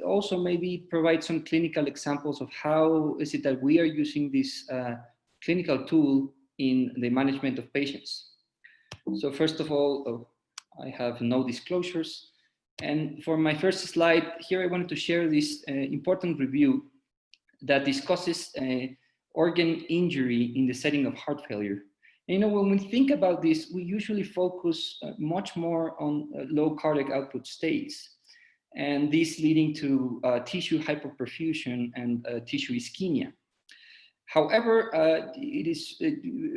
also maybe provide some clinical examples of how is it that we are using this clinical tool in the management of patients. So first of all, I have no disclosures. And for my first slide here, I wanted to share this important review that discusses organ injury in the setting of heart failure. And, you know, when we think about this, we usually focus much more on low cardiac output states, and this leading to tissue hypoperfusion and tissue ischemia. However, it is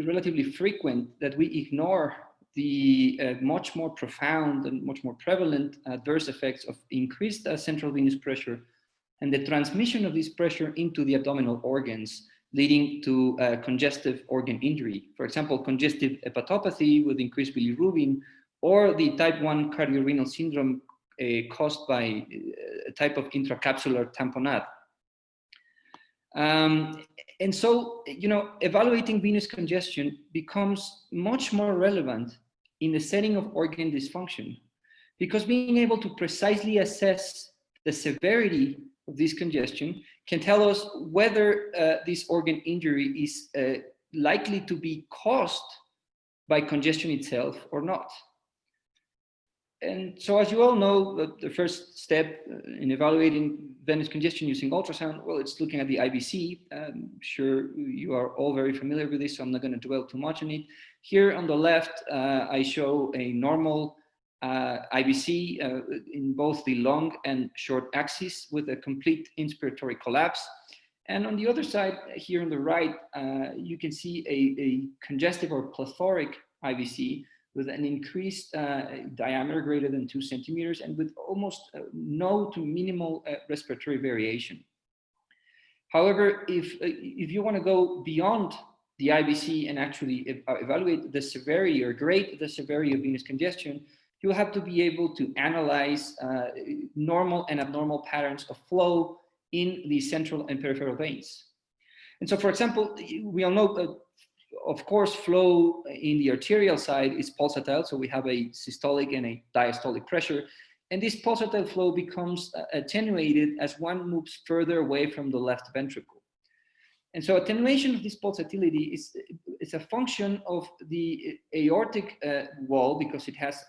relatively frequent that we ignore the much more profound and much more prevalent adverse effects of increased central venous pressure and the transmission of this pressure into the abdominal organs, leading to congestive organ injury. For example, congestive hepatopathy with increased bilirubin, or the type 1 cardiorenal syndrome caused by a type of intracapsular tamponade. And so, you know, evaluating venous congestion becomes much more relevant in the setting of organ dysfunction, because being able to precisely assess the severity of this congestion can tell us whether this organ injury is likely to be caused by congestion itself or not. And so, as you all know, the first step in evaluating venous congestion using ultrasound, well, it's looking at the IVC. I'm sure you are all very familiar with this, so I'm not going to dwell too much on it. Here on the left, I show a normal IVC in both the long and short axis with a complete inspiratory collapse. And on the other side, here on the right, you can see a congestive or plethoric IVC with an increased diameter greater than 2 centimeters and with almost no to minimal respiratory variation. However, if you want to go beyond the IVC and actually evaluate the severity or grade the severity of venous congestion, you'll have to be able to analyze normal and abnormal patterns of flow in the central and peripheral veins. And so, for example, we all know of course, flow in the arterial side is pulsatile. So we have a systolic and a diastolic pressure. And this pulsatile flow becomes attenuated as one moves further away from the left ventricle. And so attenuation of this pulsatility is a function of the aortic wall, because it has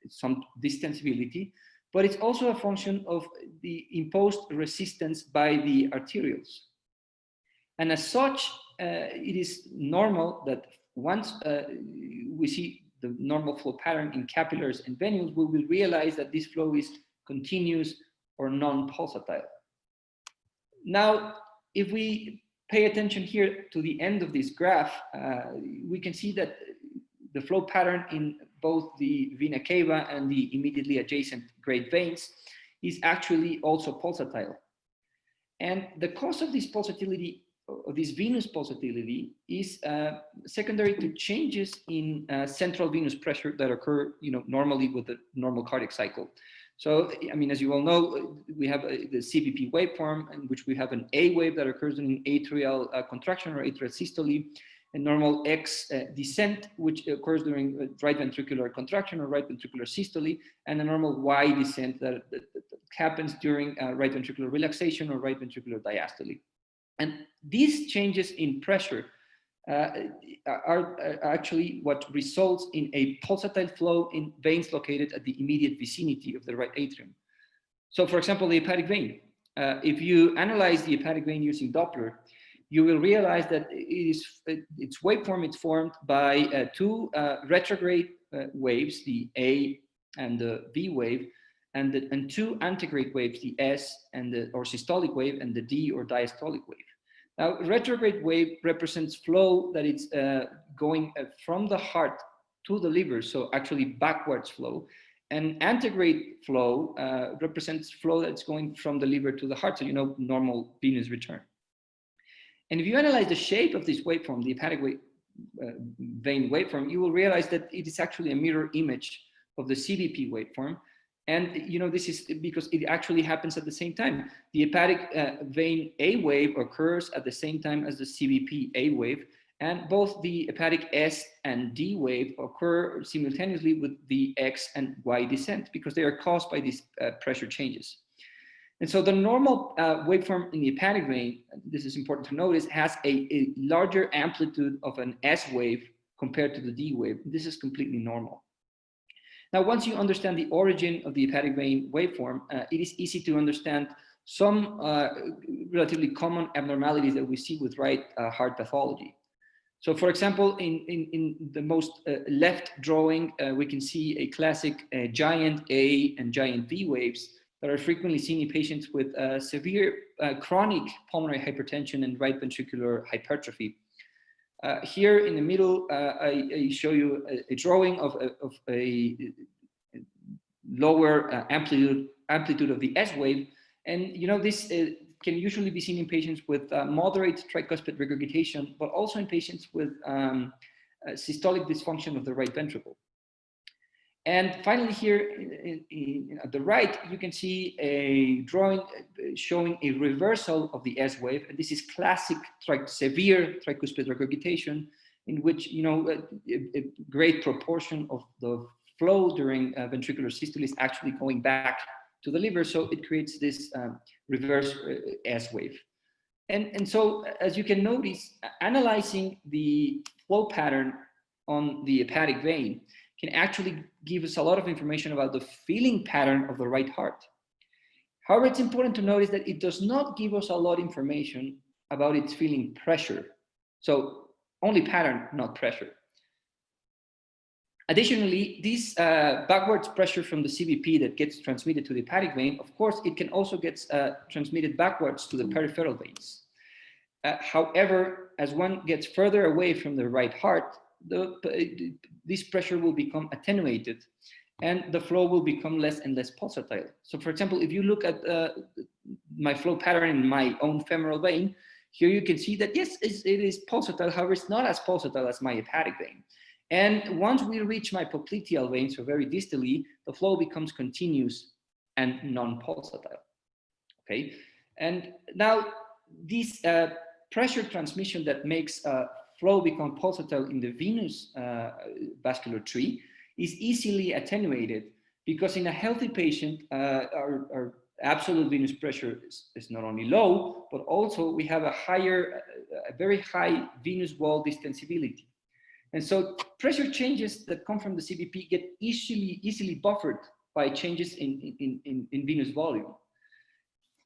some distensibility, but it's also a function of the imposed resistance by the arterioles. And as such, it is normal that once we see the normal flow pattern in capillaries and venules, we will realize that this flow is continuous or non-pulsatile. Now, if we pay attention here to the end of this graph, we can see that the flow pattern in both the vena cava and the immediately adjacent great veins is actually also pulsatile. And the cause of this pulsatility, of this venous pulsatility, is secondary to changes in central venous pressure that occur, normally with the normal cardiac cycle. So, I mean, as you all know, we have the CVP waveform, in which we have an A wave that occurs during atrial contraction or atrial systole, a normal X descent, which occurs during right ventricular contraction or right ventricular systole, and a normal Y descent that happens during right ventricular relaxation or right ventricular diastole. And these changes in pressure are actually what results in a pulsatile flow in veins located at the immediate vicinity of the right atrium. So, for example, the hepatic vein. If you analyze the hepatic vein using Doppler, you will realize that its waveform is formed by two retrograde waves, the A and the V wave, and two antegrade waves, the S and or systolic wave, and the D or diastolic wave. Now, retrograde wave represents flow that is going from the heart to the liver, so actually backwards flow. And antegrade flow represents flow that's going from the liver to the heart, so normal venous return. And if you analyze the shape of this waveform, the hepatic vein waveform, you will realize that it is actually a mirror image of the CVP waveform. And this is because it actually happens at the same time. The hepatic vein A wave occurs at the same time as the CVP A wave, and both the hepatic S and D wave occur simultaneously with the X and Y descent, because they are caused by these pressure changes. And so the normal waveform in the hepatic vein, this is important to notice, has a larger amplitude of an S wave compared to the D wave. This is completely normal. Now, once you understand the origin of the hepatic vein waveform, it is easy to understand some relatively common abnormalities that we see with right heart pathology. So, for example, in the most left drawing, we can see a classic giant A and giant V waves that are frequently seen in patients with severe chronic pulmonary hypertension and right ventricular hypertrophy. Here in the middle, I show you a drawing of a lower amplitude of the S wave. And this can usually be seen in patients with moderate tricuspid regurgitation, but also in patients with systolic dysfunction of the right ventricle. And finally, here at the right, you can see a drawing showing a reversal of the S wave. And this is classic severe tricuspid regurgitation, in which a great proportion of the flow during ventricular systole is actually going back to the liver. So it creates this reverse S wave. And so, as you can notice, analyzing the flow pattern on the hepatic vein can actually give us a lot of information about the filling pattern of the right heart. However, it's important to notice that it does not give us a lot of information about its filling pressure. So only pattern, not pressure. Additionally, this backwards pressure from the CVP that gets transmitted to the hepatic vein, of course, it can also get transmitted backwards to the peripheral veins. However, as one gets further away from the right heart, this pressure will become attenuated and the flow will become less and less pulsatile. So for example, if you look at my flow pattern in my own femoral vein, here you can see that yes, it is pulsatile, however, it's not as pulsatile as my hepatic vein. And once we reach my popliteal vein, so very distally, the flow becomes continuous and non-pulsatile, okay? And now this pressure transmission that makes flow become pulsatile in the venous vascular tree is easily attenuated because in a healthy patient, our absolute venous pressure is not only low, but also we have a very high venous wall distensibility. And so pressure changes that come from the CVP get easily buffered by changes in venous volume.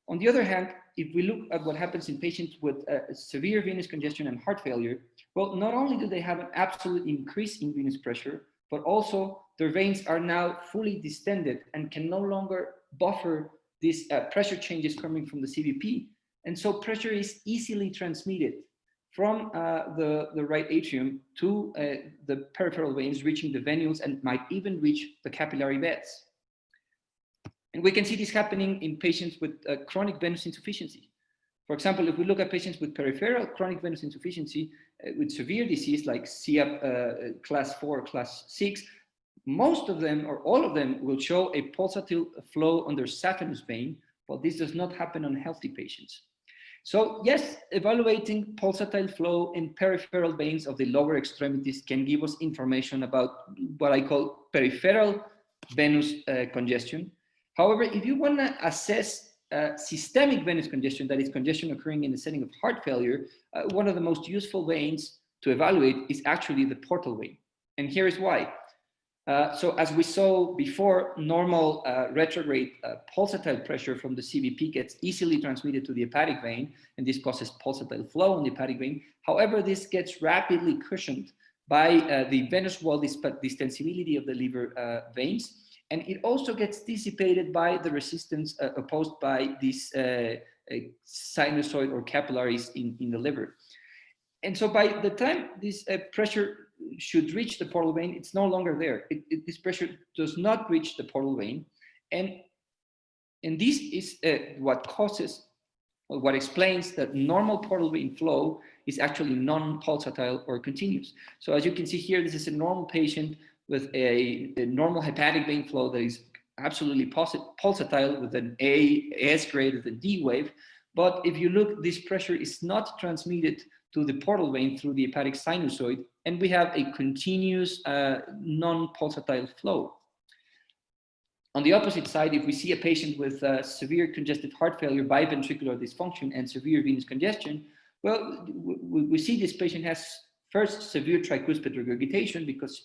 On the other hand, if we look at what happens in patients with severe venous congestion and heart failure, well, not only do they have an absolute increase in venous pressure, but also their veins are now fully distended and can no longer buffer these pressure changes coming from the CVP. And so pressure is easily transmitted from the right atrium to the peripheral veins, reaching the venules and might even reach the capillary beds. And we can see this happening in patients with chronic venous insufficiency. For example, if we look at patients with peripheral chronic venous insufficiency with severe disease like CF class 4, class 6, most of them or all of them will show a pulsatile flow on their saphenous vein, but this does not happen on healthy patients. So yes, evaluating pulsatile flow in peripheral veins of the lower extremities can give us information about what I call peripheral venous congestion. However, if you want to assess systemic venous congestion, that is congestion occurring in the setting of heart failure, one of the most useful veins to evaluate is actually the portal vein. And here is why. So as we saw before, normal retrograde pulsatile pressure from the CVP gets easily transmitted to the hepatic vein, and this causes pulsatile flow in the hepatic vein. However, this gets rapidly cushioned by the venous wall distensibility of the liver veins. And it also gets dissipated by the resistance opposed by these sinusoid or capillaries in the liver. And so by the time this pressure should reach the portal vein, it's no longer there. This pressure does not reach the portal vein. And this is what causes, or what explains that normal portal vein flow is actually non-pulsatile or continuous. So as you can see here, this is a normal patient with a normal hepatic vein flow that is absolutely pulsatile with an S greater than D wave. But if you look, this pressure is not transmitted to the portal vein through the hepatic sinusoid, and we have a continuous non-pulsatile flow. On the opposite side, if we see a patient with severe congestive heart failure, biventricular dysfunction, and severe venous congestion, well, we see this patient has first severe tricuspid regurgitation because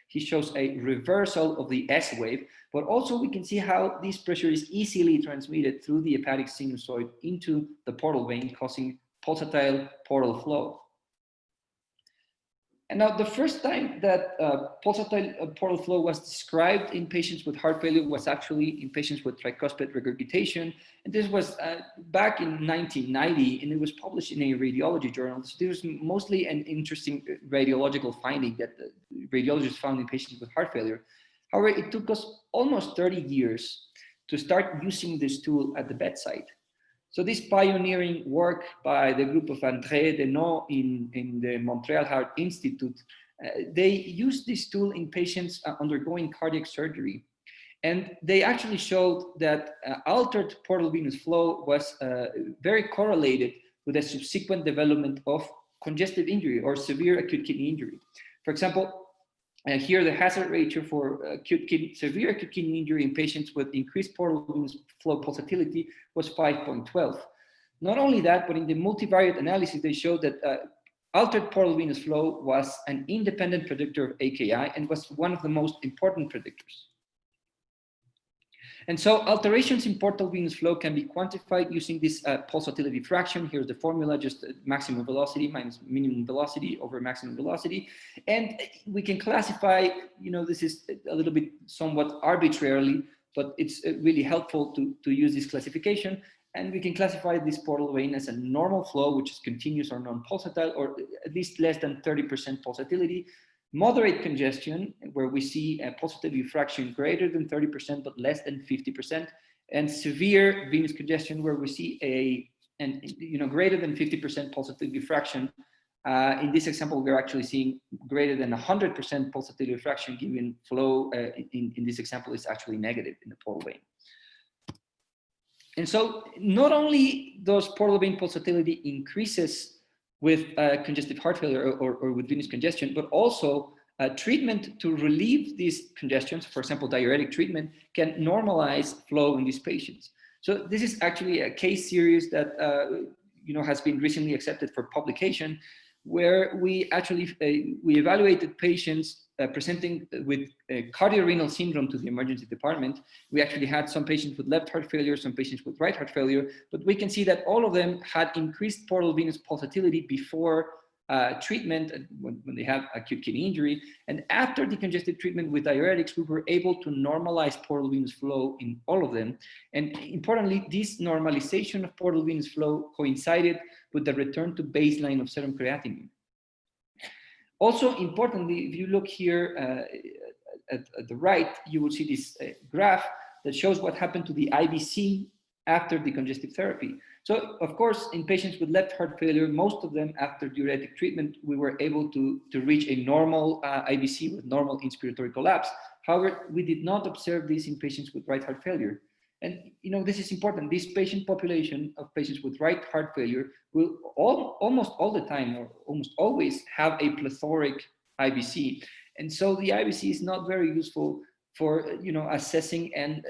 he shows a reversal of the S wave, but also we can see how this pressure is easily transmitted through the hepatic sinusoid into the portal vein, causing pulsatile portal flow. And now the first time that pulsatile portal flow was described in patients with heart failure was actually in patients with tricuspid regurgitation. And this was back in 1990, and it was published in a radiology journal. So this was mostly an interesting radiological finding that the radiologists found in patients with heart failure. However, it took us almost 30 years to start using this tool at the bedside. So this pioneering work by the group of André Denot in the Montreal Heart Institute, they used this tool in patients undergoing cardiac surgery. And they actually showed that altered portal venous flow was very correlated with the subsequent development of congestive injury or severe acute kidney injury. For example, here the hazard ratio for severe acute kidney injury in patients with increased portal venous flow pulsatility was 5.12. Not only that, but in the multivariate analysis, they showed that altered portal venous flow was an independent predictor of AKI and was one of the most important predictors. And so alterations in portal venous flow can be quantified using this pulsatility fraction. Here's the formula, just maximum velocity minus minimum velocity over maximum velocity. And we can classify, this is a little bit somewhat arbitrarily, but it's really helpful to use this classification. And we can classify this portal vein as a normal flow, which is continuous or non-pulsatile, or at least less than 30% pulsatility. Moderate congestion, where we see a pulsatility fraction greater than 30%, but less than 50%, and severe venous congestion, where we see greater than 50% pulsatility fraction. In this example, we're actually seeing greater than 100% pulsatility fraction, given flow in this example is actually negative in the portal vein. And so not only does portal vein pulsatility increases with congestive heart failure or with venous congestion, but also treatment to relieve these congestions, for example, diuretic treatment, can normalize flow in these patients. So this is actually a case series that has been recently accepted for publication, where we actually we evaluated patients presenting with cardiorenal syndrome to the emergency department. We actually had some patients with left heart failure, some patients with right heart failure, but we can see that all of them had increased portal venous pulsatility before treatment when they have acute kidney injury. And after decongestive treatment with diuretics, we were able to normalize portal venous flow in all of them. And importantly, this normalization of portal venous flow coincided with the return to baseline of serum creatinine. Also importantly, if you look here at the right, you will see this graph that shows what happened to the IVC after decongestive therapy. So of course, in patients with left heart failure, most of them after diuretic treatment, we were able to reach a normal IVC with normal inspiratory collapse. However, we did not observe this in patients with right heart failure. And this is important. This patient population of patients with right heart failure will almost all the time or almost always have a plethoric IVC. And so the IVC is not very useful for assessing and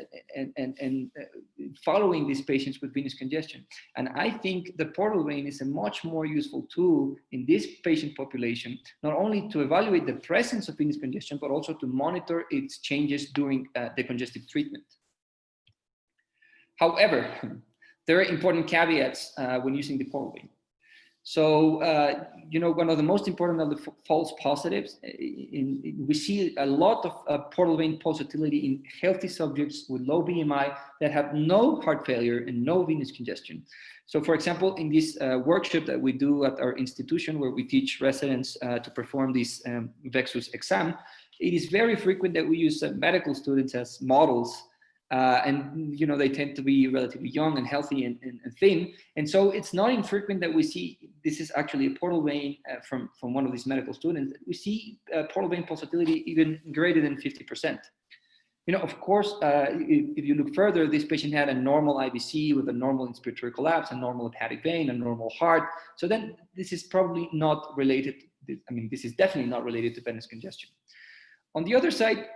following these patients with venous congestion. And I think the portal vein is a much more useful tool in this patient population, not only to evaluate the presence of venous congestion, but also to monitor its changes during decongestive treatment. However, there are important caveats when using the portal vein. So, one of the most important of the false positives, we see a lot of portal vein pulsatility in healthy subjects with low BMI that have no heart failure and no venous congestion. So, for example, in this workshop that we do at our institution where we teach residents to perform this VExUS exam, it is very frequent that we use medical students as models. And they tend to be relatively young and healthy and thin, and so it's not infrequent that we see, this is actually a portal vein from one of these medical students, we see portal vein pulsatility even greater than 50%. Of course, if you look further, this patient had a normal IVC with a normal inspiratory collapse, a normal hepatic vein, a normal heart. So then this is probably not related. This is definitely not related to venous congestion. On the other side,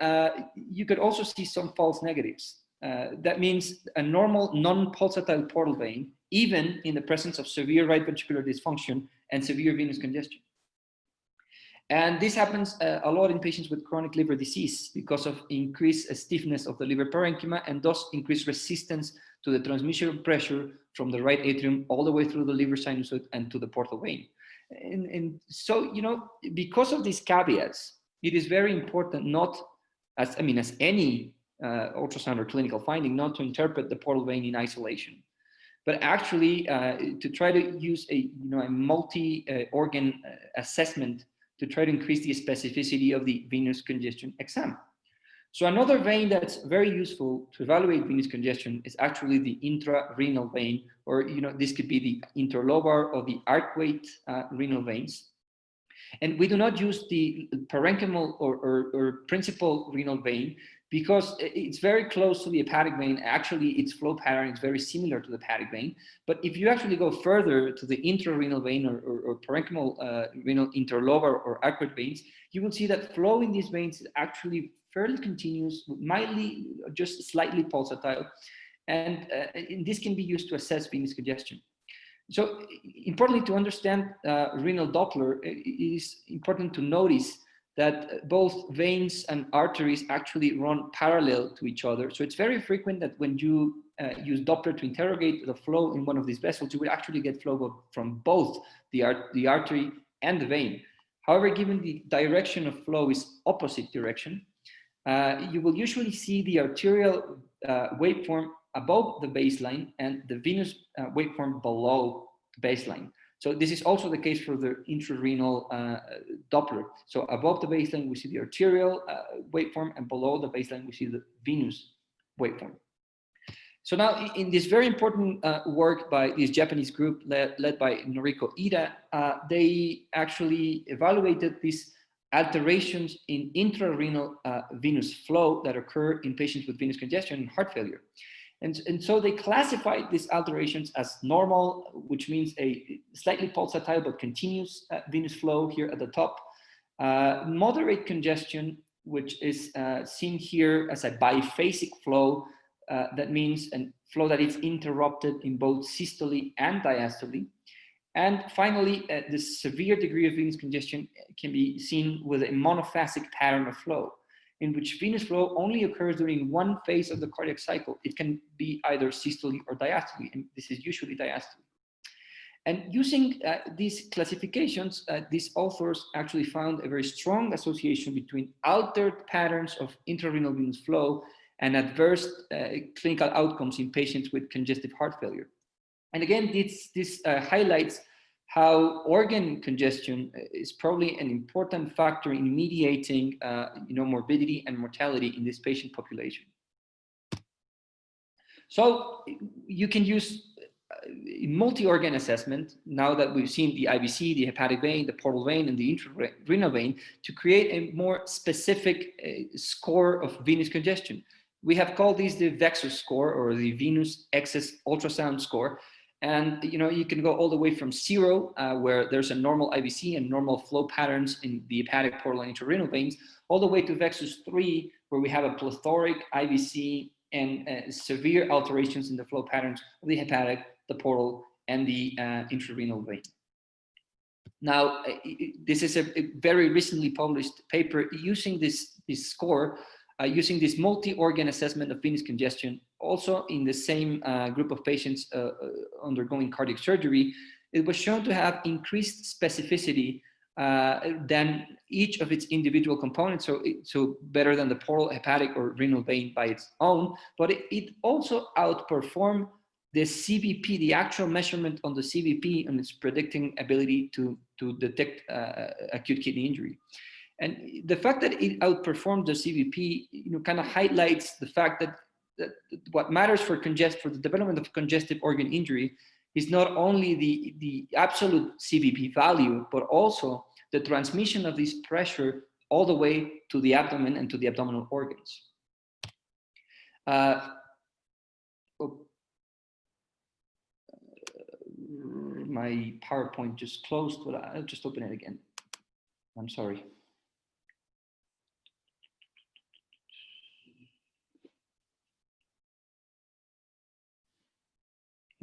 you could also see some false negatives. That means a normal non-pulsatile portal vein, even in the presence of severe right ventricular dysfunction and severe venous congestion. And this happens a lot in patients with chronic liver disease because of increased stiffness of the liver parenchyma and thus increased resistance to the transmission of pressure from the right atrium all the way through the liver sinusoid and to the portal vein. And so, you know, because of these caveats, it is very important not, as any ultrasound or clinical finding, not to interpret the portal vein in isolation, but actually to try to use a multi-organ assessment to try to increase the specificity of the venous congestion exam. So another vein that's very useful to evaluate venous congestion is actually the intra-renal vein, or this could be the interlobar or the arcuate renal veins. And we do not use the parenchymal or principal renal vein because it's very close to the hepatic vein. Actually, its flow pattern is very similar to the hepatic vein. But if you actually go further to the intra-renal vein or parenchymal renal interlobar or arcuate veins, you will see that flow in these veins is actually fairly continuous, mildly, just slightly pulsatile. And this can be used to assess venous congestion. So importantly, to understand renal Doppler, it is important to notice that both veins and arteries actually run parallel to each other. So it's very frequent that when you use Doppler to interrogate the flow in one of these vessels, you will actually get flow from both the artery and the vein. However, given the direction of flow is opposite direction, you will usually see the arterial waveform above the baseline and the venous waveform below the baseline. So this is also the case for the intra-renal Doppler. So above the baseline, we see the arterial waveform, and below the baseline, we see the venous waveform. So now in this very important work by this Japanese group led by Noriko Ida, they actually evaluated these alterations in intra-renal venous flow that occur in patients with venous congestion and heart failure. And so they classified these alterations as normal, which means a slightly pulsatile but continuous venous flow here at the top. Moderate congestion, which is seen here as a biphasic flow. That means a flow that is interrupted in both systole and diastole. And finally, the severe degree of venous congestion can be seen with a monophasic pattern of flow, in which venous flow only occurs during one phase of the cardiac cycle. It can be either systole or diastole, and this is usually diastole. And using these classifications, these authors actually found a very strong association between altered patterns of intrarenal venous flow and adverse clinical outcomes in patients with congestive heart failure. And again, this highlights how organ congestion is probably an important factor in mediating morbidity and mortality in this patient population. So you can use multi-organ assessment, now that we've seen the IVC, the hepatic vein, the portal vein, and the intra-renal vein, to create a more specific score of venous congestion. We have called these the VExUS score, or the Venous Excess Ultrasound score. And you can go all the way from 0, where there's a normal IVC and normal flow patterns in the hepatic, portal, and intra-renal veins, all the way to VExUS 3, where we have a plethoric IVC and severe alterations in the flow patterns of the hepatic, the portal, and the intra-renal vein. Now, this is a very recently published paper using this score, using this multi-organ assessment of venous congestion, also in the same group of patients undergoing cardiac surgery. It was shown to have increased specificity than each of its individual components, so better than the portal, hepatic, or renal vein by its own, but it also outperformed the CVP, the actual measurement on the CVP, and its predicting ability to detect acute kidney injury. And the fact that it outperformed the CVP, kind of highlights the fact that what matters for the development of congestive organ injury is not only the absolute CVP value, but also the transmission of this pressure all the way to the abdomen and to the abdominal organs. My PowerPoint just closed, but I'll just open it again. I'm sorry.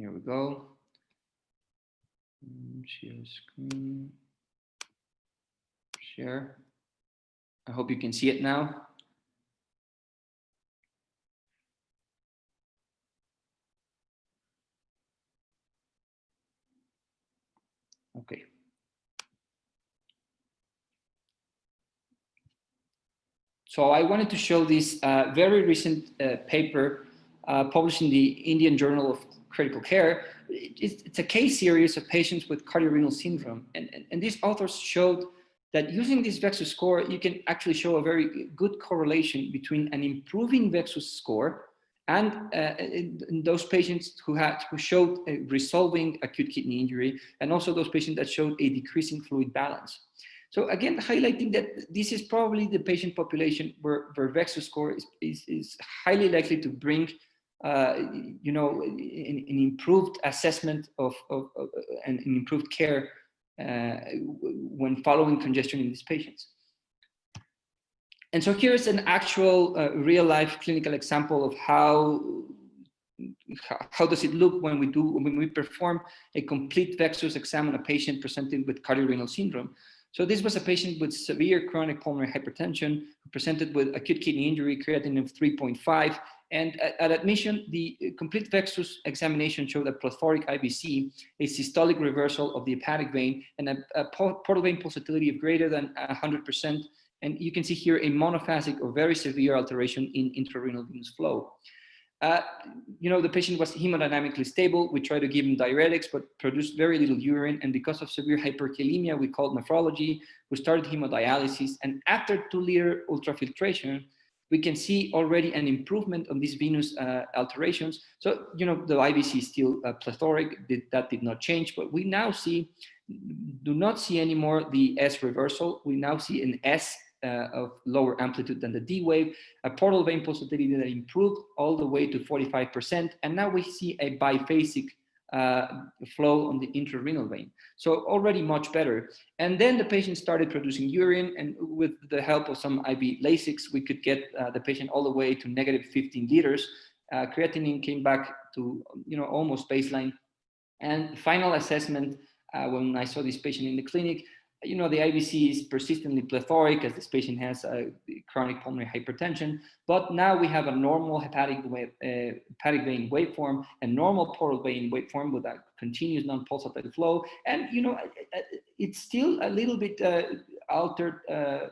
Here we go. Share screen. Share. I hope you can see it now. Okay. So I wanted to show this very recent paper published in the Indian Journal of Critical Care. It's a case series of patients with cardiorenal syndrome. And these authors showed that using this VExUS score, you can actually show a very good correlation between an improving VExUS score and in those patients who showed a resolving acute kidney injury, and also those patients that showed a decreasing fluid balance. So again, highlighting that this is probably the patient population where VExUS score is highly likely to bring, you know, an improved assessment of and improved care when following congestion in these patients. And so here's an actual real-life clinical example of how does it look when we perform a complete VExUS exam on a patient presenting with cardiorenal syndrome. So this was a patient with severe chronic pulmonary hypertension who presented with acute kidney injury, creatinine of 3.5. And at admission, the complete VExUS examination showed a plethoric IVC, a systolic reversal of the hepatic vein, and a portal vein pulsatility of greater than 100%. And you can see here a monophasic or very severe alteration in intrarenal venous flow. You know, the patient was hemodynamically stable. We tried to give him diuretics, but produced very little urine. And because of severe hyperkalemia, we called nephrology. We started hemodialysis. And after 2-liter ultrafiltration, we can see already an improvement on these venous alterations. So, you know, the IVC is still plethoric. That did not change. But we now do not see anymore the S reversal. We now see an S of lower amplitude than the D wave, a portal vein pulsatility that improved all the way to 45%. And now we see a biphasic flow on the intra-renal vein. So already much better. And then the patient started producing urine, and with the help of some IV Lasix, we could get the patient all the way to negative 15 liters. Creatinine came back to, you know, almost baseline. And final assessment, when I saw this patient in the clinic, you know, the IVC is persistently plethoric as this patient has chronic pulmonary hypertension, but now we have a normal hepatic vein waveform, a normal portal vein waveform with a continuous non-pulsatile flow. And, you know, it's still a little bit altered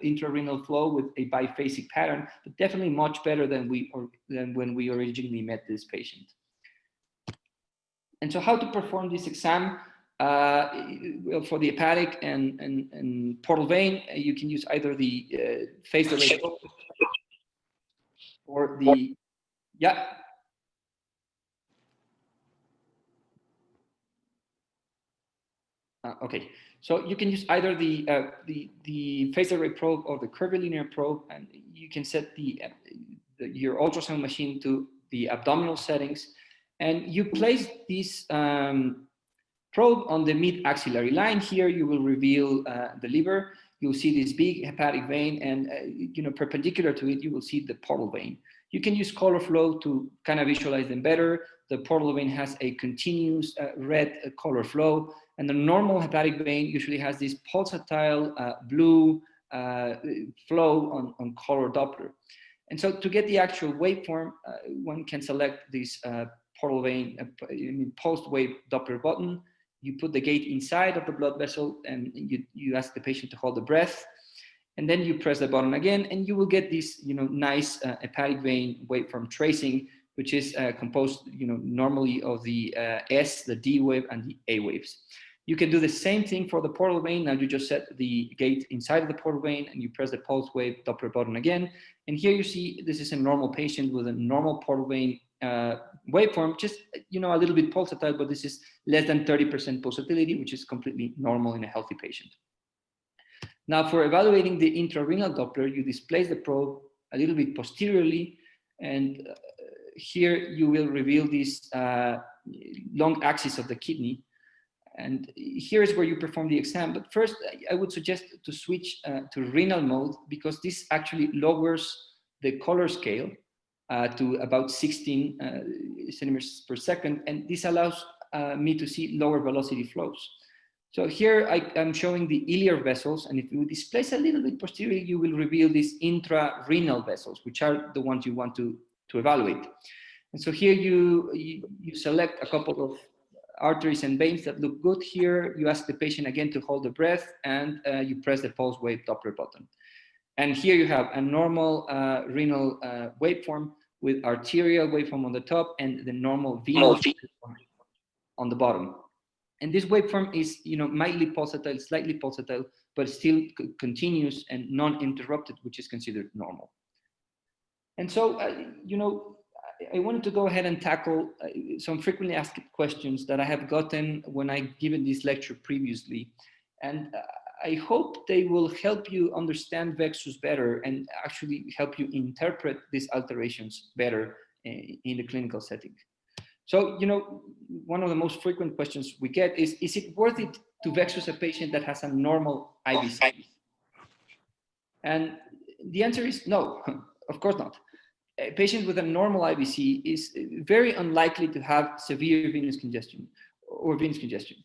intrarenal flow with a biphasic pattern, but definitely much better than when we originally met this patient. And so how to perform this exam? For the hepatic and portal vein, you can use either the phased array or the, yeah. Okay, so you can use either the phased array probe or the curvilinear probe, and you can set your ultrasound machine to the abdominal settings, and you place this probe on the mid-axillary line. Here you will reveal the liver. You'll see this big hepatic vein, and you know, perpendicular to it, you will see the portal vein. You can use color flow to kind of visualize them better. The portal vein has a continuous red color flow, and the normal hepatic vein usually has this pulsatile blue flow on color Doppler. And so to get the actual waveform, one can select this portal vein pulsed wave Doppler button. You put the gate inside of the blood vessel, and you ask the patient to hold the breath, and then you press the button again, and you will get this, you know, nice hepatic vein waveform tracing, which is composed, you know, normally of the S, the D wave, and the A waves. You can do the same thing for the portal vein. Now you just set the gate inside of the portal vein, and you press the pulse wave Doppler button again, and here you see this is a normal patient with a normal portal vein waveform, just, you know, a little bit pulsatile, but this is less than 30% pulsatility, which is completely normal in a healthy patient. Now, for evaluating the intra-renal Doppler, you displace the probe a little bit posteriorly, and here you will reveal this long axis of the kidney. And here is where you perform the exam. But first, I would suggest to switch to renal mode, because this actually lowers the color scale to about 16 centimeters per second. And this allows me to see lower velocity flows. So here I'm showing the iliac vessels, and if you displace a little bit posteriorly, you will reveal these intra-renal vessels, which are the ones you want to evaluate. And so here you select a couple of arteries and veins that look good here. You ask the patient again to hold the breath, and you press the pulse wave Doppler button. And here you have a normal renal waveform with arterial waveform on the top and the normal venous waveform on the bottom. And this waveform is, mildly pulsatile, slightly pulsatile, but still continuous and non-interrupted, which is considered normal. And so, I wanted to go ahead and tackle some frequently asked questions that I have gotten when I've given this lecture previously. And I hope they will help you understand VExUS better and actually help you interpret these alterations better in the clinical setting. So, one of the most frequent questions we get is it worth it to VExUS a patient that has a normal IVC? And the answer is no, of course not. A patient with a normal IVC is very unlikely to have severe venous congestion or venous congestion.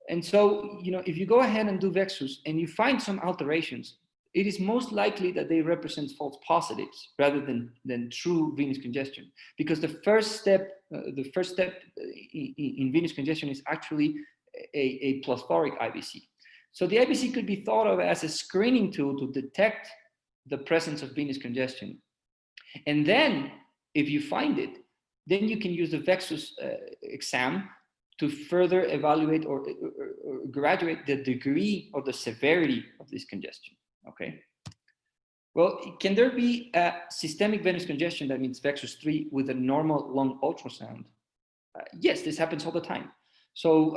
And so, if you go ahead and do VExUS and you find some alterations, it is most likely that they represent false positives rather than true venous congestion. Because the first step in venous congestion is actually a plethoric IVC. So the IVC could be thought of as a screening tool to detect the presence of venous congestion. And then, if you find it, then you can use the VExUS exam to further evaluate or graduate the degree or the severity of this congestion. Okay. Well, can there be a systemic venous congestion, that means VExUS 3, with a normal lung ultrasound? Yes, this happens all the time. So,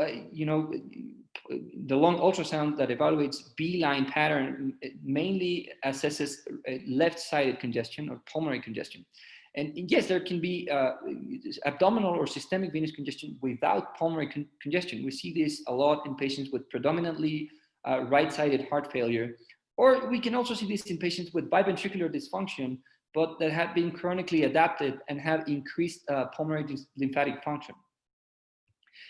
the lung ultrasound that evaluates B-line pattern mainly assesses left-sided congestion or pulmonary congestion. And yes, there can be abdominal or systemic venous congestion without pulmonary congestion. We see this a lot in patients with predominantly right-sided heart failure. Or we can also see this in patients with biventricular dysfunction, but that have been chronically adapted and have increased pulmonary lymphatic function.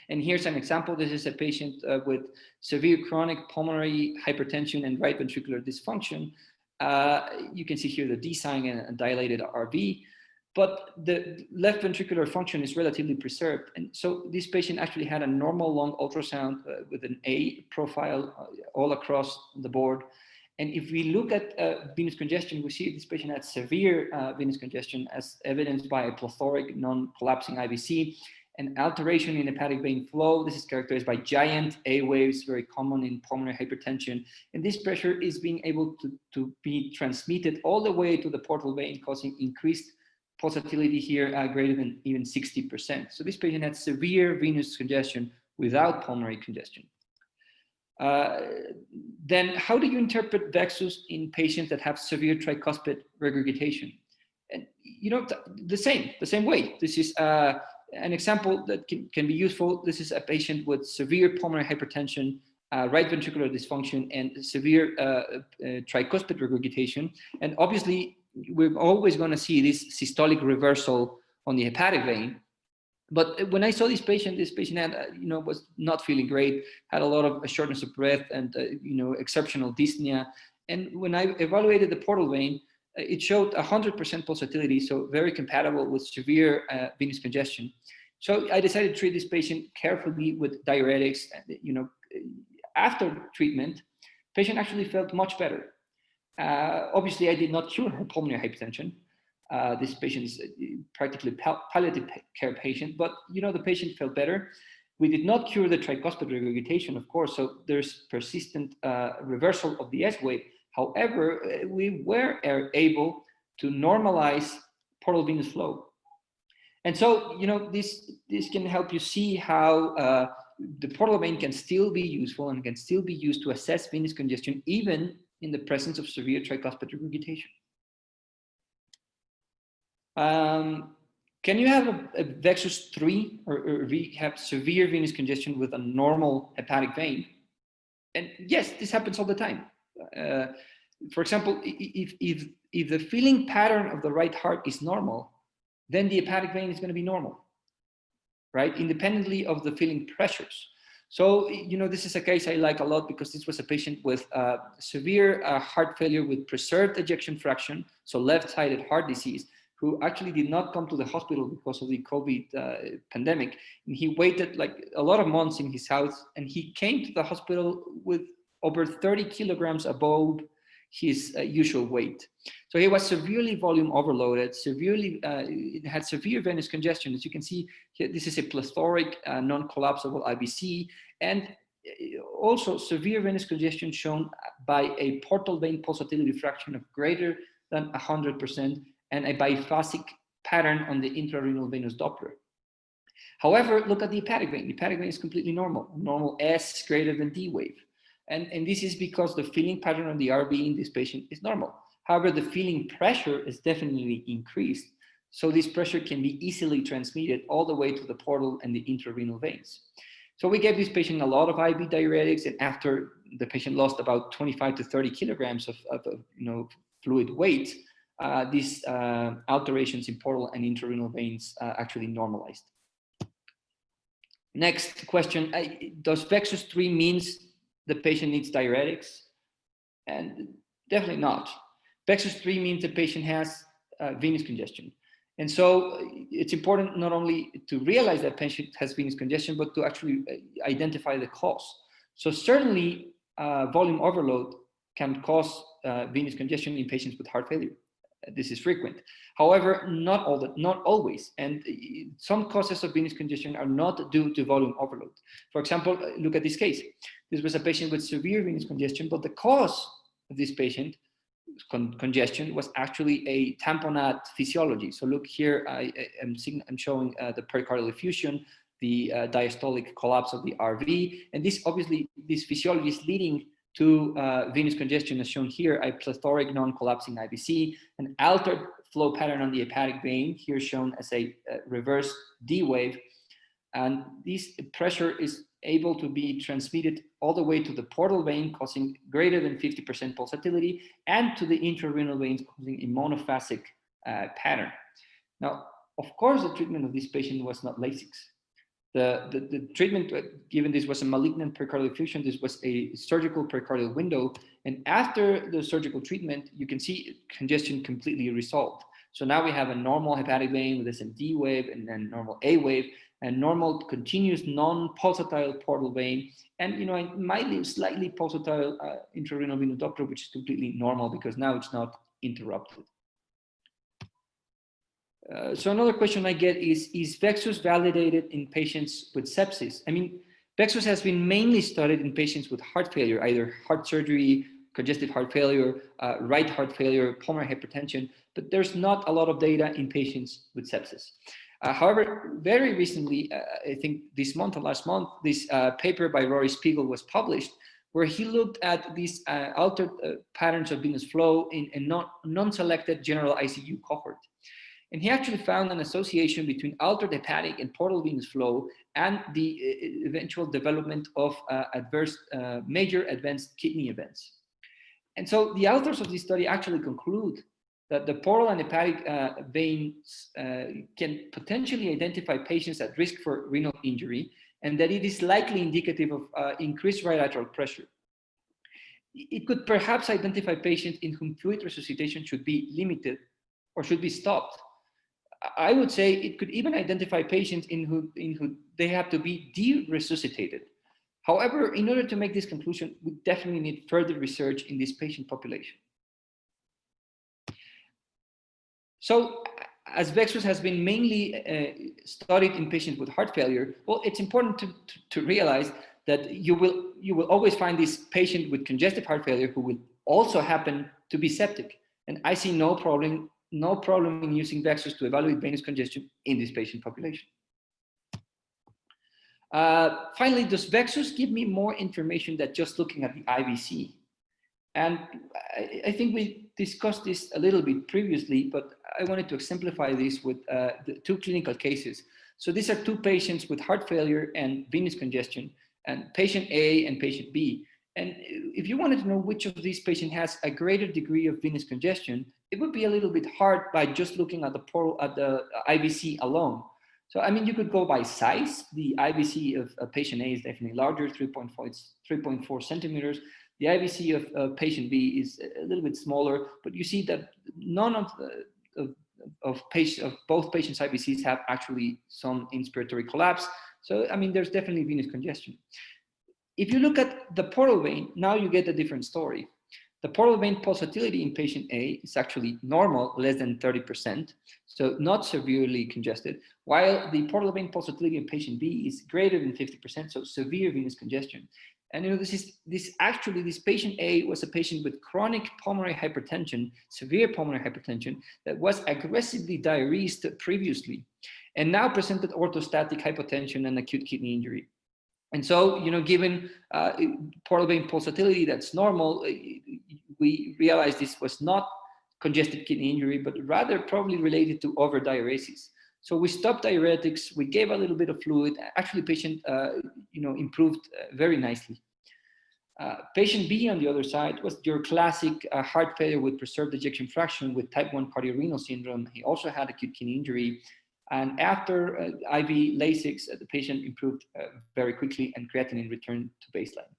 And here's an example. This is a patient with severe chronic pulmonary hypertension and right ventricular dysfunction. You can see here the D sign and dilated RV, but the left ventricular function is relatively preserved. And so this patient actually had a normal lung ultrasound with an A profile all across the board. And if we look at venous congestion, we see this patient had severe venous congestion as evidenced by a plethoric non-collapsing IVC, an alteration in hepatic vein flow. This is characterized by giant A waves, very common in pulmonary hypertension. And this pressure is being able to be transmitted all the way to the portal vein, causing increased pulsatility here greater than even 60%. So this patient had severe venous congestion without pulmonary congestion. Then how do you interpret VExUS in patients that have severe tricuspid regurgitation? And the same way. This is an example that can be useful. This is a patient with severe pulmonary hypertension, right ventricular dysfunction, and severe tricuspid regurgitation. And obviously, we're always going to see this systolic reversal on the hepatic vein. But when I saw this patient had, was not feeling great, had a lot of shortness of breath and, exceptional dyspnea. And when I evaluated the portal vein, it showed 100% pulsatility, so very compatible with severe venous congestion. So I decided to treat this patient carefully with diuretics. After treatment, patient actually felt much better. Obviously, I did not cure her pulmonary hypertension. This patient is practically palliative care patient, but the patient felt better. We did not cure the tricuspid regurgitation, of course, so there's persistent reversal of the S wave. However, we were able to normalize portal venous flow. And so, this can help you see how the portal vein can still be useful and can still be used to assess venous congestion, even in the presence of severe tricuspid regurgitation. Can you have a VExUS 3 or have severe venous congestion with a normal hepatic vein? And yes, this happens all the time. For example, if the filling pattern of the right heart is normal, then the hepatic vein is going to be normal. right? Independently of the filling pressures. So, this is a case I like a lot because this was a patient with severe heart failure with preserved ejection fraction, so left-sided heart disease, who actually did not come to the hospital because of the COVID pandemic. And he waited like a lot of months in his house, and he came to the hospital with over 30 kilograms above his usual weight. So he was severely volume overloaded, had severe venous congestion. As you can see here, this is a plethoric, non-collapsible IVC, and also severe venous congestion shown by a portal vein pulsatility fraction of greater than 100% and a biphasic pattern on the intra-renal venous Doppler. However, look at the hepatic vein. The hepatic vein is completely normal S greater than D wave. And this is because the filling pattern on the RV in this patient is normal. However, the filling pressure is definitely increased. So this pressure can be easily transmitted all the way to the portal and the intra-renal veins. So we gave this patient a lot of IV diuretics, and after the patient lost about 25 to 30 kilograms of fluid weight, these alterations in portal and intra-renal veins actually normalized. Next question, does VExUS 3 means the patient needs diuretics? And definitely not. VExUS 3 means the patient has venous congestion. And so it's important not only to realize that patient has venous congestion, but to actually identify the cause. So certainly volume overload can cause venous congestion in patients with heart failure. This is frequent. However, not always. And some causes of venous congestion are not due to volume overload. For example, look at this case. This was a patient with severe venous congestion, but the cause of this patient congestion was actually a tamponade physiology. So look here, I'm showing the pericardial effusion, the diastolic collapse of the RV, and this physiology is leading to venous congestion, as shown here, a plethoric non-collapsing IVC, an altered flow pattern on the hepatic vein, here shown as a reverse D wave, and this pressure is able to be transmitted all the way to the portal vein, causing greater than 50% pulsatility, and to the intra-renal veins, causing a monophasic pattern. Now, of course, the treatment of this patient was not Lasix. The treatment given this was a malignant pericardial effusion. This was a surgical pericardial window. And after the surgical treatment, you can see congestion completely resolved. So now we have a normal hepatic vein with a D wave and then normal A wave, and normal continuous non-pulsatile portal vein, and a mildly slightly pulsatile intra-renal venous Doppler, which is completely normal because now it's not interrupted. So another question I get is VExUS validated in patients with sepsis? I mean, VExUS has been mainly studied in patients with heart failure, either heart surgery, congestive heart failure, right heart failure, pulmonary hypertension, but there's not a lot of data in patients with sepsis. However, very recently, I think this month or last month, this paper by Rory Spiegel was published, where he looked at these altered patterns of venous flow in a non-selected general ICU cohort. And he actually found an association between altered hepatic and portal venous flow and the eventual development of major advanced kidney events. And so the authors of this study actually conclude that the portal and hepatic veins can potentially identify patients at risk for renal injury, and that it is likely indicative of increased right atrial pressure. It could perhaps identify patients in whom fluid resuscitation should be limited or should be stopped. I would say it could even identify patients in who they have to be de-resuscitated. However, in order to make this conclusion, we definitely need further research in this patient population. So, as VExUS has been mainly studied in patients with heart failure, well, it's important to realize that you will always find this patient with congestive heart failure who will also happen to be septic. And I see no problem in using VExUS to evaluate venous congestion in this patient population. Finally, does VExUS give me more information than just looking at the IVC? And I think we discussed this a little bit previously, but I wanted to exemplify this with the two clinical cases. So these are two patients with heart failure and venous congestion, and patient A and patient B. And if you wanted to know which of these patients has a greater degree of venous congestion, it would be a little bit hard by just looking at the IVC alone. So, I mean, you could go by size. The IVC of patient A is definitely larger, 3.4 centimeters. The IVC of patient B is a little bit smaller, but you see that none of both patients' IVCs have actually some inspiratory collapse. So, I mean, there's definitely venous congestion. If you look at the portal vein, now you get a different story. The portal vein pulsatility in patient A is actually normal, less than 30%, so not severely congested, while the portal vein pulsatility in patient B is greater than 50%, so severe venous congestion. And you know, this patient A was a patient with chronic pulmonary hypertension, severe pulmonary hypertension, that was aggressively diuresed previously, and now presented orthostatic hypotension and acute kidney injury. And so, you know, given portal vein pulsatility that's normal, we realized this was not congestive kidney injury, but rather probably related to overdiuresis. So we stopped diuretics, we gave a little bit of fluid. Actually, patient, improved very nicely. Patient B, on the other side, was your classic heart failure with preserved ejection fraction with type 1 cardiorenal syndrome. He also had acute kidney injury. And after IV Lasix, the patient improved very quickly and creatinine returned to baseline.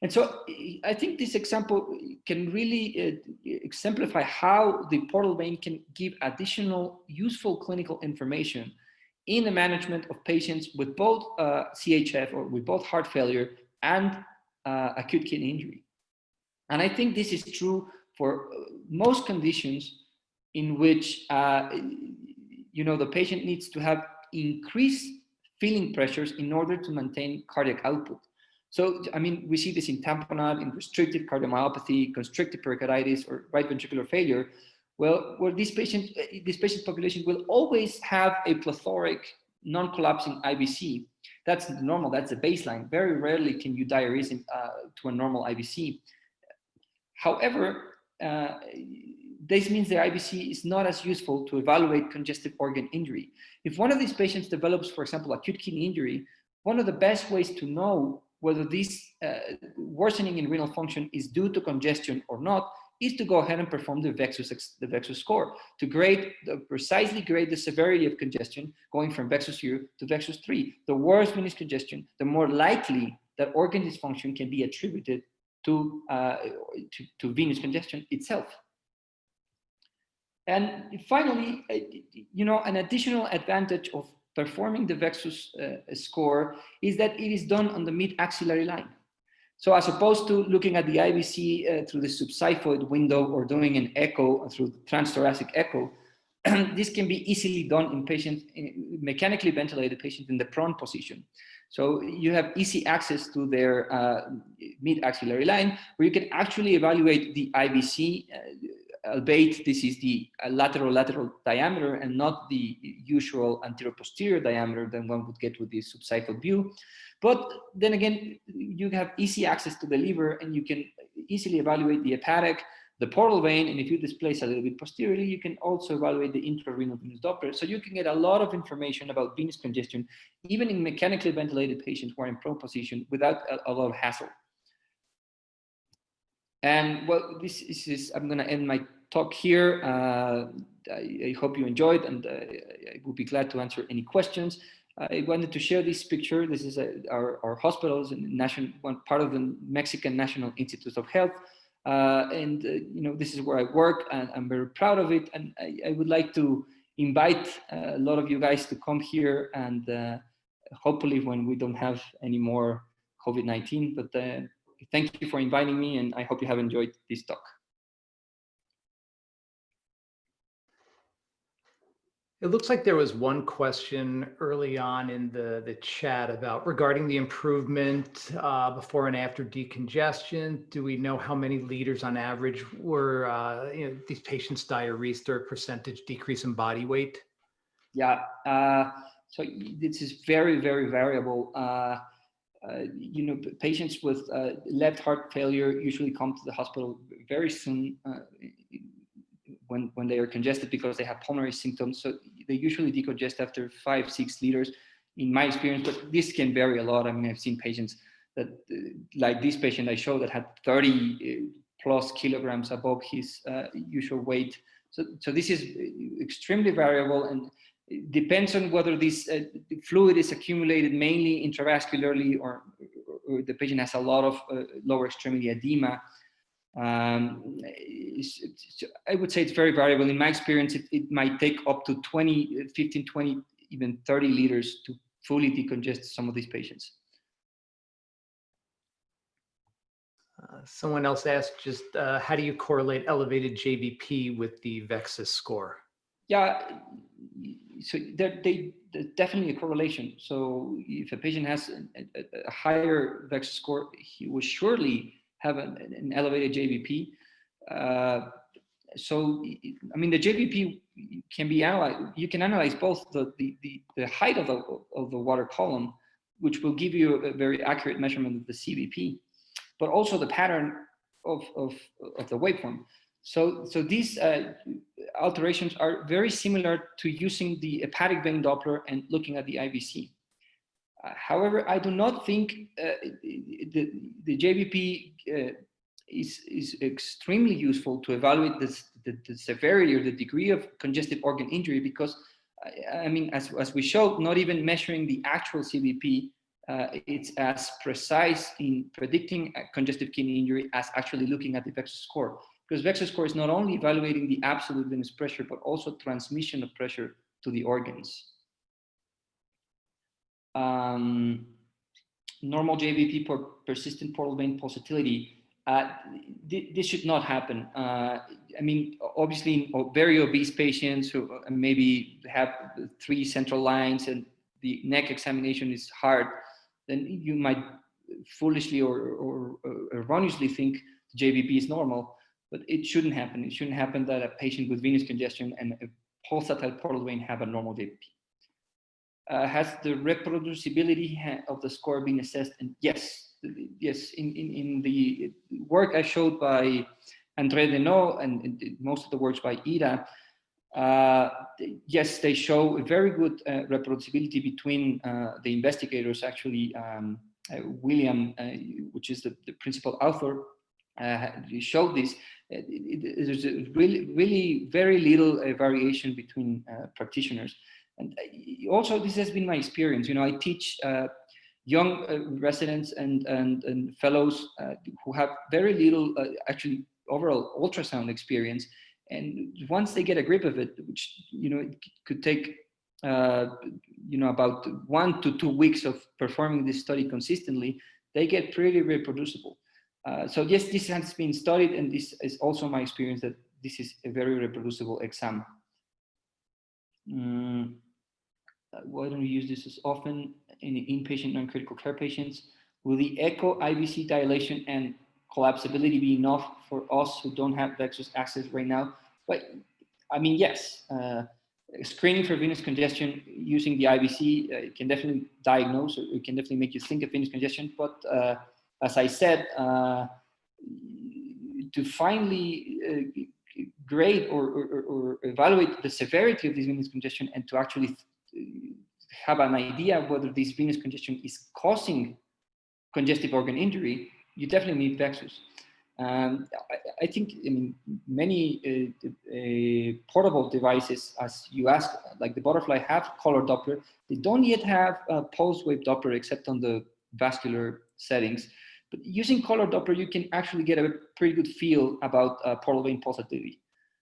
And so I think this example can really exemplify how the portal vein can give additional useful clinical information in the management of patients with both CHF or with both heart failure and acute kidney injury. And I think this is true for most conditions in which the patient needs to have increased filling pressures in order to maintain cardiac output. So, I mean, we see this in tamponade, in restrictive cardiomyopathy, constrictive pericarditis, or right ventricular failure. Well, where this patient population will always have a plethoric, non-collapsing IVC. That's normal, that's the baseline. Very rarely can you diurese to a normal IVC. However, this means the IVC is not as useful to evaluate congestive organ injury. If one of these patients develops, for example, acute kidney injury, one of the best ways to know whether this worsening in renal function is due to congestion or not is to go ahead and perform the VExUS score to precisely grade the severity of congestion going from VExUS 0 to VExUS 3. The worse venous congestion, the more likely that organ dysfunction can be attributed to venous congestion itself. And finally, an additional advantage of performing the VExUS score is that it is done on the mid-axillary line. So as opposed to looking at the IVC through the subxiphoid window or doing an echo through the transthoracic echo, this can be easily done in patients, mechanically ventilated patients in the prone position. So you have easy access to their mid-axillary line where you can actually evaluate the IVC, albeit this is the lateral diameter and not the usual anterior-posterior diameter than one would get with the subxiphoid view. But then again, you have easy access to the liver and you can easily evaluate the hepatic, the portal vein, and if you displace a little bit posteriorly, you can also evaluate the intra-renal venous Doppler. So you can get a lot of information about venous congestion, even in mechanically ventilated patients who are in prone position without a lot of hassle. And well, I'm going to end my talk here. I hope you enjoyed, and I would be glad to answer any questions. I wanted to share this picture. This is our hospitals and one part of the Mexican National Institute of Health. This is where I work, and I'm very proud of it. And I would like to invite a lot of you guys to come here, and hopefully when we don't have any more COVID-19. But thank you for inviting me, and I hope you have enjoyed this talk. It looks like there was one question early on in the chat regarding the improvement before and after decongestion. Do we know how many liters on average were these patients diuresed, or percentage decrease in body weight? Yeah, so this is very, very variable. Patients with left heart failure usually come to the hospital very soon when they are congested because they have pulmonary symptoms. So they usually decongest after 5-6 liters in my experience, but this can vary a lot. I mean, I've seen patients that, like this patient I showed, that had 30 plus kilograms above his usual weight. So this is extremely variable. And It depends on whether this fluid is accumulated mainly intravascularly or the patient has a lot of lower extremity edema. I would say it's very variable. In my experience, it might take up to 15, 20, even 30 liters to fully decongest some of these patients. Someone else asked just how do you correlate elevated JVP with the VExUS score? Yeah, so there's definitely a correlation. So if a patient has a higher VExUS score, he will surely have an elevated JVP. So, I mean, the JVP can be analyzed. You can analyze both the height of the water column, which will give you a very accurate measurement of the CVP, but also the pattern of the waveform. So these alterations are very similar to using the hepatic vein Doppler and looking at the IVC. However, I do not think the JVP is extremely useful to evaluate the severity or the degree of congestive organ injury, because I mean, as we showed, not even measuring the actual CVP, it's as precise in predicting congestive kidney injury as actually looking at the VExUS score. Because VExUS score is not only evaluating the absolute venous pressure, but also transmission of pressure to the organs. Normal JVP for persistent portal vein pulsatility. This should not happen. I mean, obviously, in very obese patients who maybe have 3 central lines and the neck examination is hard, then you might foolishly or erroneously think the JVP is normal, but it shouldn't happen. It shouldn't happen that a patient with venous congestion and a pulsatile portal vein have a normal JVP. Has the reproducibility of the score been assessed? And yes, in the work I showed by André Denot and most of the works by Ida, yes, they show a very good reproducibility between the investigators. Actually, William, which is the principal author, showed this. There's really very little variation between practitioners. And also, this has been my experience. You know, I teach young residents and fellows who have very little, actually, overall ultrasound experience. And once they get a grip of it, which, you know, it could take, you know, about 1 to 2 weeks of performing this study consistently, they get pretty reproducible. So yes, this has been studied, and this is also my experience that this is a very reproducible exam. Why don't we use this as often in inpatient non-critical care patients? Will the echo IVC dilation and collapsibility be enough for us who don't have VExUS access right now? But I mean, yes, screening for venous congestion using the IVC can definitely diagnose, or it can definitely make you think of venous congestion. But as I said, to finally grade or evaluate the severity of this venous congestion and to actually have an idea of whether this venous congestion is causing congestive organ injury, you definitely need VExUS. I think in many portable devices, as you asked, like the Butterfly, have color Doppler. They don't yet have pulse wave Doppler except on the vascular settings. But using color Doppler, you can actually get a pretty good feel about portal vein pulsatility.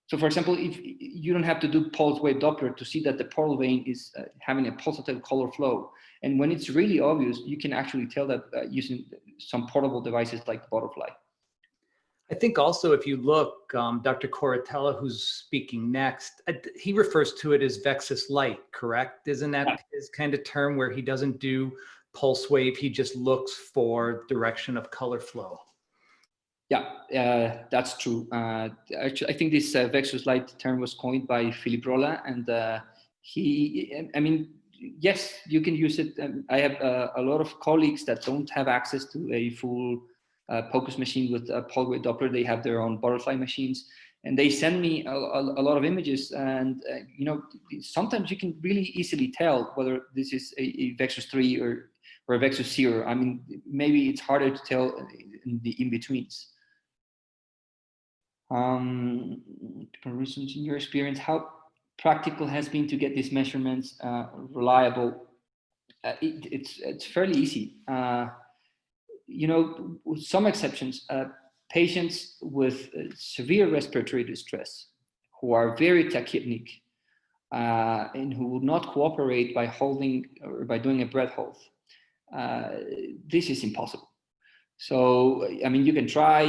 So, for example, if you don't have to do pulse wave Doppler to see that the portal vein is having a pulsative color flow, and when it's really obvious, you can actually tell that using some portable devices like the Butterfly. I think also if you look, Dr. Koratala, who's speaking next, he refers to it as VExUS light, correct? Isn't that his kind of term where he doesn't do pulse wave, he just looks for direction of color flow? Yeah, that's true. Actually, I think this VExUS light term was coined by Philippe Rolla, and I mean, yes, you can use it. I have a lot of colleagues that don't have access to a full POCUS machine with pulse wave Doppler. They have their own Butterfly machines, and they send me a lot of images. And you know, sometimes you can really easily tell whether this is a VExUS 3 or a VExUS 0. I mean, maybe it's harder to tell in the in-betweens. For reasons in your experience, how practical has been to get these measurements reliable. It's fairly easy. You know, with some exceptions, patients with severe respiratory distress who are very tachypnic and who will not cooperate by holding or by doing a breath hold, this is impossible. So, I mean, you can try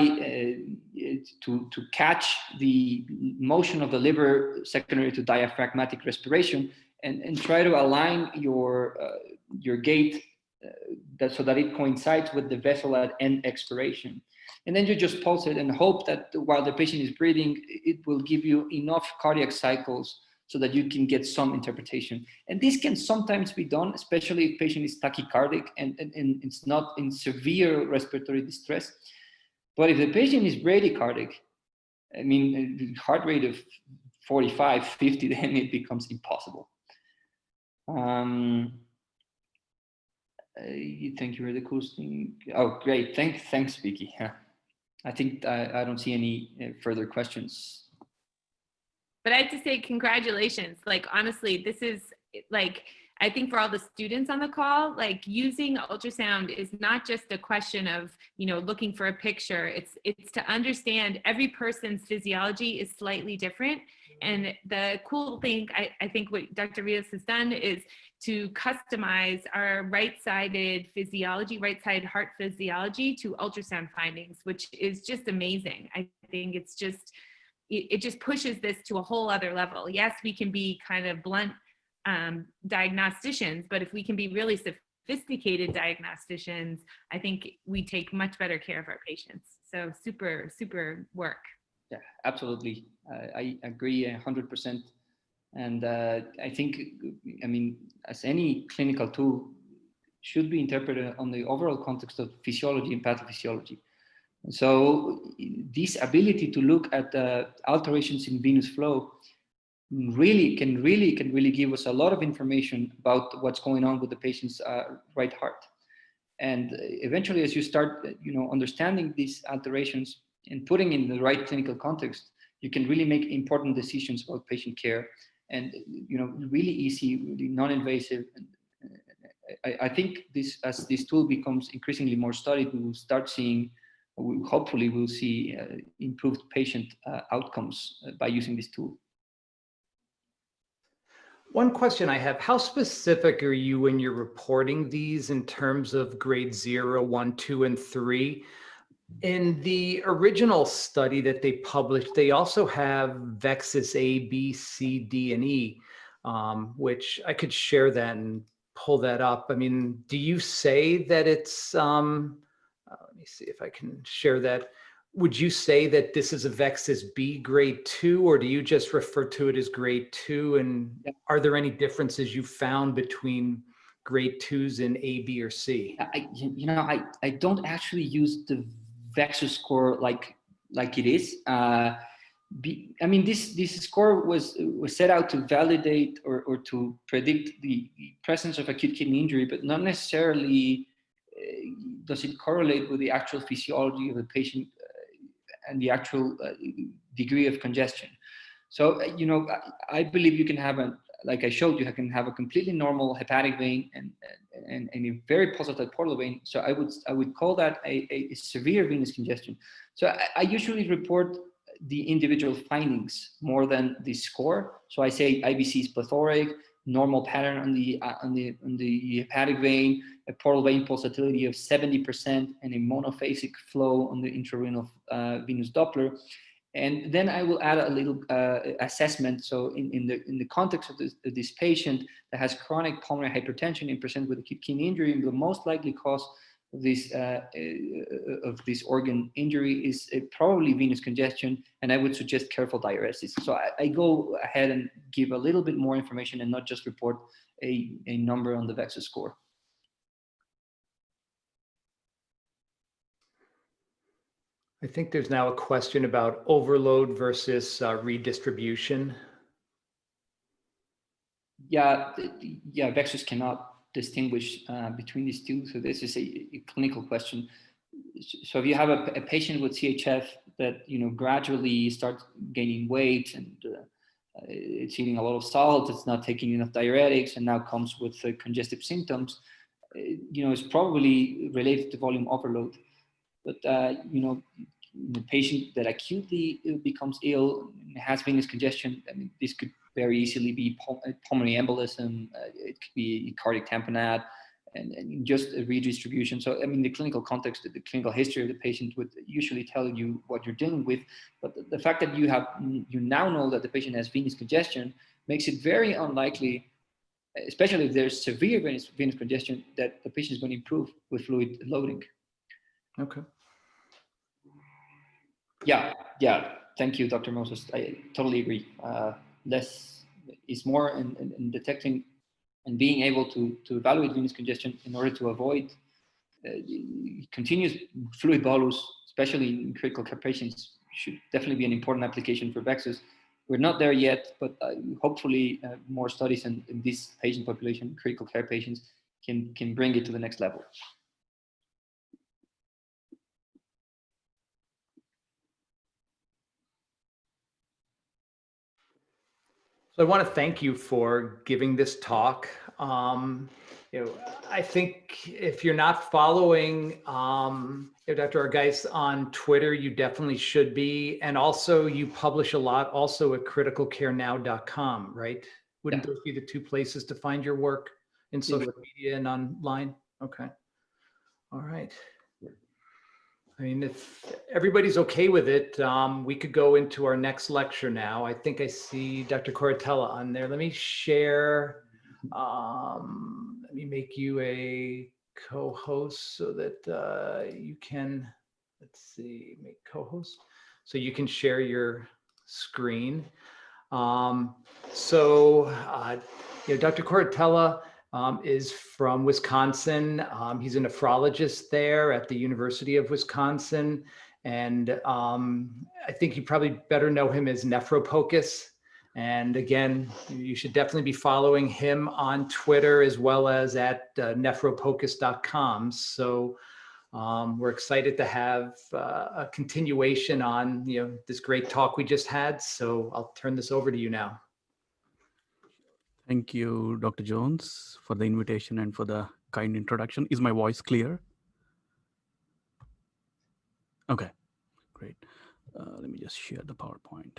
to catch the motion of the liver secondary to diaphragmatic respiration and try to align your gait so that it coincides with the vessel at end expiration. And then you just pulse it and hope that while the patient is breathing, it will give you enough cardiac cycles so that you can get some interpretation. And this can sometimes be done, especially if patient is tachycardic and it's not in severe respiratory distress. But if the patient is bradycardic, I mean, heart rate of 45, 50, then it becomes impossible. Thank you for the cool thing. Oh, great. Thanks, Vicky. Yeah. I think I don't see any further questions. But I have to say, congratulations. Like, honestly, this is like, I think for all the students on the call, like using ultrasound is not just a question of, you know, looking for a picture. It's to understand every person's physiology is slightly different. And the cool thing, I think what Dr. Rios has done is to customize our right-sided physiology, right-side heart physiology to ultrasound findings, which is just amazing. I think it's just, it just pushes this to a whole other level. Yes, we can be kind of blunt diagnosticians, but if we can be really sophisticated diagnosticians, I think we take much better care of our patients. So super, super work. Yeah, absolutely. I agree 100%. And I think, I mean, as any clinical tool should be interpreted on the overall context of physiology and pathophysiology. So this ability to look at alterations in venous flow can really give us a lot of information about what's going on with the patient's right heart. And eventually, as you start, you know, understanding these alterations and putting in the right clinical context, you can really make important decisions about patient care. And, you know, really easy, really non-invasive. I think this, as this tool becomes increasingly more studied, we will start seeing, hopefully we'll see improved patient outcomes by using this tool. One question I have, how specific are you when you're reporting these in terms of grade 0, 1, 2, and 3? In the original study that they published, they also have VExUS A, B, C, D, and E, which I could share that and pull that up. I mean, do you say that it's, let me see if I can share that. Would you say that this is a VExUS B grade 2, or do you just refer to it as grade 2? And are there any differences you found between grade 2s in A, B, or C? I don't actually use the VExUS score like it is. I mean, this score was set out to validate or to predict the presence of acute kidney injury, but not necessarily does it correlate with the actual physiology of the patient and the actual degree of congestion. So, you know, I believe you can have like I showed you, I can have a completely normal hepatic vein and a very positive portal vein. So I would call that a severe venous congestion. So I usually report the individual findings more than the score. So I say IVC is plethoric, normal pattern on the hepatic vein, a portal vein pulsatility of 70%, and a monophasic flow on the intra-renal venous Doppler. And then I will add a little assessment. So in the context of this patient that has chronic pulmonary hypertension and present with acute kidney injury, the most likely cause of this organ injury is probably venous congestion, and I would suggest careful diuresis. So I go ahead and give a little bit more information and not just report a number on the VExUS score. I think there's now a question about overload versus redistribution. Yeah, VExUS cannot distinguish between these two. So this is a clinical question. So if you have a patient with CHF that, you know, gradually starts gaining weight and it's eating a lot of salt, it's not taking enough diuretics, and now comes with congestive symptoms, it's probably related to volume overload. But, the patient that acutely becomes ill, has venous congestion, I mean, this could very easily be pulmonary embolism, it could be cardiac tamponade, and just a redistribution. So, I mean, the clinical context, the clinical history of the patient would usually tell you what you're dealing with. But the fact that you now know that the patient has venous congestion makes it very unlikely, especially if there's severe venous congestion, that the patient is going to improve with fluid loading. Okay. Yeah. Thank you, Dr. Moses. I totally agree. Less is more in detecting and being able to evaluate venous congestion in order to avoid continuous fluid bolus, especially in critical care patients, should definitely be an important application for VExUS. We're not there yet, but hopefully more studies in this patient population, critical care patients, can bring it to the next level. So I want to thank you for giving this talk. I think if you're not following Dr. Argaiz on Twitter, you definitely should be. And also you publish a lot also at criticalcarenow.com, right? Wouldn't those be the two places to find your work in social media and online? Okay. All right. I mean, if everybody's okay with it, we could go into our next lecture now. I think I see Dr. Koratala on there. Let me share. Let me make you a co-host so that you can, let's see, make co-host. So you can share your screen. Dr. Koratala is from Wisconsin. He's a nephrologist there at the University of Wisconsin. And I think you probably better know him as POCUS. And again, you should definitely be following him on Twitter as well as at nephropocus.com. So we're excited to have a continuation on this great talk we just had. So I'll turn this over to you now. Thank you, Dr. Jones, for the invitation and for the kind introduction. Is my voice clear? Okay, great. Let me just share the PowerPoint.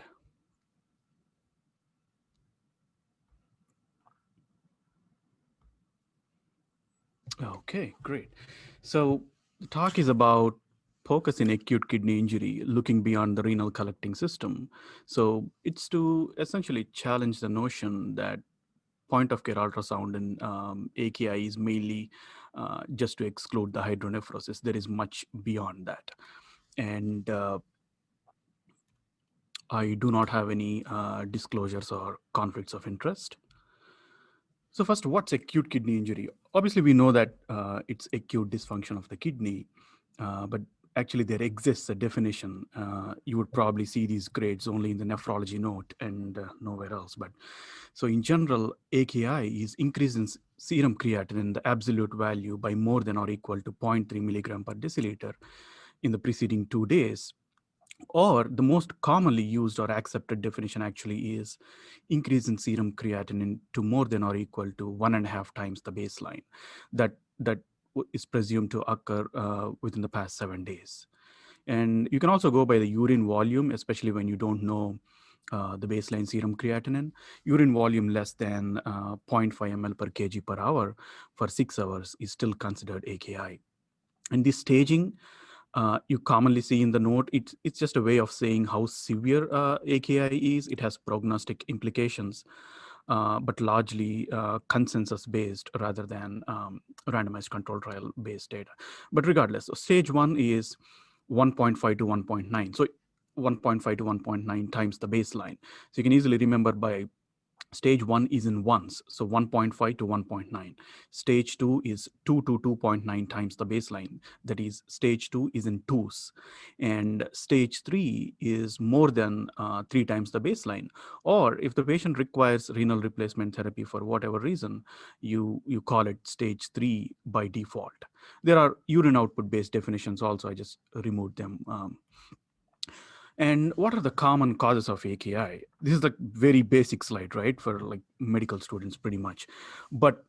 Okay, great. So the talk is about POCUS in acute kidney injury, looking beyond the renal collecting system. So it's to essentially challenge the notion that point of care ultrasound and AKI is mainly just to exclude the hydronephrosis. There is much beyond that. And I do not have any disclosures or conflicts of interest. So first, what's acute kidney injury? Obviously, we know that it's acute dysfunction of the kidney, but actually there exists a definition. You would probably see these grades only in the nephrology note and nowhere else. But so in general, AKI is increase in serum creatinine, the absolute value, by more than or equal to 0.3 milligram per deciliter in the preceding 2 days. Or the most commonly used or accepted definition actually is increase in serum creatinine to more than or equal to 1.5 times the baseline. That is presumed to occur within the past 7 days. And you can also go by the urine volume, especially when you don't know the baseline serum creatinine. Urine volume less than 0.5 ml per kg per hour for 6 hours is still considered AKI. And this staging, you commonly see in the note, it's just a way of saying how severe AKI is. It has prognostic implications, but largely consensus-based rather than randomized control trial-based data. But regardless, so stage 1 is 1.5 to 1.9. So 1.5 to 1.9 times the baseline. So you can easily remember by stage 1 is in ones, so 1.5 to 1.9. Stage 2 is 2 to 2.9 times the baseline. That is, stage 2 is in twos. And stage 3 is more than 3 times the baseline. Or if the patient requires renal replacement therapy for whatever reason, you call it stage 3 by default. There are urine output based definitions also. I just removed them. And what are the common causes of AKI? This is like very basic slide, right? For like medical students pretty much. But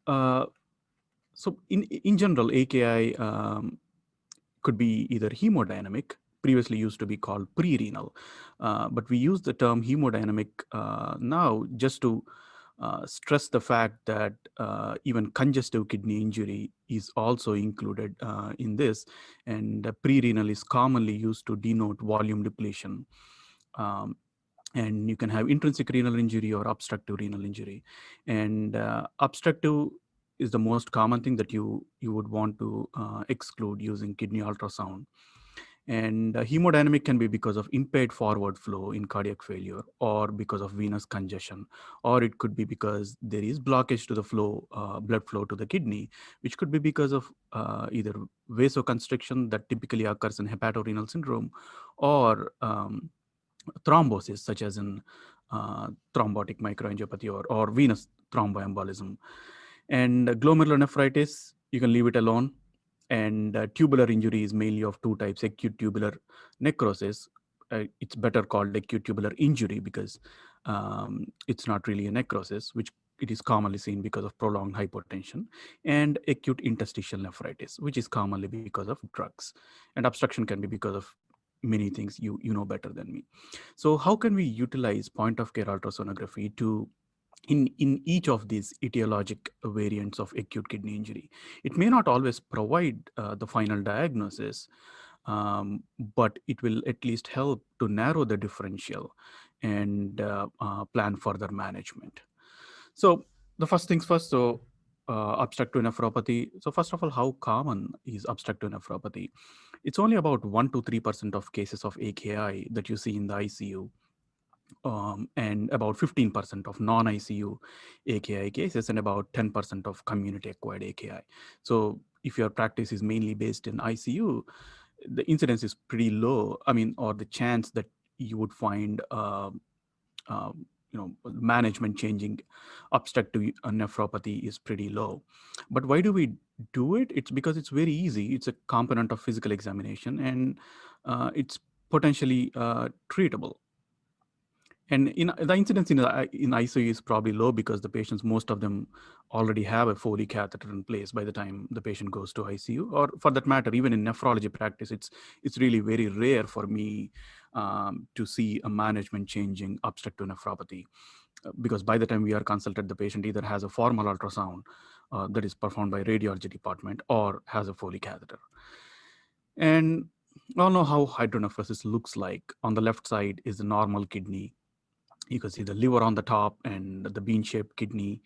so in general, AKI could be either hemodynamic, previously used to be called pre-renal, but we use the term hemodynamic now just to stress the fact that even congestive kidney injury is also included in this, and pre-renal is commonly used to denote volume depletion. And you can have intrinsic renal injury or obstructive renal injury. And obstructive is the most common thing that you would want to exclude using kidney ultrasound. And hemodynamic can be because of impaired forward flow in cardiac failure, or because of venous congestion, or it could be because there is blockage to the flow, blood flow to the kidney, which could be because of either vasoconstriction that typically occurs in hepatorenal syndrome, or thrombosis, such as in thrombotic microangiopathy or venous thromboembolism. And glomerulonephritis, you can leave it alone. And tubular injury is mainly of two types: acute tubular necrosis. It's better called acute tubular injury because it's not really a necrosis, which it is commonly seen because of prolonged hypotension, and acute interstitial nephritis, which is commonly because of drugs. And obstruction can be because of many things you know better than me. So how can we utilize point of care ultrasonography to in each of these etiologic variants of acute kidney injury? It may not always provide the final diagnosis, but it will at least help to narrow the differential and plan further management. So the first things first, so obstructive nephropathy. So first of all, how common is obstructive nephropathy? It's only about 1 to 3% of cases of AKI that you see in the ICU. And about 15% of non-ICU AKI cases, and about 10% of community-acquired AKI. So if your practice is mainly based in ICU, the incidence is pretty low. I mean, or the chance that you would find management changing obstructive nephropathy is pretty low. But why do we do it? It's because it's very easy. It's a component of physical examination, and it's potentially treatable. And the incidence in ICU is probably low because the patients, most of them already have a Foley catheter in place by the time the patient goes to ICU. Or for that matter, even in nephrology practice, it's really very rare for me to see a management changing obstructive nephropathy, because by the time we are consulted, the patient either has a formal ultrasound that is performed by radiology department or has a Foley catheter. And we all know how hydronephrosis looks like. On the left side is the normal kidney. You can see the liver on the top and the bean-shaped kidney,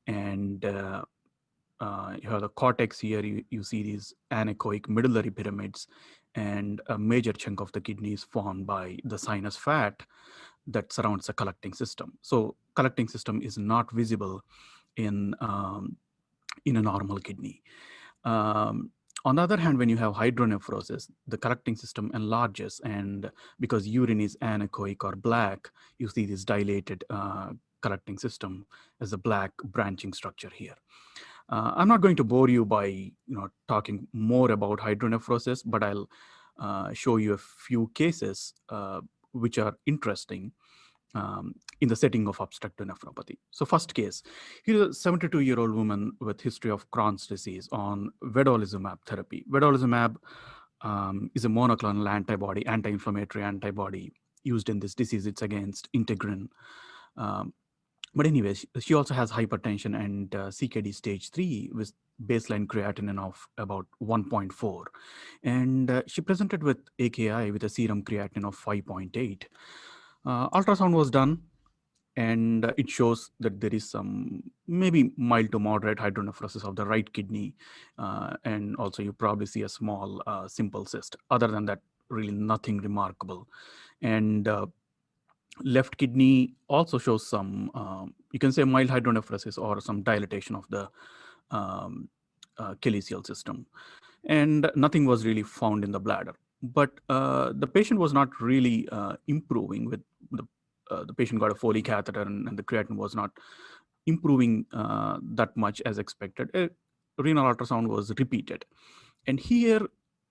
and you have the cortex here. You see these anechoic medullary pyramids, and a major chunk of the kidney is formed by the sinus fat that surrounds the collecting system. So collecting system is not visible in a normal kidney. On the other hand, when you have hydronephrosis, the collecting system enlarges, and because urine is anechoic or black, you see this dilated collecting system as a black branching structure here. I'm not going to bore you by talking more about hydronephrosis, but I'll show you a few cases which are interesting in the setting of obstructive nephropathy. So first case, here's a 72-year-old woman with history of Crohn's disease on vedolizumab therapy. Vedolizumab is a monoclonal antibody, anti-inflammatory antibody used in this disease. It's against integrin. But anyway, she also has hypertension and CKD stage 3 with baseline creatinine of about 1.4. And she presented with AKI with a serum creatinine of 5.8. Ultrasound was done, and it shows that there is some maybe mild to moderate hydronephrosis of the right kidney. And also you probably see a small simple cyst. Other than that, really nothing remarkable. And left kidney also shows some, you can say mild hydronephrosis or some dilatation of the calyceal system. And nothing was really found in the bladder. But the patient was not really improving with the patient got a Foley catheter, and the creatinine was not improving that much as expected. A renal ultrasound was repeated. And here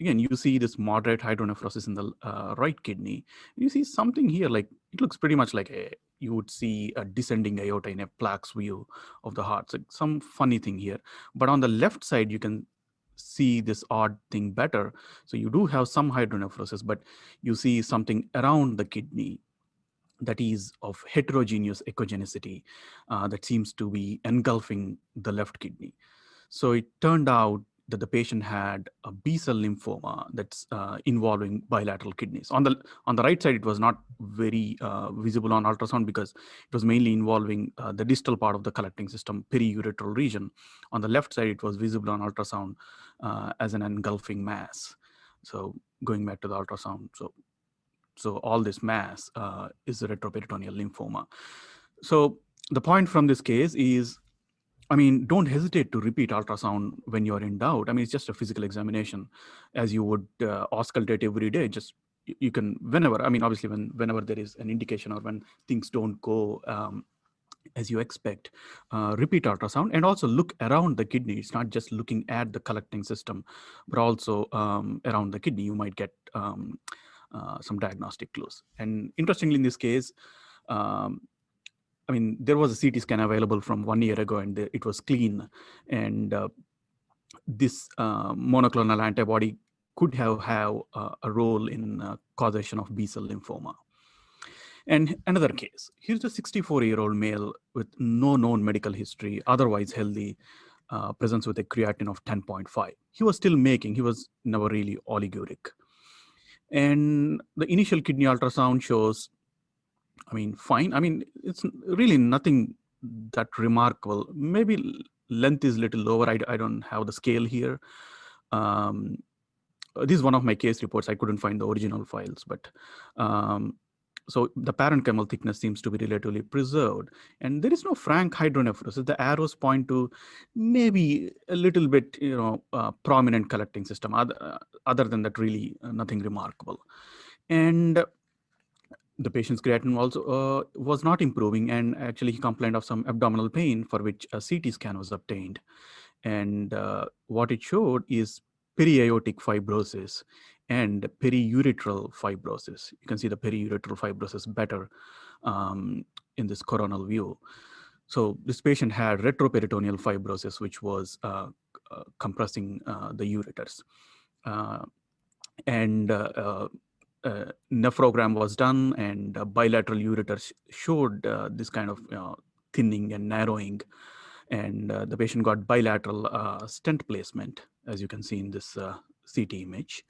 again, you see this moderate hydronephrosis in the right kidney. You see something here, like it looks pretty much like you would see a descending aorta in a plaques view of the heart. So some funny thing here. But on the left side, you can see this odd thing better. So you do have some hydronephrosis, but you see something around the kidney that is of heterogeneous echogenicity that seems to be engulfing the left kidney. So it turned out that the patient had a B-cell lymphoma that's involving bilateral kidneys. On the right side, it was not very visible on ultrasound because it was mainly involving the distal part of the collecting system, periuretral region. On the left side, it was visible on ultrasound as an engulfing mass. So going back to the ultrasound, so all this mass is a retroperitoneal lymphoma. So the point from this case is, I mean, don't hesitate to repeat ultrasound when you're in doubt. I mean, it's just a physical examination, as you would auscultate every day. Just you can, whenever, I mean, obviously whenever there is an indication or when things don't go as you expect, repeat ultrasound, and also look around the kidney. It's not just looking at the collecting system, but also around the kidney, you might get some diagnostic clues. And interestingly, in this case, I mean, there was a CT scan available from 1 year ago, and it was clean. And this monoclonal antibody could have a role in causation of B-cell lymphoma. And another case, here's a 64-year-old male with no known medical history, otherwise healthy, presents with a creatinine of 10.5. He was still making, he was never really oliguric. And the initial kidney ultrasound shows, I mean, fine. I mean, it's really nothing that remarkable. Maybe length is a little lower. I don't have the scale here. This is one of my case reports. I couldn't find the original files, but so the parenchymal thickness seems to be relatively preserved, and there is no frank hydronephrosis. The arrows point to maybe a little bit, prominent collecting system. Other than that, really nothing remarkable. And the patient's creatinine also was not improving, and actually he complained of some abdominal pain for which a CT scan was obtained. And what it showed is periaortic fibrosis and periuretral fibrosis. You can see the periuretral fibrosis better in this coronal view. So this patient had retroperitoneal fibrosis, which was compressing the ureters. Nephrogram was done, and bilateral ureters showed this kind of thinning and narrowing. And the patient got bilateral stent placement, as you can see in this CT image.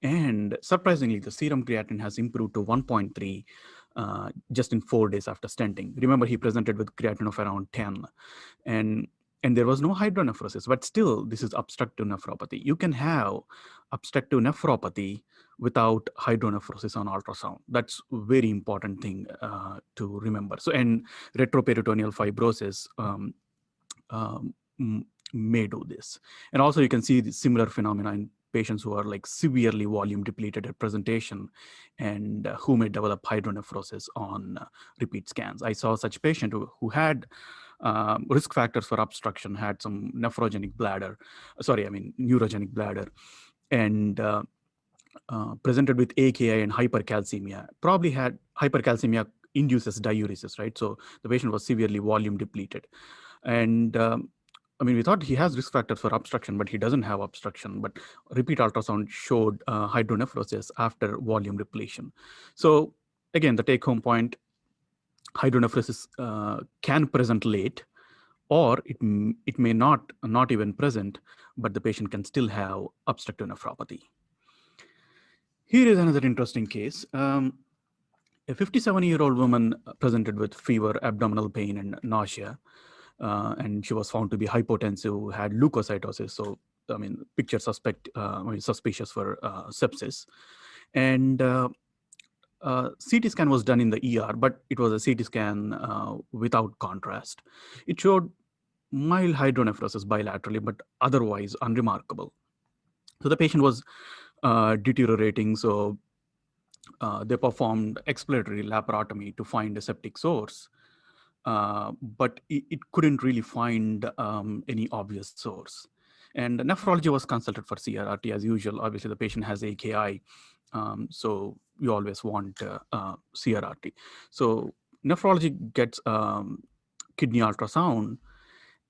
And surprisingly, the serum creatinine has improved to 1.3 just in 4 days after stenting. Remember, he presented with creatinine of around 10. And there was no hydronephrosis, but still, this is obstructive nephropathy. You can have obstructive nephropathy without hydronephrosis on ultrasound. That's a very important thing to remember. So, and retroperitoneal fibrosis may do this. And also you can see the similar phenomena in patients who are like severely volume depleted at presentation and who may develop hydronephrosis on repeat scans. I saw such patient who had risk factors for obstruction, had some neurogenic bladder, and presented with AKI and hypercalcemia, probably had hypercalcemia induces diuresis, right? So the patient was severely volume depleted. And I mean, we thought he has risk factors for obstruction, but he doesn't have obstruction. But repeat ultrasound showed hydronephrosis after volume depletion. So again, the take-home point, hydronephrosis can present late, or it may not even present, but the patient can still have obstructive nephropathy. Here is another interesting case. A 57-year-old woman presented with fever, abdominal pain, and nausea. And she was found to be hypotensive, had leukocytosis. So, I mean, picture suspicious for sepsis. And CT scan was done in the ER, but it was a CT scan without contrast. It showed mild hydronephrosis bilaterally, but otherwise unremarkable. So the patient was deteriorating. So they performed exploratory laparotomy to find a septic source. But it couldn't really find any obvious source. And the nephrology was consulted for CRRT as usual. Obviously, the patient has AKI, so you always want CRRT. So nephrology gets kidney ultrasound,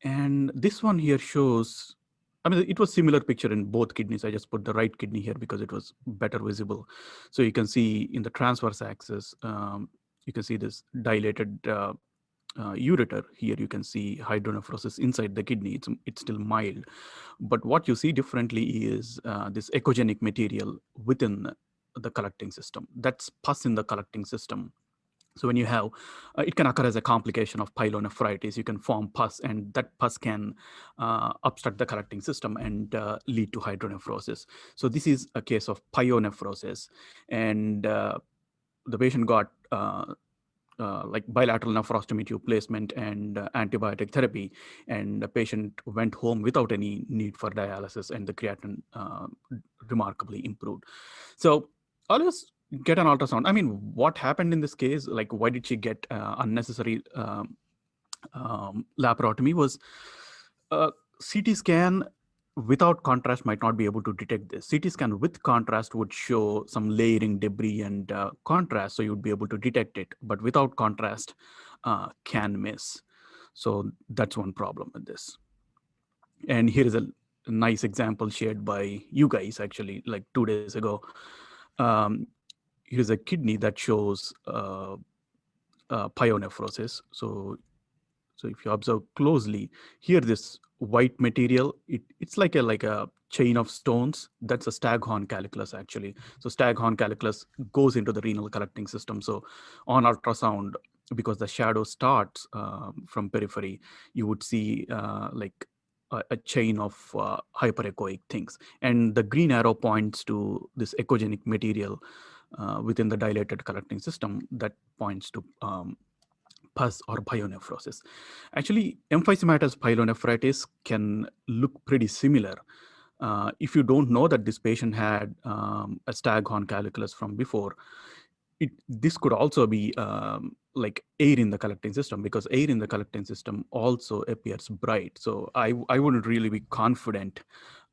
and this one here shows, I mean, it was similar picture in both kidneys. I just put the right kidney here because it was better visible. So you can see in the transverse axis, you can see this dilated ureter. Here you can see hydronephrosis inside the kidney. It's still mild. But what you see differently is this echogenic material within the collecting system. That's pus in the collecting system. So when you have, it can occur as a complication of pyelonephritis. You can form pus, and that pus can obstruct the collecting system and lead to hydronephrosis. So this is a case of pyonephrosis, and the patient got like bilateral nephrostomy tube placement and antibiotic therapy, and the patient went home without any need for dialysis, and the creatinine remarkably improved. So always get an ultrasound. I mean, what happened in this case? Like, why did she get unnecessary laparotomy? Was CT scan without contrast might not be able to detect this. CT scan with contrast would show some layering, debris, and contrast, so you would be able to detect it. But without contrast, can miss. So that's one problem with this. And here is a nice example shared by you guys, actually, like 2 days ago. Here's a kidney that shows pyonephrosis. So if you observe closely, here this white material, it's like a chain of stones. That's a staghorn calculus, actually. So staghorn calculus goes into the renal collecting system. So on ultrasound, because the shadow starts from periphery, you would see like a chain of hyperechoic things. And the green arrow points to this echogenic material within the dilated collecting system that points to pus or pyonephrosis. Actually, emphysematous pyelonephritis can look pretty similar. If you don't know that this patient had a staghorn calculus from before, this could also be like air in the collecting system, because air in the collecting system also appears bright. So I wouldn't really be confident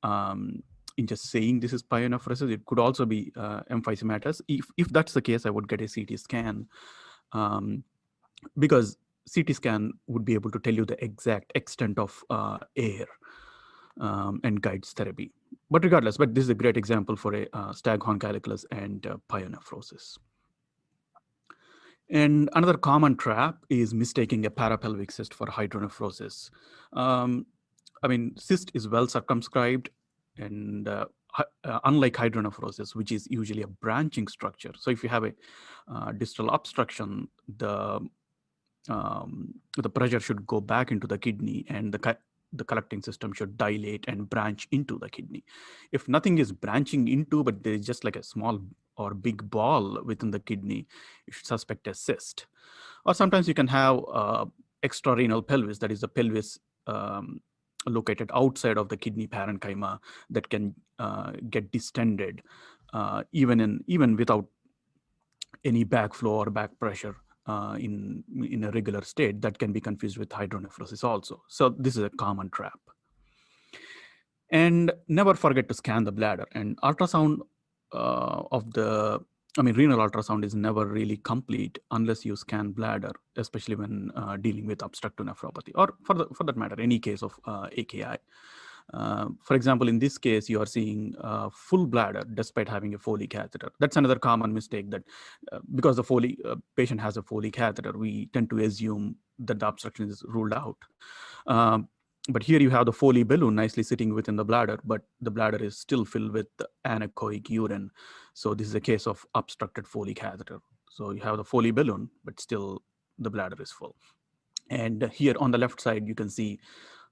in just saying this is pyonephrosis. It could also be emphysematous. If that's the case, I would get a CT scan. Because CT scan would be able to tell you the exact extent of air and guides therapy. But regardless, this is a great example for a staghorn calculus and pyonephrosis. And another common trap is mistaking a parapelvic cyst for hydronephrosis. I mean, cyst is well circumscribed, and unlike hydronephrosis, which is usually a branching structure. So if you have a distal obstruction, the pressure should go back into the kidney, and the collecting system should dilate and branch into the kidney. If nothing is branching into, but there is just like a small or big ball within the kidney, you should suspect a cyst. Or sometimes you can have extra-renal pelvis, that is the pelvis located outside of the kidney parenchyma, that can get distended even without any backflow or back pressure. In a regular state, that can be confused with hydronephrosis also. So this is a common trap. And never forget to scan the bladder. And ultrasound renal ultrasound is never really complete unless you scan bladder, especially when dealing with obstructive nephropathy, or for that matter, any case of AKI. For example, in this case, you are seeing full bladder despite having a Foley catheter. That's another common mistake, that because the Foley patient has a Foley catheter, we tend to assume that the obstruction is ruled out. But here you have the Foley balloon nicely sitting within the bladder, but the bladder is still filled with anechoic urine. So this is a case of obstructed Foley catheter. So you have the Foley balloon, but still the bladder is full. And here on the left side, you can see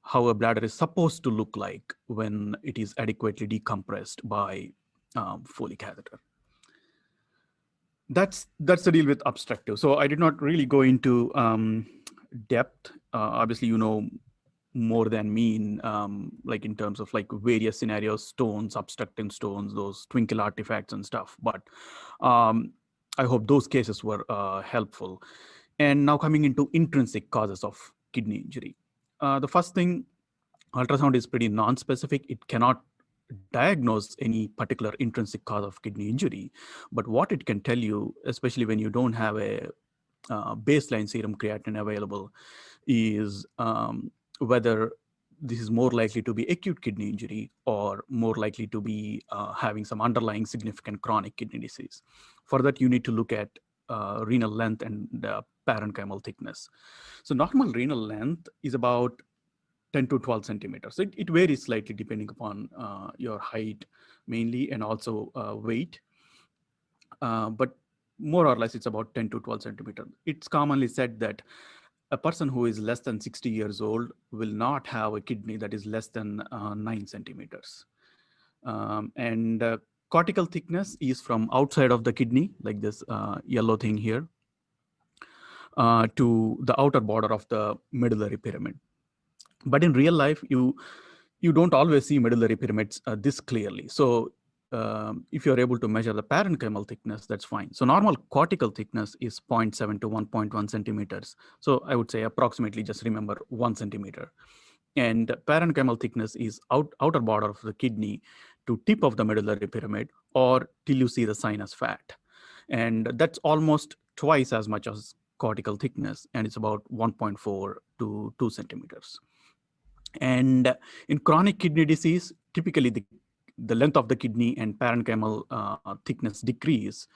how a bladder is supposed to look like when it is adequately decompressed by Foley catheter. That's the deal with obstructive. So I did not really go into depth. Obviously, you know more than me in like in terms of like various scenarios, stones, obstructing stones, those twinkle artifacts and stuff. But I hope those cases were helpful. And now coming into intrinsic causes of kidney injury. The first thing Ultrasound is pretty non-specific. It cannot diagnose any particular intrinsic cause of kidney injury, but what it can tell you, especially when you don't have a baseline serum creatinine available, is whether this is more likely to be acute kidney injury or more likely to be having some underlying significant chronic kidney disease. For that, you need to look at renal length and parenchymal thickness. So normal renal length is about 10 to 12 centimeters. It varies slightly depending upon your height mainly and also weight. But more or less, it's about 10 to 12 centimeters. It's commonly said that a person who is less than 60 years old will not have a kidney that is less than 9 centimeters. And cortical thickness is from outside of the kidney, like this yellow thing here, to the outer border of the medullary pyramid. But in real life, you don't always see medullary pyramids this clearly. So if you're able to measure the parenchymal thickness, that's fine. So normal cortical thickness is 0.7 to 1.1 centimeters. So I would say approximately, just remember, 1 centimeter. And parenchymal thickness is outer border of the kidney to tip of the medullary pyramid or till you see the sinus fat. And that's almost twice as much as cortical thickness, and it's about 1.4 to 2 centimeters. And in chronic kidney disease, typically the length of the kidney and parenchymal thickness decrease.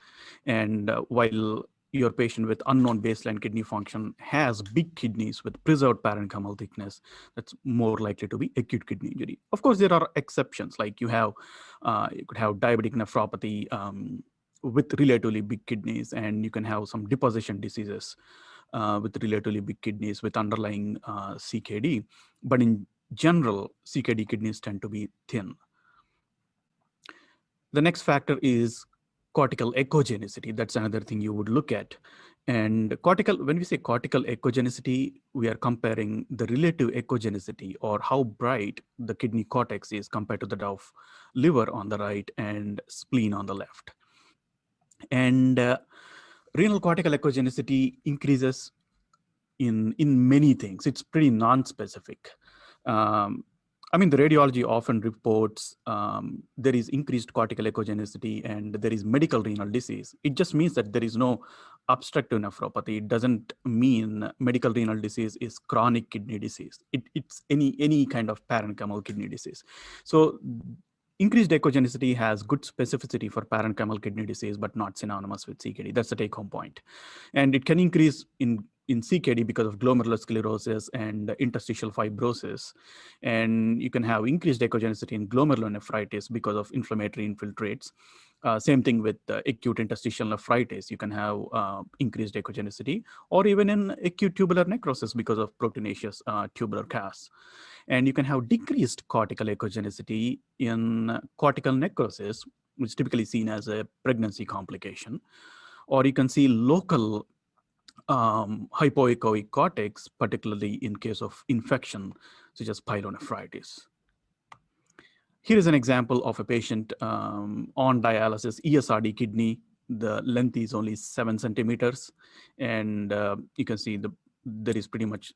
And while your patient with unknown baseline kidney function has big kidneys with preserved parenchymal thickness, that's more likely to be acute kidney injury. Of course, there are exceptions, like you could have diabetic nephropathy with relatively big kidneys, and you can have some deposition diseases with relatively big kidneys with underlying CKD. But in general, CKD kidneys tend to be thin. The next factor is cortical echogenicity. That's another thing you would look at. And when we say cortical echogenicity, we are comparing the relative echogenicity, or how bright the kidney cortex is compared to that of liver on the right and spleen on the left. And renal cortical echogenicity increases in many things. It's pretty non-specific. I mean, the radiology often reports there is increased cortical echogenicity and there is medical renal disease. It just means that there is no obstructive nephropathy. It doesn't mean medical renal disease is chronic kidney disease. It's any kind of parenchymal kidney disease. So increased echogenicity has good specificity for parenchymal kidney disease, but not synonymous with CKD. That's the take-home point. And it can increase in CKD because of glomerulosclerosis and interstitial fibrosis. And you can have increased echogenicity in glomerulonephritis because of inflammatory infiltrates. Same thing with acute interstitial nephritis. You can have increased echogenicity, or even in acute tubular necrosis because of proteinaceous tubular casts. And you can have decreased cortical echogenicity in cortical necrosis, which is typically seen as a pregnancy complication. Or you can see local hypoechoic cortex, particularly in case of infection, such as pyelonephritis. Here is an example of a patient on dialysis, ESRD kidney. The length is only 7 centimeters, and you can see there is pretty much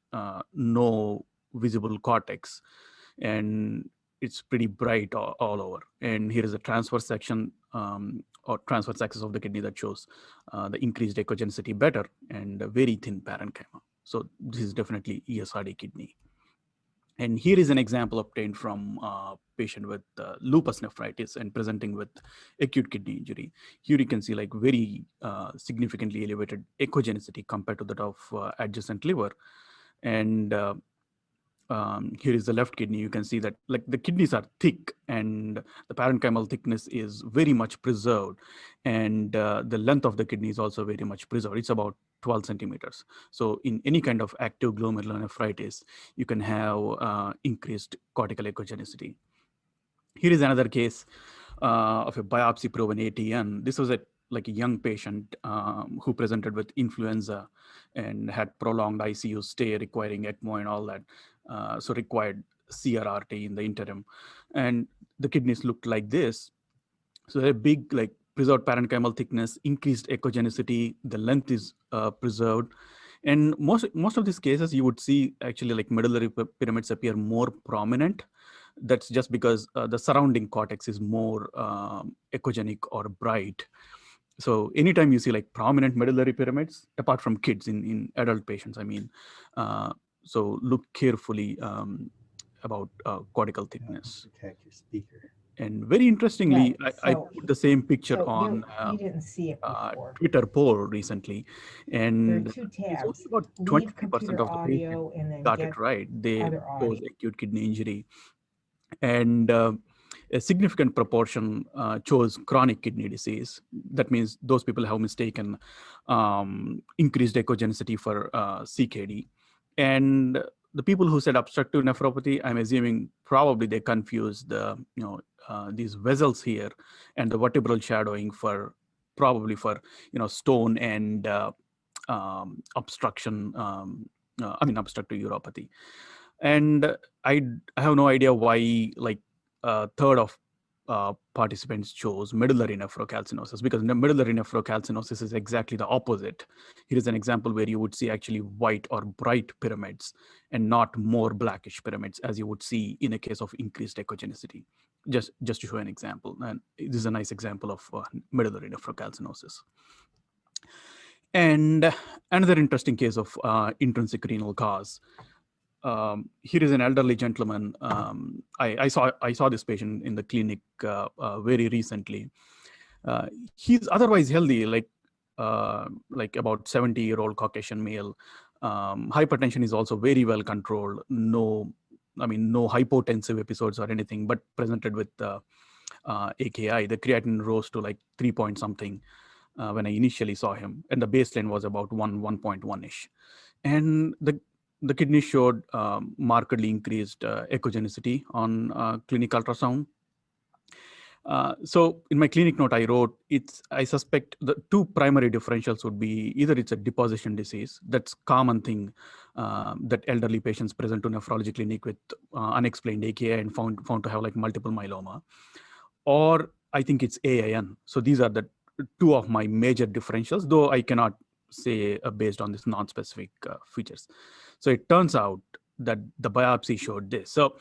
no visible cortex, and it's pretty bright all over. And here is a transverse section or transverse axis of the kidney that shows the increased echogenicity better and a very thin parenchyma. So this is definitely ESRD kidney. And here is an example obtained from a patient with lupus nephritis and presenting with acute kidney injury. Here you can see like very significantly elevated echogenicity compared to that of adjacent liver. And here is the left kidney. You can see that like the kidneys are thick and the parenchymal thickness is very much preserved. And the length of the kidney is also very much preserved. It's about 12 centimeters. So in any kind of active glomerulonephritis, you can have increased cortical echogenicity. Here is another case of a biopsy-proven ATN. This was a young patient who presented with influenza and had prolonged ICU stay requiring ECMO and all that. So required CRRT in the interim. And the kidneys looked like this. So a big preserved parenchymal thickness, increased echogenicity, the length is preserved, And most of these cases, you would see actually like medullary pyramids appear more prominent. That's just because the surrounding cortex is more echogenic or bright. So anytime you see like prominent medullary pyramids, apart from kids, in adult patients, I mean, so look carefully about cortical thickness. Protect your speaker. And very interestingly, Right, I so- put the same picture So on you didn't see it before. Twitter poll recently, There and are two it's tabs, only about leave 20% computer of the patients audio and then got get it right. They other chose audio. acute kidney injury, and a significant proportion chose chronic kidney disease. That means those people have mistaken increased echogenicity for CKD. And the people who said obstructive nephropathy, I'm assuming probably they confused the these vessels here and the vertebral shadowing for probably for stone and obstruction. Obstructive uropathy. And I have no idea why like a third of participants chose medullary nephrocalcinosis, because medullary nephrocalcinosis is exactly the opposite. Here is an example where you would see actually white or bright pyramids and not more blackish pyramids as you would see in a case of increased echogenicity. Just to show an example, and this is a nice example of medullary nephrocalcinosis. And another interesting case of intrinsic renal cause. Here is an elderly gentleman. I saw this patient in the clinic very recently. He's otherwise healthy, like about 70-year-old Caucasian male. Hypertension is also very well controlled. No hypotensive episodes or anything, but presented with AKI. The creatinine rose to like 3 point something when I initially saw him, and the baseline was about 1.1-ish. And the kidney showed markedly increased echogenicity on clinical ultrasound. So in my clinic note, I wrote, I suspect the two primary differentials would be either it's a deposition disease, that's common thing that elderly patients present to nephrology clinic with unexplained AKI and found to have like multiple myeloma, or I think it's AIN. So these are the two of my major differentials, though I cannot say based on this non-specific features. So it turns out that the biopsy showed this. So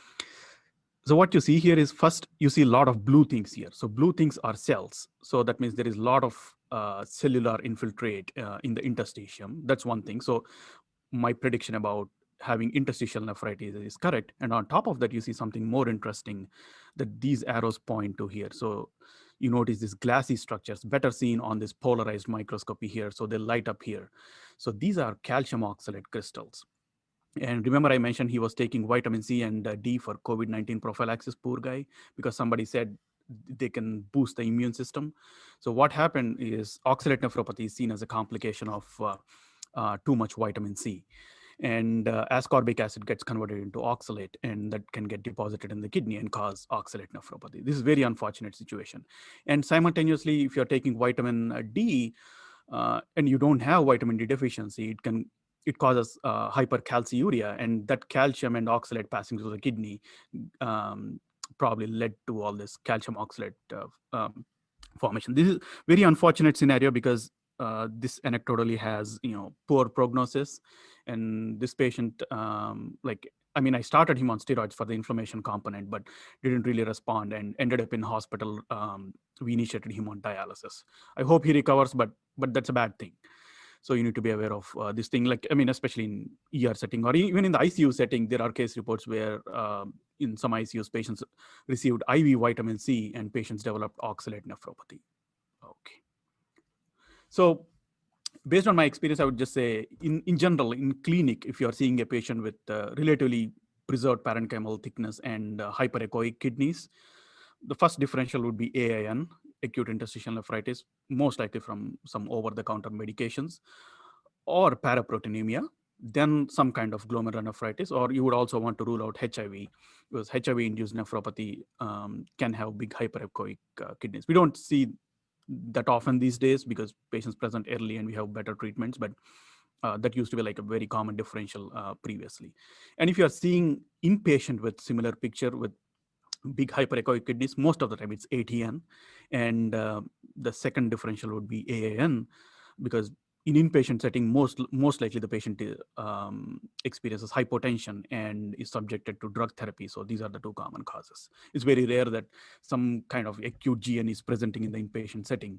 what you see here is, first you see a lot of blue things here. So blue things are cells. So that means there is a lot of cellular infiltrate in the interstitium. That's one thing. So my prediction about having interstitial nephritis is correct. And on top of that, you see something more interesting that these arrows point to here. So you notice these glassy structures, better seen on this polarized microscopy here. So they light up here. So these are calcium oxalate crystals. And remember, I mentioned he was taking vitamin C and D for COVID-19 prophylaxis, poor guy, because somebody said they can boost the immune system. So what happened is oxalate nephropathy is seen as a complication of too much vitamin C. And ascorbic acid gets converted into oxalate, and that can get deposited in the kidney and cause oxalate nephropathy. This is a very unfortunate situation. And simultaneously, if you're taking vitamin D and you don't have vitamin D deficiency, it causes hypercalciuria, and that calcium and oxalate passing through the kidney probably led to all this calcium oxalate formation. This is very unfortunate scenario because this anecdotally has poor prognosis, and this patient I started him on steroids for the inflammation component, but didn't really respond and ended up in hospital. We initiated him on dialysis. I hope he recovers, but that's a bad thing. So you need to be aware of this thing, especially in ER setting or even in the ICU setting. There are case reports where in some ICUs, patients received IV vitamin C and patients developed oxalate nephropathy. Okay. So based on my experience, I would just say in general, in clinic, if you're seeing a patient with relatively preserved parenchymal thickness and hyperechoic kidneys, the first differential would be AIN, acute interstitial nephritis, most likely from some over-the-counter medications, or paraproteinemia, then some kind of glomerulonephritis, or you would also want to rule out HIV, because HIV-induced nephropathy can have big hyperechoic kidneys. We don't see that often these days because patients present early and we have better treatments, but that used to be like a very common differential previously. And if you're seeing inpatient with similar picture with big hyperechoic kidneys, most of the time it's ATN, and the second differential would be AAN, because in inpatient setting, most likely the patient experiences hypotension and is subjected to drug therapy. So these are the two common causes. It's very rare that some kind of acute GN is presenting in the inpatient setting,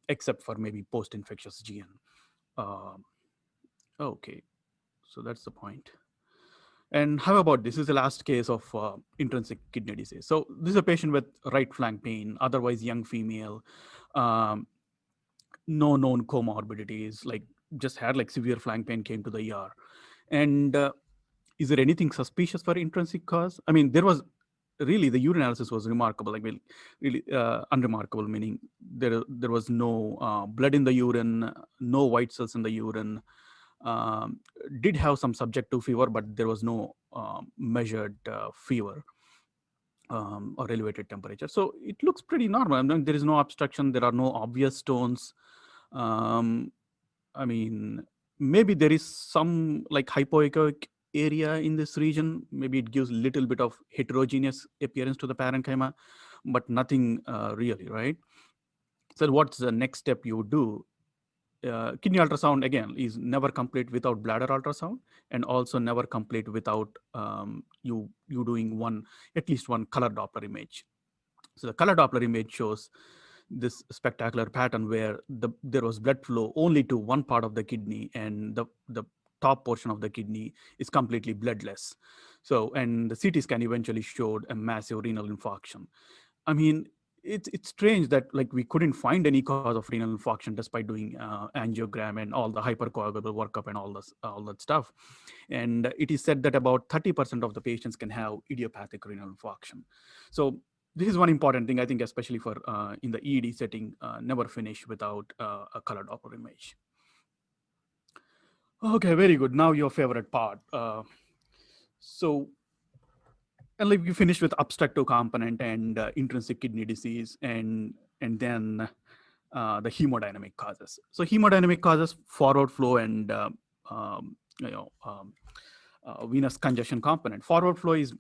except for maybe post-infectious GN. Okay, so that's the point. And how about this? Is the last case of intrinsic kidney disease. So this is a patient with right flank pain, otherwise young female, no known comorbidities, like just had like severe flank pain, came to the ER. And is there anything suspicious for intrinsic cause? I mean, there was really, the urinalysis was remarkable, like really unremarkable, meaning there was no blood in the urine, no white cells in the urine. Did have some subjective fever, but there was no measured fever or elevated temperature. So it looks pretty normal. I mean, there is no obstruction. There are no obvious stones. I mean, maybe there is some like hypoechoic area in this region. Maybe it gives a little bit of heterogeneous appearance to the parenchyma, but nothing really, right? So what's the next step you would do? Kidney ultrasound, again, is never complete without bladder ultrasound, and also never complete without you doing at least one color Doppler image. So the color Doppler image shows this spectacular pattern where there was blood flow only to one part of the kidney, and the top portion of the kidney is completely bloodless. So, and the CT scan eventually showed a massive renal infarction. I mean, it's strange that like we couldn't find any cause of renal infarction despite doing angiogram and all the hypercoagulable workup and all that stuff. And it is said that about 30% of the patients can have idiopathic renal infarction. So this is one important thing, I think, especially for in the ED setting, never finish without a color Doppler image. Okay, very good. Now your favorite part. And like you finished with obstructive component and intrinsic kidney disease, and then the hemodynamic causes. So hemodynamic causes forward flow and venous congestion component. Forward flow is,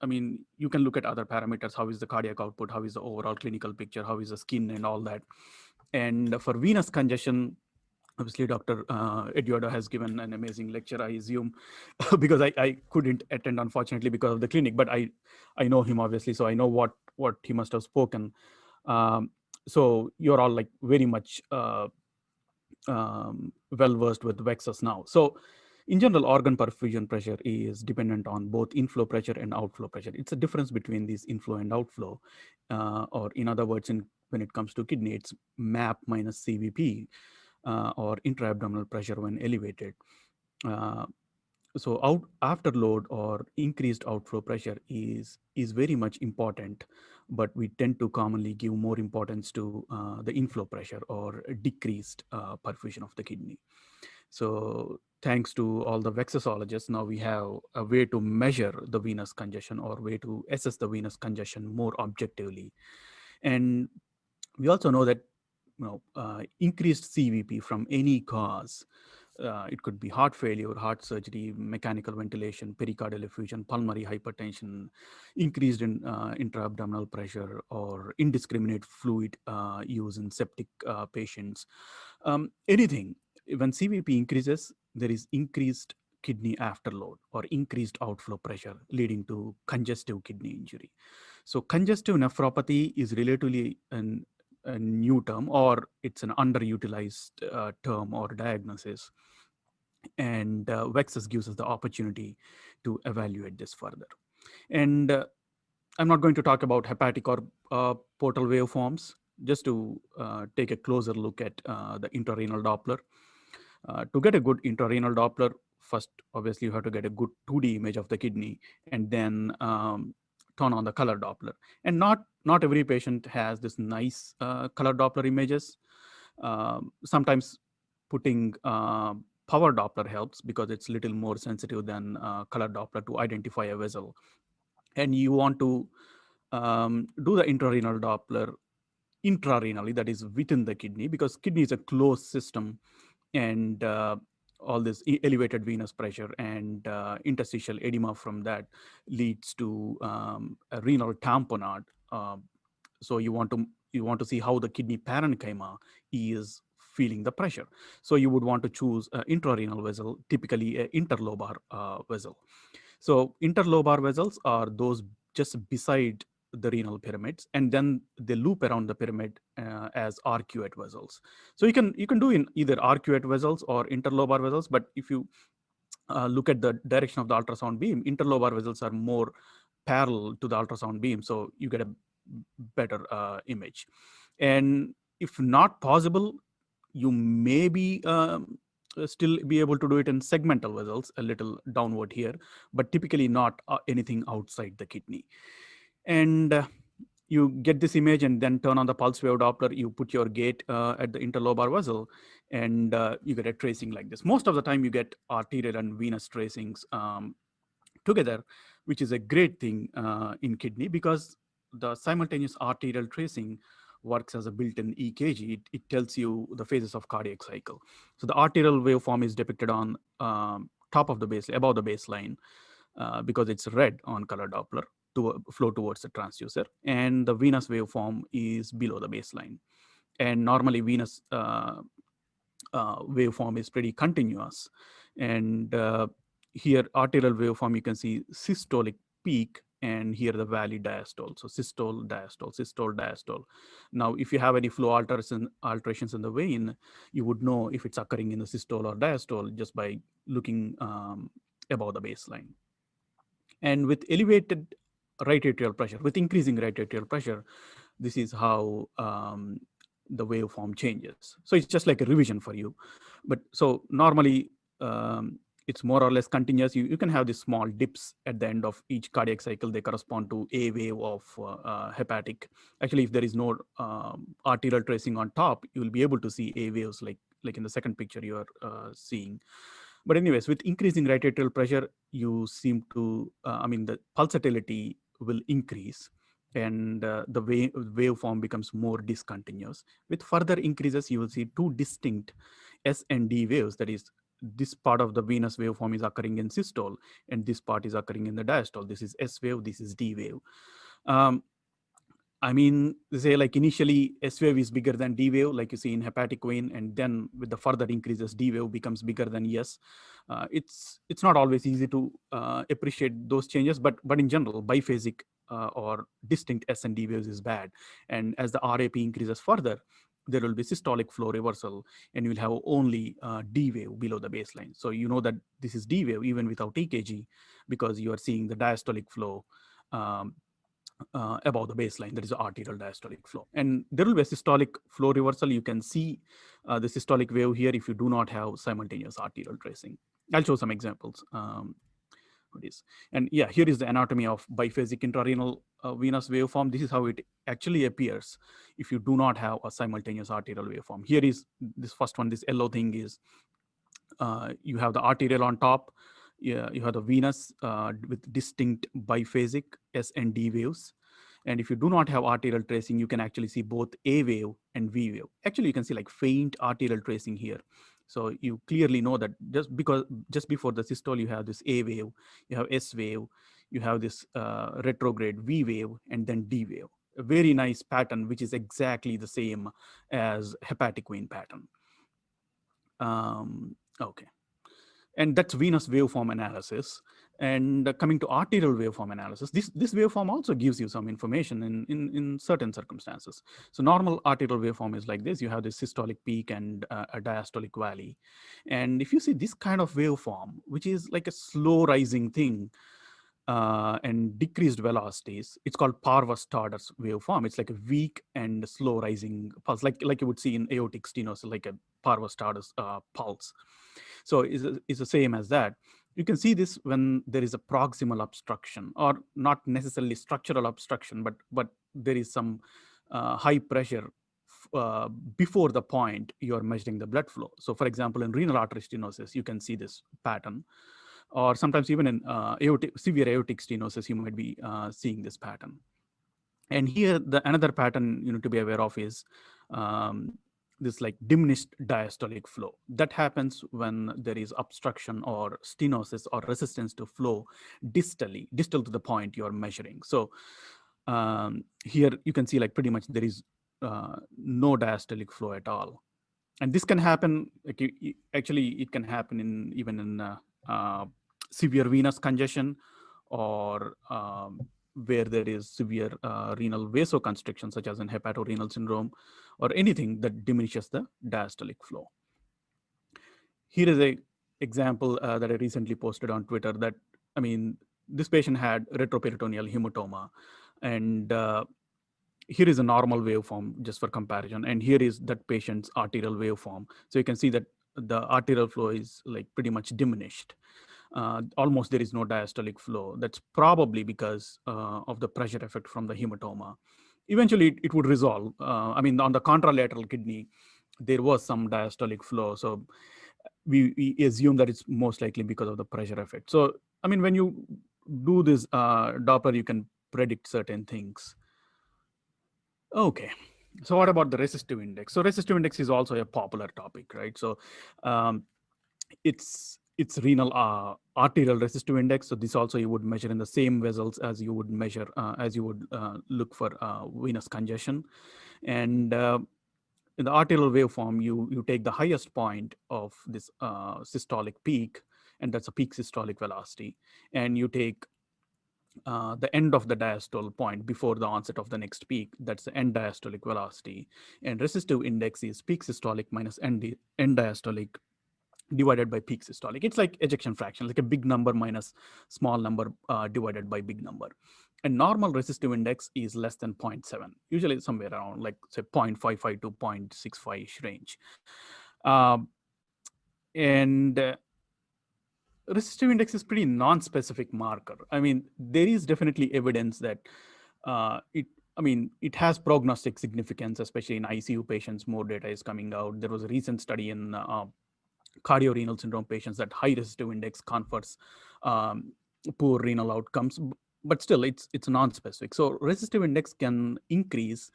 I mean, you can look at other parameters. How is the cardiac output? How is the overall clinical picture? How is the skin and all that? And for venous congestion, obviously, Dr. Eduardo has given an amazing lecture, I assume, because I couldn't attend, unfortunately, because of the clinic, but I know him, obviously, so I know what he must have spoken. So you're all like very much well-versed with VExUS now. So in general, organ perfusion pressure is dependent on both inflow pressure and outflow pressure. It's a difference between these inflow and outflow, or in other words, when it comes to kidney, it's MAP minus CVP. Or intra-abdominal pressure when elevated. So afterload or increased outflow pressure is very much important, but we tend to commonly give more importance to the inflow pressure or decreased perfusion of the kidney. So thanks to all the VExUSologists, now we have a way to measure the venous congestion or way to assess the venous congestion more objectively. And we also know that increased CVP from any cause, it could be heart failure, heart surgery, mechanical ventilation, pericardial effusion, pulmonary hypertension, increased in intra-abdominal pressure, or indiscriminate fluid use in septic patients. Anything, when CVP increases, there is increased kidney afterload or increased outflow pressure leading to congestive kidney injury. So congestive nephropathy is relatively a new term, or it's an underutilized term or diagnosis. And VExUS gives us the opportunity to evaluate this further. And I'm not going to talk about hepatic or portal waveforms, just to take a closer look at the intra-renal Doppler. To get a good intra-renal Doppler, first, obviously, you have to get a good 2D image of the kidney, and then turn on the color Doppler. And not every patient has this nice color Doppler images. Sometimes putting power Doppler helps because it's a little more sensitive than color Doppler to identify a vessel. And you want to do the intra-renal Doppler intra-renally, that is within the kidney, because kidney is a closed system, and all this elevated venous pressure and interstitial edema from that leads to a renal tamponade. So you want to see how the kidney parenchyma is feeling the pressure. So you would want to choose an intra-renal vessel, typically an interlobar vessel. So interlobar vessels are those just beside the renal pyramids, and then they loop around the pyramid as arcuate vessels. So you can do in either arcuate vessels or interlobar vessels, but if you look at the direction of the ultrasound beam, interlobar vessels are more parallel to the ultrasound beam, so you get a better image. And if not possible, you may be still be able to do it in segmental vessels, a little downward here, but typically not anything outside the kidney. And you get this image and then turn on the pulse wave Doppler, you put your gate at the interlobar vessel, and you get a tracing like this. Most of the time you get arterial and venous tracings together, which is a great thing in kidney, because the simultaneous arterial tracing works as a built-in EKG. It tells you the phases of cardiac cycle. So the arterial waveform is depicted on top of the base, above the baseline, because it's red on color Doppler to flow towards the transducer, and the venous waveform is below the baseline. And normally venous waveform is pretty continuous. And here arterial waveform, you can see systolic peak, and here the valley diastole. So systole, diastole, systole, diastole. Now, if you have any flow alterations in the vein, you would know if it's occurring in the systole or diastole just by looking above the baseline. And with elevated right atrial pressure, with increasing right atrial pressure, this is how the waveform changes. So it's just like a revision for you. But so normally it's more or less continuous. You can have these small dips at the end of each cardiac cycle. They correspond to a wave of hepatic. Actually, if there is no arterial tracing on top, you will be able to see a waves like in the second picture you are seeing. But anyways, with increasing right atrial pressure, you seem to, the pulsatility will increase, and the waveform becomes more discontinuous. With further increases, you will see two distinct S and D waves. That is, this part of the venous waveform is occurring in systole, and this part is occurring in the diastole. This is S wave, this is D wave. They say like initially S wave is bigger than D wave, like you see in hepatic vein, and then with the further increases, D wave becomes bigger than S. It's not always easy to appreciate those changes, but in general, biphasic or distinct S and D waves is bad. And as the RAP increases further, there will be systolic flow reversal, and you will have only D wave below the baseline. So you know that this is D wave even without EKG, because you are seeing the diastolic flow above the baseline. That is arterial diastolic flow. And there will be a systolic flow reversal. You can see the systolic wave here if you do not have simultaneous arterial tracing. I'll show some examples. And yeah, here is the anatomy of biphasic intrarenal venous waveform. This is how it actually appears if you do not have a simultaneous arterial waveform. Here is this first one. This yellow thing is you have the arterial on top. Yeah, you have the venous with distinct biphasic S and D waves. And if you do not have arterial tracing, you can actually see both A wave and V wave. Actually, you can see like faint arterial tracing here. So you clearly know that just before the systole, you have this A wave, you have S wave, you have this retrograde V wave, and then D wave. A very nice pattern, which is exactly the same as hepatic vein pattern. Okay. And that's venous waveform analysis. And coming to arterial waveform analysis, this waveform also gives you some information in certain circumstances. So normal arterial waveform is like this. You have this systolic peak and a diastolic valley. And if you see this kind of waveform, which is like a slow rising thing and decreased velocities, it's called Parvus-Tardus waveform. It's like a weak and slow rising pulse, like you would see in aortic stenosis, like a Parvus-Tardus pulse. So it's the same as that. You can see this when there is a proximal obstruction, or not necessarily structural obstruction, but there is some high pressure before the point you are measuring the blood flow. So for example, in renal artery stenosis, you can see this pattern. Or sometimes even in severe aortic stenosis, you might be seeing this pattern. And here, another pattern you need to be aware of is this like diminished diastolic flow. That happens when there is obstruction or stenosis or resistance to flow distal to the point you are measuring. So here you can see like pretty much there is no diastolic flow at all. And this can happen, like actually it can happen in even in severe venous congestion, or where there is severe renal vasoconstriction, such as in hepatorenal syndrome, or anything that diminishes the diastolic flow. Here is a example that I recently posted on Twitter that, I mean, this patient had retroperitoneal hematoma, and here is a normal waveform just for comparison, and here is that patient's arterial waveform. So you can see that the arterial flow is like pretty much diminished. Almost there is no diastolic flow. That's probably because of the pressure effect from the hematoma. Eventually, it would resolve. I mean, on the contralateral kidney, there was some diastolic flow. So we assume that it's most likely because of the pressure effect. So, I mean, when you do this Doppler, you can predict certain things. Okay, so what about the resistive index? So resistive index is also a popular topic, right? So it's renal arterial resistive index. So this also you would measure in the same vessels as you would measure, as you would look for venous congestion. And in the arterial waveform, you take the highest point of this systolic peak, and that's a peak systolic velocity. And you take the end of the diastole point before the onset of the next peak. That's the end diastolic velocity. And resistive index is peak systolic minus end diastolic divided by peak systolic. It's like ejection fraction, like a big number minus small number divided by big number. And normal resistive index is less than 0.7, usually somewhere around like say 0.55 to 0.65 range. And resistive index is pretty non-specific marker. I mean, there is definitely evidence that it has prognostic significance, especially in ICU patients. More data is coming out. There was a recent study in cardiorenal syndrome patients that high resistive index confers poor renal outcomes, but still it's non-specific. So resistive index can increase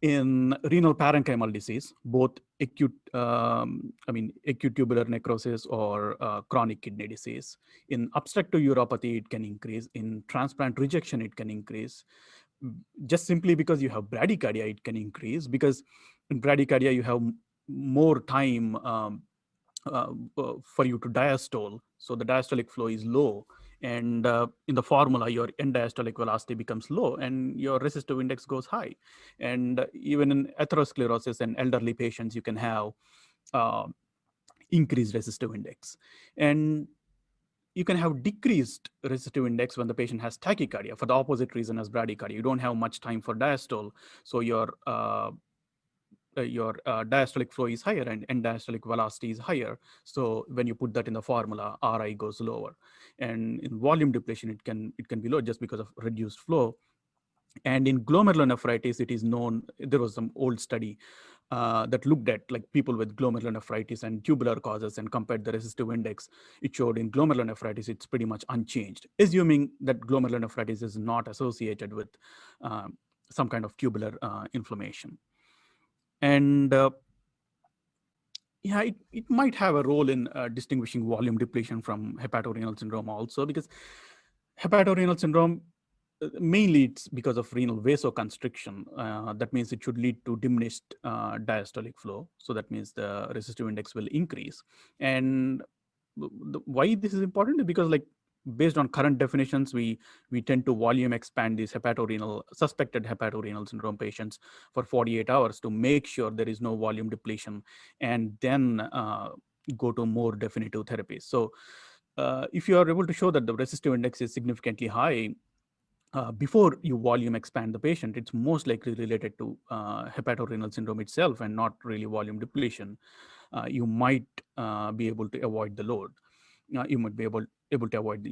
in renal parenchymal disease, both acute tubular necrosis or chronic kidney disease. In obstructive uropathy, it can increase. In transplant rejection, it can increase. Just simply because you have bradycardia, it can increase, because in bradycardia, you have more time for you to diastole. So the diastolic flow is low. And in the formula, your end diastolic velocity becomes low and your resistive index goes high. And even in atherosclerosis and elderly patients, you can have increased resistive index. And you can have decreased resistive index when the patient has tachycardia for the opposite reason as bradycardia. You don't have much time for diastole, so your diastolic flow is higher and end diastolic velocity is higher. So when you put that in the formula, Ri goes lower. And in volume depletion, it can be low just because of reduced flow. And in glomerulonephritis, it is known, there was some old study that looked at like people with glomerulonephritis and tubular causes and compared the resistive index. It showed in glomerulonephritis, it's pretty much unchanged, assuming that glomerulonephritis is not associated with some kind of tubular inflammation. And yeah, it might have a role in distinguishing volume depletion from hepatorenal syndrome also, because hepatorenal syndrome, mainly it's because of renal vasoconstriction. That means it should lead to diminished diastolic flow. So that means the resistive index will increase. And why this is important is because, like, based on current definitions, we tend to volume expand these suspected hepatorenal syndrome patients for 48 hours to make sure there is no volume depletion, and then go to more definitive therapies. So if you are able to show that the resistive index is significantly high before you volume expand the patient, it's most likely related to hepatorenal syndrome itself and not really volume depletion. You might be able to avoid the load. You might be able to avoid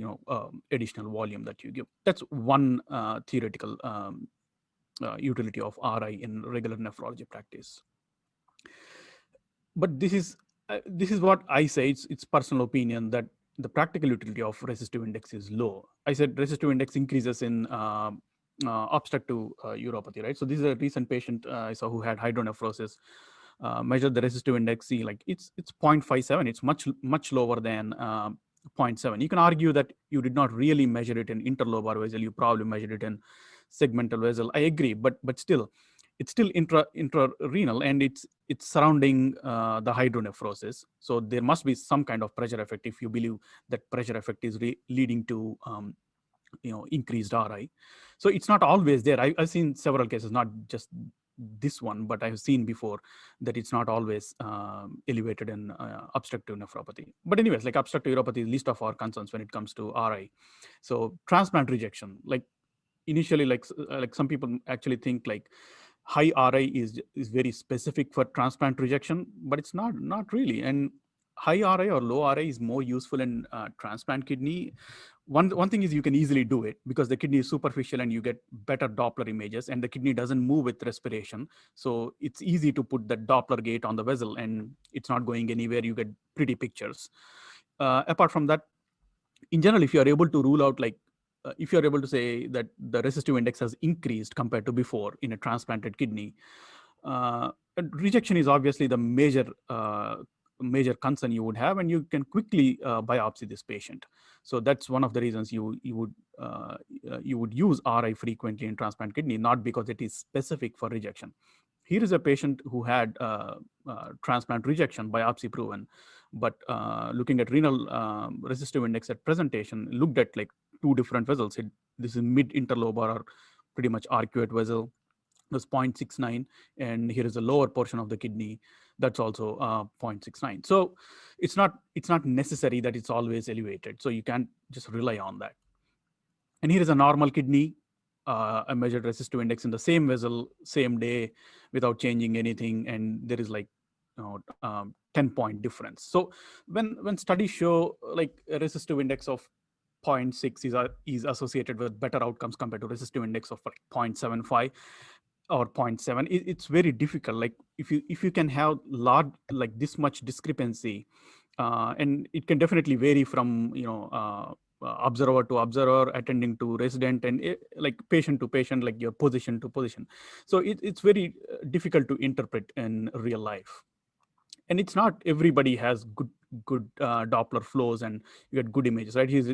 additional volume that you give. That's one theoretical utility of RI in regular nephrology practice. But this is what I say. It's personal opinion that the practical utility of resistive index is low. I said resistive index increases in obstructive uropathy, right? So this is a recent patient I saw who had hydronephrosis. Measured the resistive index, see, like it's 0.57. It's much lower than 0.7. You can argue that you did not really measure it in interlobar vessel. You probably measured it in segmental vessel. I agree, but still, it's still intra-renal, and it's surrounding the hydronephrosis. So there must be some kind of pressure effect if you believe that pressure effect is leading to increased RI. So it's not always there. I've seen several cases, not just this one, but I've seen before that it's not always elevated in obstructive nephropathy. But anyways, like obstructive neuropathy is least of our concerns when it comes to RI. So transplant rejection, like initially, like some people actually think like high RI is very specific for transplant rejection, but it's not really. And high RI or low RI is more useful in transplant kidney. One thing is you can easily do it because the kidney is superficial and you get better Doppler images, and the kidney doesn't move with respiration. So it's easy to put the Doppler gate on the vessel and it's not going anywhere. You get pretty pictures. Apart from that, in general, if you are able to rule out like, if you're able to say that the resistive index has increased compared to before in a transplanted kidney, rejection is obviously the major concern you would have, and you can quickly biopsy this patient. So that's one of the reasons you would use RI frequently in transplant kidney, not because it is specific for rejection. Here is a patient who had transplant rejection, biopsy proven, but looking at renal resistive index at presentation, looked at like two different vessels. This is mid-interlobar or pretty much arcuate vessel, was 0.69, and here is the lower portion of the kidney that's also 0.69. So it's not necessary that it's always elevated. So you can't just rely on that. And here is a normal kidney. I measured resistive index in the same vessel, same day, without changing anything, and there is like 10-point difference. So when studies show like a resistive index of 0.6 is associated with better outcomes compared to resistive index of like 0.75 or 0.7, it's very difficult. Like if you can have large like this much discrepancy, and it can definitely vary from observer to observer, attending to resident, and like patient to patient, like your position to position. So it's very difficult to interpret in real life. And it's not everybody has good Doppler flows and you get good images, right? Here's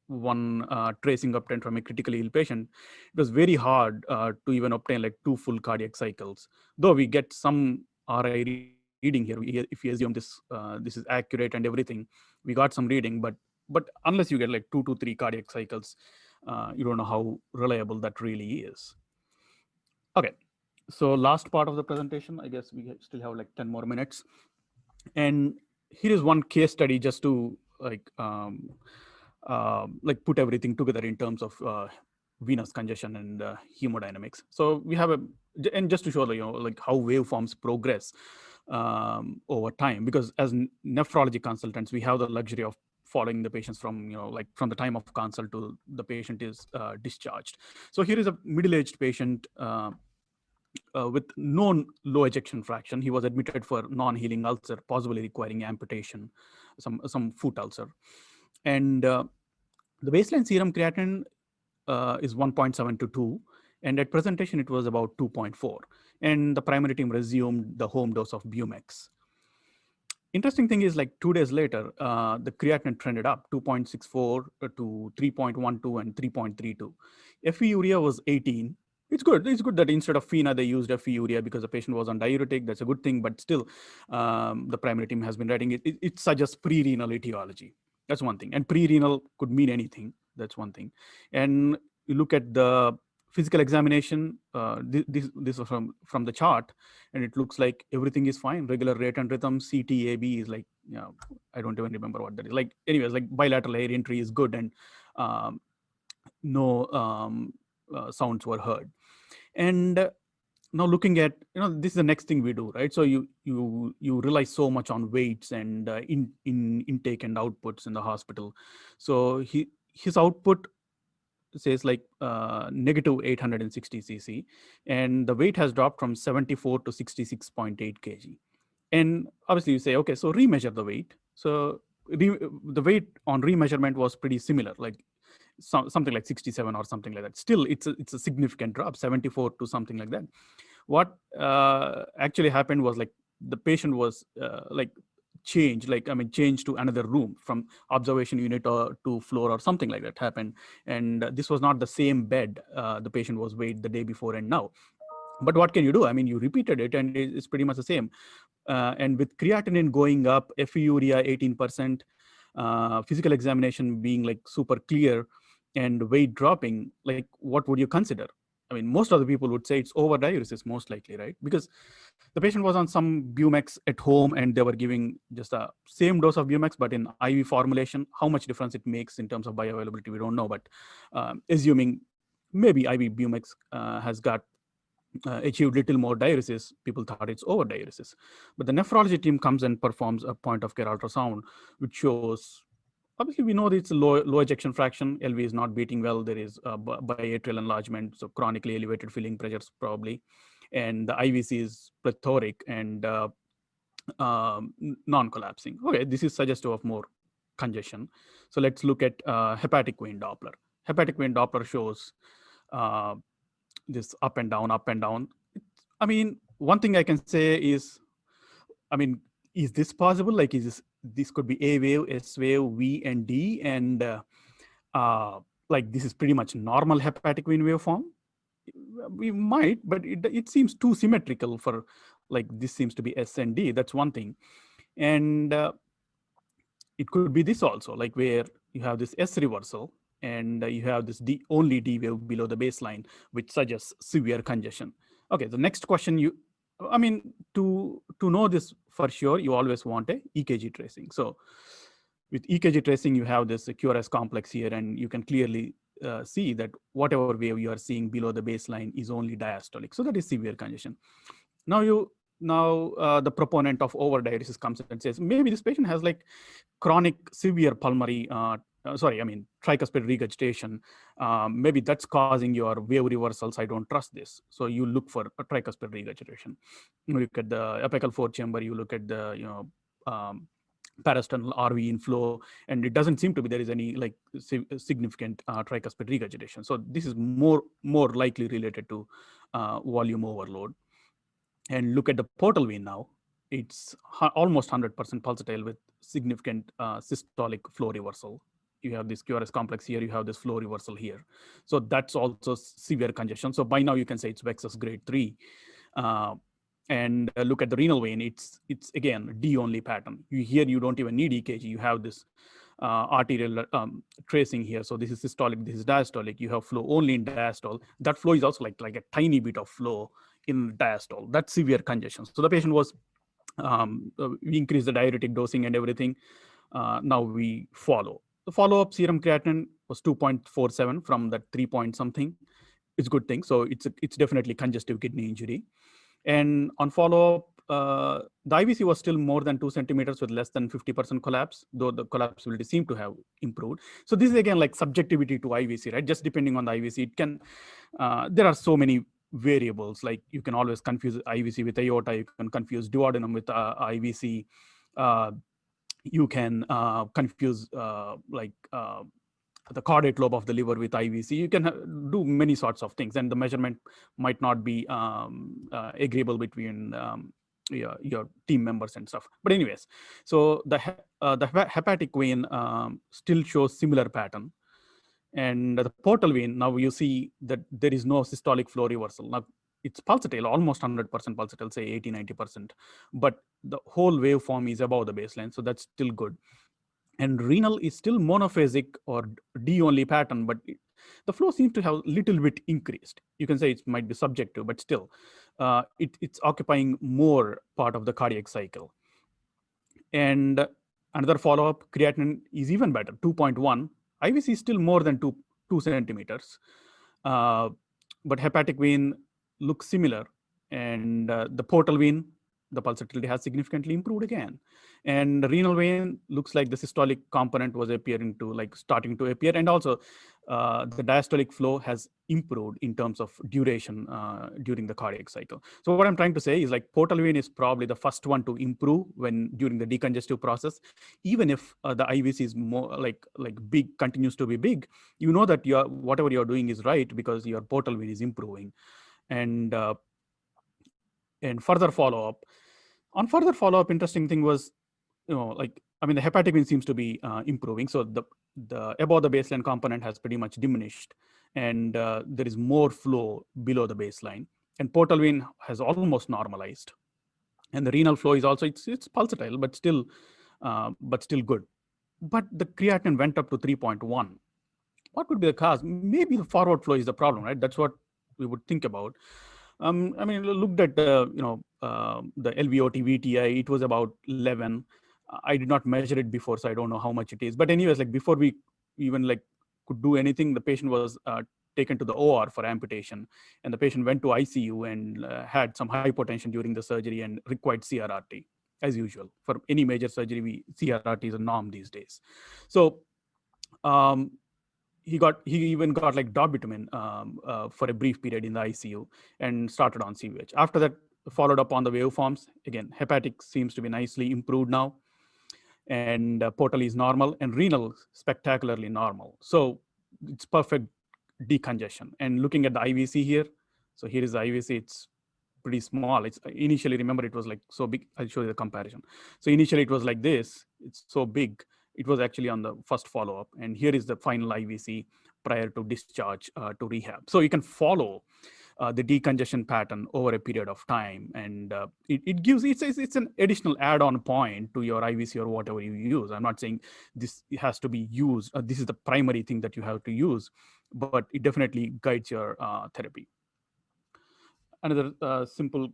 one tracing obtained from a critically ill patient. It was very hard to even obtain like 2 full cardiac cycles, though we get some RI reading here. If you assume this is accurate and everything, we got some reading, but unless you get like 2 to 3 cardiac cycles, you don't know how reliable that really is. Okay, so last part of the presentation, I guess we still have like 10 more minutes. And here is one case study just to like put everything together in terms of venous congestion and hemodynamics. So we have and just to show like how waveforms progress over time, because as nephrology consultants, we have the luxury of following the patients from from the time of consult to the patient is discharged. So here is a middle-aged patient with known low ejection fraction. He was admitted for non-healing ulcer, possibly requiring amputation, some foot ulcer. And the baseline serum creatinine is 1.7 to 2. And at presentation, it was about 2.4. And the primary team resumed the home dose of Bumex. Interesting thing is like 2 days later, the creatinine trended up 2.64 to 3.12 and 3.32. FE urea was 18. It's good. It's good that instead of FENA, they used FE urea because the patient was on diuretic. That's a good thing. But still, the primary team has been writing it. It suggests pre-renal etiology. That's one thing. And pre-renal could mean anything. That's one thing. And you look at the physical examination. This was from the chart, and it looks like everything is fine. Regular rate and rhythm. CT-AB is like, I don't even remember what that is. Like, anyways, like bilateral air entry is good, and no sounds were heard. And now looking at, this is the next thing we do, right? So you rely so much on weights and in intake and outputs in the hospital. So his output says like negative 860 cc, and the weight has dropped from 74 to 66.8 kg. And obviously you say, okay, so remeasure the weight. So the weight on remeasurement was pretty similar, like something like 67 or something like that. Still, it's a significant drop, 74 to something like that. What actually happened was like the patient was changed to another room from observation unit to floor or something like that happened. And this was not the same bed the patient was weighed the day before and now. But what can you do? I mean, you repeated it and it's pretty much the same. And with creatinine going up, FeUria 18%, physical examination being like super clear, and weight dropping, like what would you consider? I mean, most of the people would say it's overdiuresis most likely, right? Because the patient was on some Bumex at home and they were giving just the same dose of Bumex, but in IV formulation. How much difference it makes in terms of bioavailability, we don't know. But assuming maybe IV Bumex has got achieved little more diuresis, people thought it's over diuresis. But the nephrology team comes and performs a point of care ultrasound, which shows, obviously we know that it's a low ejection fraction, LV is not beating well, there is biatrial enlargement, so chronically elevated filling pressures probably, and the IVC is plethoric and non-collapsing. Okay, this is suggestive of more congestion. So let's look at hepatic vein Doppler. Hepatic vein Doppler shows this up and down, up and down. I mean, one thing I can say is, I mean, is this possible? Like, is this could be A wave, S wave, V and D, and like this is pretty much normal hepatic vein waveform? We might, but it seems too symmetrical for, like, this seems to be S and D. That's one thing. And it could be this also, like where you have this S reversal and you have this only D wave below the baseline, which suggests severe congestion. Okay, the next question I mean, to know this for sure, you always want a EKG tracing. So with EKG tracing, you have this QRS complex here, and you can clearly see that whatever wave you are seeing below the baseline is only diastolic. So that is severe congestion. Now the proponent of overdiuresis comes and says, maybe this patient has like chronic severe pulmonary, tricuspid regurgitation. Maybe that's causing your wave reversals. I don't trust this. So you look for a tricuspid regurgitation. You look at the apical four chamber, you look at the, parasternal RV inflow, and it doesn't seem to be there is any like significant tricuspid regurgitation. So this is more likely related to volume overload. And look at the portal vein now. It's almost 100% pulsatile with significant systolic flow reversal. You have this QRS complex here, you have this flow reversal here. So that's also severe congestion. So by now you can say it's VExUS grade 3. And look at the renal vein, it's again D only pattern. Here you don't even need EKG. You have this arterial tracing here. So this is systolic, this is diastolic. You have flow only in diastole. That flow is also like a tiny bit of flow in diastole. That's severe congestion. So the patient was, we increased the diuretic dosing and everything. Now we follow. The follow-up serum creatinine was 2.47 from that 3 point something. It's a good thing. So it's definitely congestive kidney injury. And on follow-up, the IVC was still more than 2 centimeters with less than 50% collapse, though the collapsibility seemed to have improved. So this is again like subjectivity to IVC, right? Just depending on the IVC, it can, there are so many variables. Like you can always confuse IVC with aorta, you can confuse duodenum with IVC. You can confuse the caudate lobe of the liver with IVC. You can do many sorts of things, and the measurement might not be agreeable between your team members and stuff. But anyways, so the hepatic vein still shows similar pattern. And the portal vein, now you see that there is no systolic flow reversal. Now it's pulsatile, almost 100% pulsatile, say 80, 90%, but the whole waveform is above the baseline, so that's still good. And renal is still monophasic or D only pattern, but the flow seems to have a little bit increased. You can say it might be subjective, but still, it's occupying more part of the cardiac cycle. And another follow-up, creatinine is even better, 2.1. IVC is still more than 2 centimeters, but hepatic vein looks similar. And the portal vein, the pulsatility has significantly improved again. And the renal vein looks like the systolic component was starting to appear. And also the diastolic flow has improved in terms of duration during the cardiac cycle. So what I'm trying to say is like portal vein is probably the first one to improve during the decongestive process. Even if the IVC is more like big, continues to be big, you know that whatever you're doing is right because your portal vein is improving. And further follow-up. On further follow-up, interesting thing was, the hepatic vein seems to be improving. So the above the baseline component has pretty much diminished, and there is more flow below the baseline. and portal vein has almost normalized. And the renal flow is also, it's pulsatile, but still good. But the creatinine went up to 3.1. What could be the cause? Maybe the forward flow is the problem, right? That's what we would think about. I mean, looked at the LVOT VTI, it was about 11. I did not measure it before, so I don't know how much it is. But anyways, like before we even like could do anything, the patient was taken to the OR for amputation, and the patient went to ICU and had some hypotension during the surgery and required CRRT, as usual. For any major surgery, CRRT is a norm these days. So he even got like dobutamine for a brief period in the ICU and started on CVH. After that, followed up on the waveforms. Again, hepatic seems to be nicely improved now, and portal is normal, and renal spectacularly normal. So it's perfect decongestion. And looking at the IVC here, so here is the IVC. It's pretty small. It's initially, remember, it was like so big. I'll show you the comparison. So initially it was like this. It's so big. It was actually on the first follow-up, and here is the final IVC prior to discharge to rehab. So you can follow the decongestion pattern over a period of time, and it gives, it's an additional add-on point to your IVC or whatever you use. I'm not saying this has to be used. This is the primary thing that you have to use, but it definitely guides your therapy. Another simple,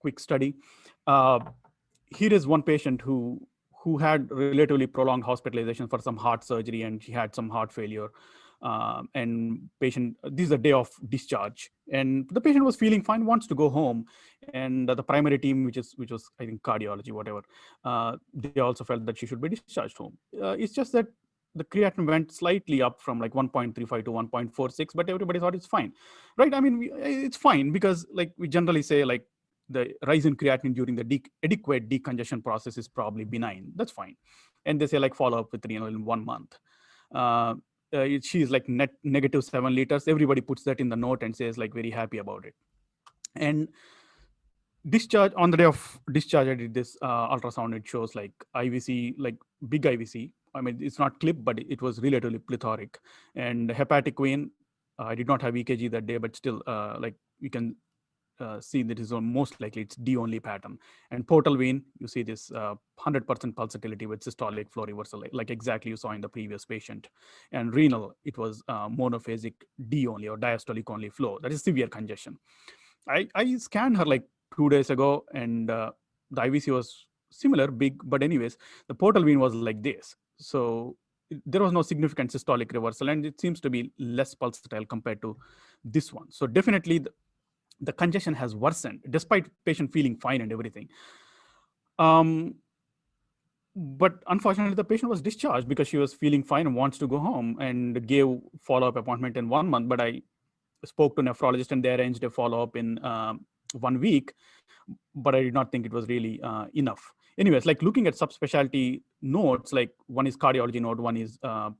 quick study. Here is one patient who had relatively prolonged hospitalization for some heart surgery, and she had some heart failure. And patient, this is the day of discharge, and the patient was feeling fine, wants to go home. And the primary team, which was I think cardiology, whatever, they also felt that she should be discharged home. It's just that the creatinine went slightly up from like 1.35 to 1.46, but everybody thought it's fine, right? I mean, it's fine because like we generally say like the rise in creatinine during the adequate decongestion process is probably benign. That's fine. And they say like follow up with renal in 1 month. She's like net negative 7 liters. Everybody puts that in the note and says like very happy about it. And discharge, on the day of discharge, I did this ultrasound. It shows like IVC, like big IVC. I mean, it's not clipped, but it was relatively plethoric. And hepatic vein, I did not have EKG that day, but still, like you can see that is most likely it's D-only pattern. And portal vein, you see this 100% pulsatility with systolic flow reversal, like exactly you saw in the previous patient. And renal, it was monophasic D-only or diastolic only flow. That is severe congestion. I scanned her like 2 days ago, and the IVC was similar, big, but anyways, the portal vein was like this. So there was no significant systolic reversal, and it seems to be less pulsatile compared to this one. So definitely the congestion has worsened despite patient feeling fine and everything. But unfortunately, the patient was discharged because she was feeling fine and wants to go home, and gave follow-up appointment in 1 month. But I spoke to nephrologist, and they arranged a follow-up in 1 week, but I did not think it was really enough. Anyways, like looking at subspecialty notes, like one is cardiology note, one is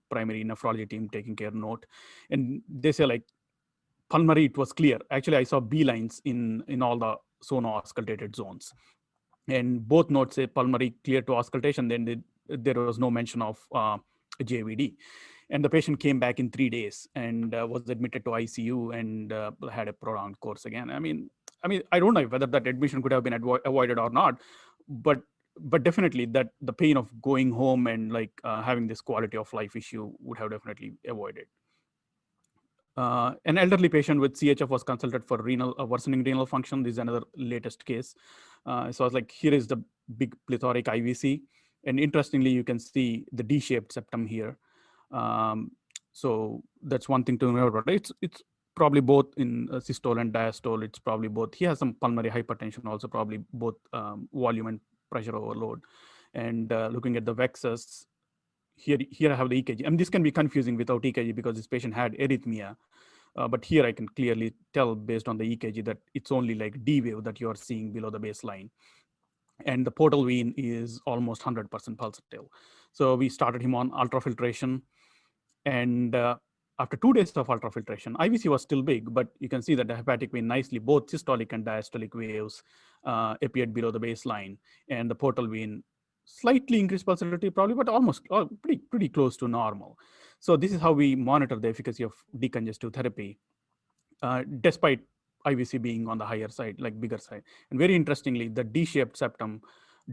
primary nephrology team taking care note. And they say like pulmonary, it was clear. Actually, I saw B lines in all the sono-auscultated zones. And both notes say pulmonary clear to auscultation, then there was no mention of JVD. And the patient came back in 3 days and was admitted to ICU and had a prolonged course again. I mean, I don't know whether that admission could have been avoided or not, but definitely that the pain of going home and like having this quality of life issue would have definitely avoided. An elderly patient with CHF was consulted for worsening renal function. This is another latest case. So I was like, here is the big plethoric IVC. And interestingly, you can see the D-shaped septum here. So that's one thing to remember. It's probably both in systole and diastole. It's probably both. He has some pulmonary hypertension, also probably both volume and pressure overload. And looking at the VExUS, here I have the EKG. And this can be confusing without EKG because this patient had arrhythmia. But here I can clearly tell based on the EKG that it's only like D wave that you are seeing below the baseline. And the portal vein is almost 100% pulsatile. So we started him on ultrafiltration. And after 2 days of ultrafiltration, IVC was still big, but you can see that the hepatic vein nicely, both systolic and diastolic waves appeared below the baseline. And the portal vein slightly increased pulsatility probably, but almost pretty close to normal. So this is how we monitor the efficacy of decongestive therapy, despite IVC being on the higher side, like bigger side. And very interestingly, the D-shaped septum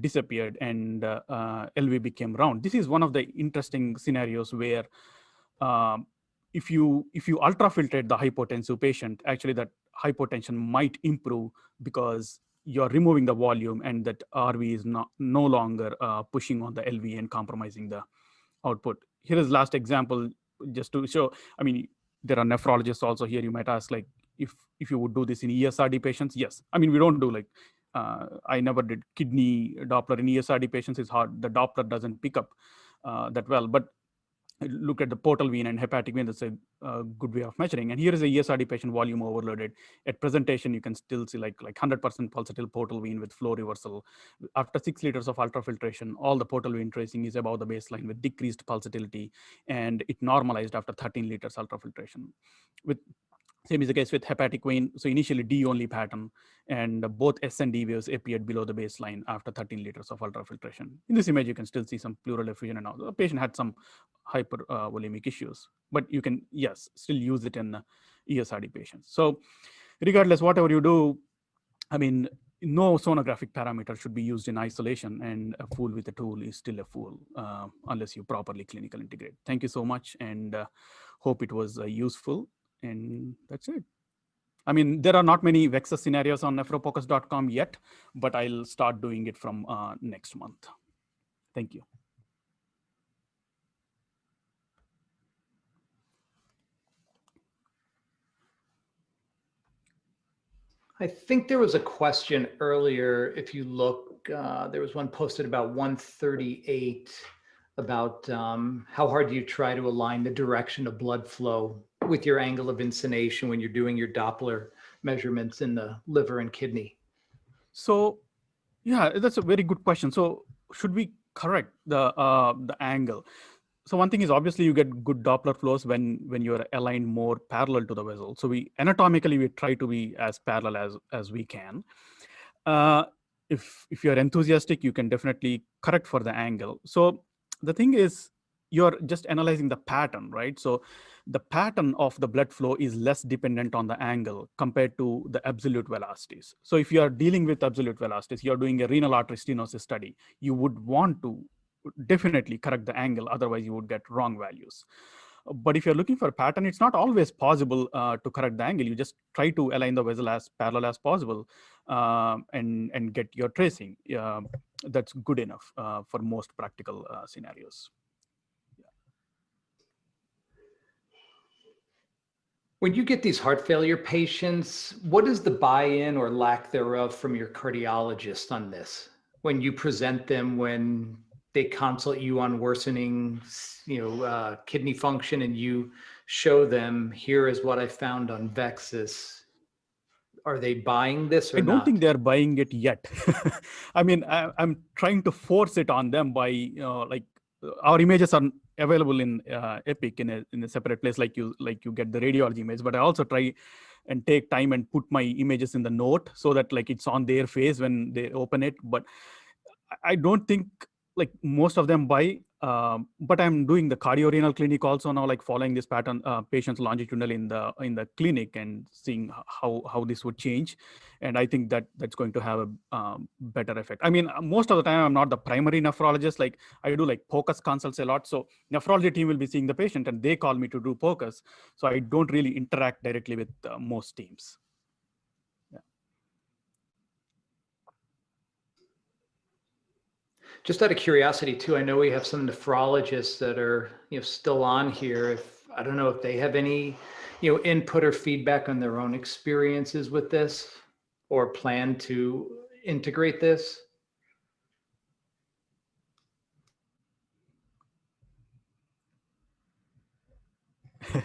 disappeared and LV became round. This is one of the interesting scenarios where if you ultrafiltrate the hypotensive patient, actually that hypotension might improve because you're removing the volume and that RV is no longer pushing on the LV and compromising the output. Here is last example just to show. I mean, there are nephrologists also here. You might ask, like, if you would do this in ESRD patients. Yes, I mean, we don't do like I never did kidney Doppler in ESRD patients. It's hard. The Doppler doesn't pick up that well. But look at the portal vein and hepatic vein. That's a good way of measuring. And here is a ESRD patient volume overloaded. At presentation, you can still see like 100% pulsatile portal vein with flow reversal. After 6 liters of ultrafiltration, all the portal vein tracing is above the baseline with decreased pulsatility, and it normalized after 13 liters ultrafiltration. Same is the case with hepatic vein. So initially D only pattern, and both S and D waves appeared below the baseline after 13 liters of ultrafiltration. In this image, you can still see some pleural effusion and all. The patient had some hypervolemic issues, but you can, yes, still use it in ESRD patients. So regardless, whatever you do, I mean, no sonographic parameter should be used in isolation, and a fool with a tool is still a fool unless you properly clinical integrate. Thank you so much, and hope it was useful. And that's it. I mean, there are not many VExUS scenarios on nephropocus.com yet, but I'll start doing it from next month. Thank you. I think there was a question earlier. If you look, there was one posted about 138 about how hard do you try to align the direction of blood flow with your angle of insonation when you're doing your Doppler measurements in the liver and kidney? So, yeah, that's a very good question. So, should we correct the angle? So one thing is, obviously you get good Doppler flows when you're aligned more parallel to the vessel. So we anatomically we try to be as parallel as we can. If you're enthusiastic, you can definitely correct for the angle. So the thing is, you're just analyzing the pattern, right? So the pattern of the blood flow is less dependent on the angle compared to the absolute velocities. So if you are dealing with absolute velocities, you're doing a renal artery stenosis study, you would want to definitely correct the angle, otherwise you would get wrong values. But if you're looking for a pattern, it's not always possible to correct the angle. You just try to align the vessel as parallel as possible and get your tracing. That's good enough for most practical scenarios. When you get these heart failure patients, what is the buy-in or lack thereof from your cardiologist on this? When you present them, when they consult you on worsening, kidney function, and you show them, here is what I found on VExUS. Are they buying this or not? I don't think they're buying it yet. I mean, I'm trying to force it on them by, like, our images are available in Epic in a separate place, like you get the radiology image. But I also try and take time and put my images in the note so that like it's on their face when they open it. But I don't think like most of them buy. But I'm doing the cardiorenal clinic also now, like following this pattern, patients longitudinal in the clinic and seeing how this would change. And I think that's going to have a better effect. I mean, most of the time I'm not the primary nephrologist. Like I do like POCUS consults a lot. So nephrology team will be seeing the patient and they call me to do POCUS. So I don't really interact directly with most teams. Just out of curiosity too, I know we have some nephrologists that are still on here. I don't know if they have any input or feedback on their own experiences with this or plan to integrate this.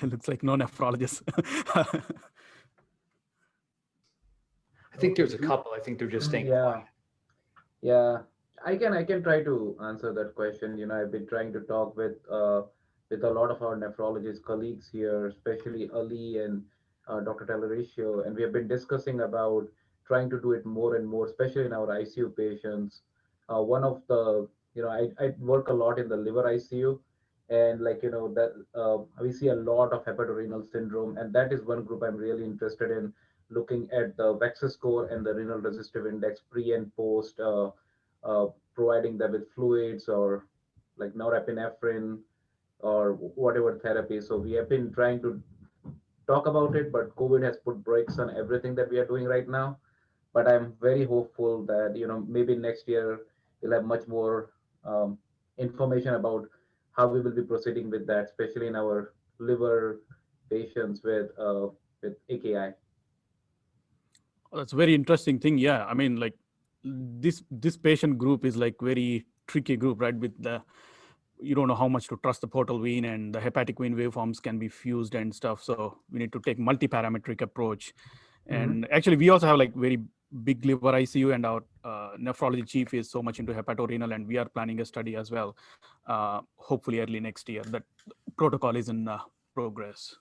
Looks like no nephrologist. I think there's a couple. I think they're just staying quiet. Yeah. I can try to answer that question. I've been trying to talk with a lot of our nephrologist colleagues here, especially Ali and Dr. Talaricio, and we have been discussing about trying to do it more and more, especially in our ICU patients. One of the, I work a lot in the liver ICU, and that we see a lot of hepatorenal syndrome, and that is one group I'm really interested in looking at the VExUS score and the renal resistive index pre and post, providing them with fluids or like norepinephrine or whatever therapy. So we have been trying to talk about it, but COVID has put brakes on everything that we are doing right now. But I'm very hopeful that maybe next year we'll have much more information about how we will be proceeding with that, especially in our liver patients with AKI. That's a very interesting thing. Yeah, I mean, like this patient group is like very tricky group, right? With you don't know how much to trust the portal vein, and the hepatic vein waveforms can be fused and stuff. So we need to take multi-parametric approach. And actually, we also have like very big liver ICU, and our nephrology chief is so much into hepatorenal, and we are planning a study as well, hopefully early next year. That protocol is in progress.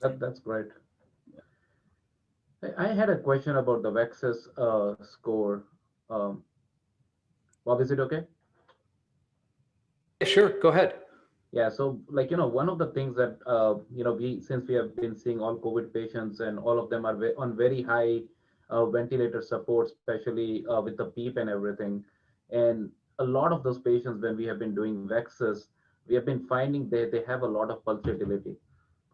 That's great. I had a question about the VExUS score. Bob, is it okay? Yeah, sure, go ahead. Yeah, so like, one of the things that, since we have been seeing all COVID patients and all of them are on very high ventilator support, especially with the PEEP and everything. And a lot of those patients, when we have been doing VExUS, we have been finding they have a lot of pulsatility.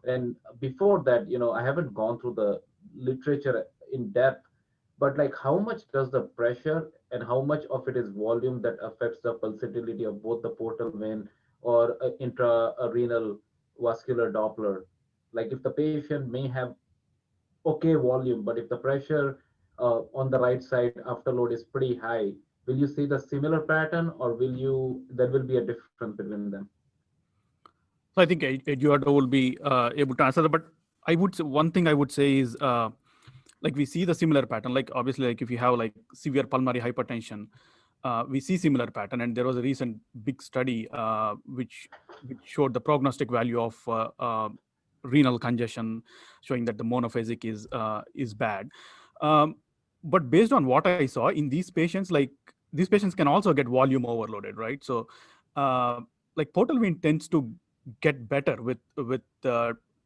And before that, I haven't gone through the literature in depth, but like how much does the pressure and how much of it is volume that affects the pulsatility of both the portal vein or intra-renal vascular Doppler? Like if the patient may have okay volume, but if the pressure on the right side afterload is pretty high, will you see the similar pattern, or there will be a difference between them? So I think Eduardo will be able to answer that, but I would say one thing I would say is like we see the similar pattern. Like obviously, like if you have like severe pulmonary hypertension, we see similar pattern. And there was a recent big study which showed the prognostic value of renal congestion, showing that the monophasic is bad. But based on what I saw in these patients, like these patients can also get volume overloaded, right? So like portal vein tends to get better with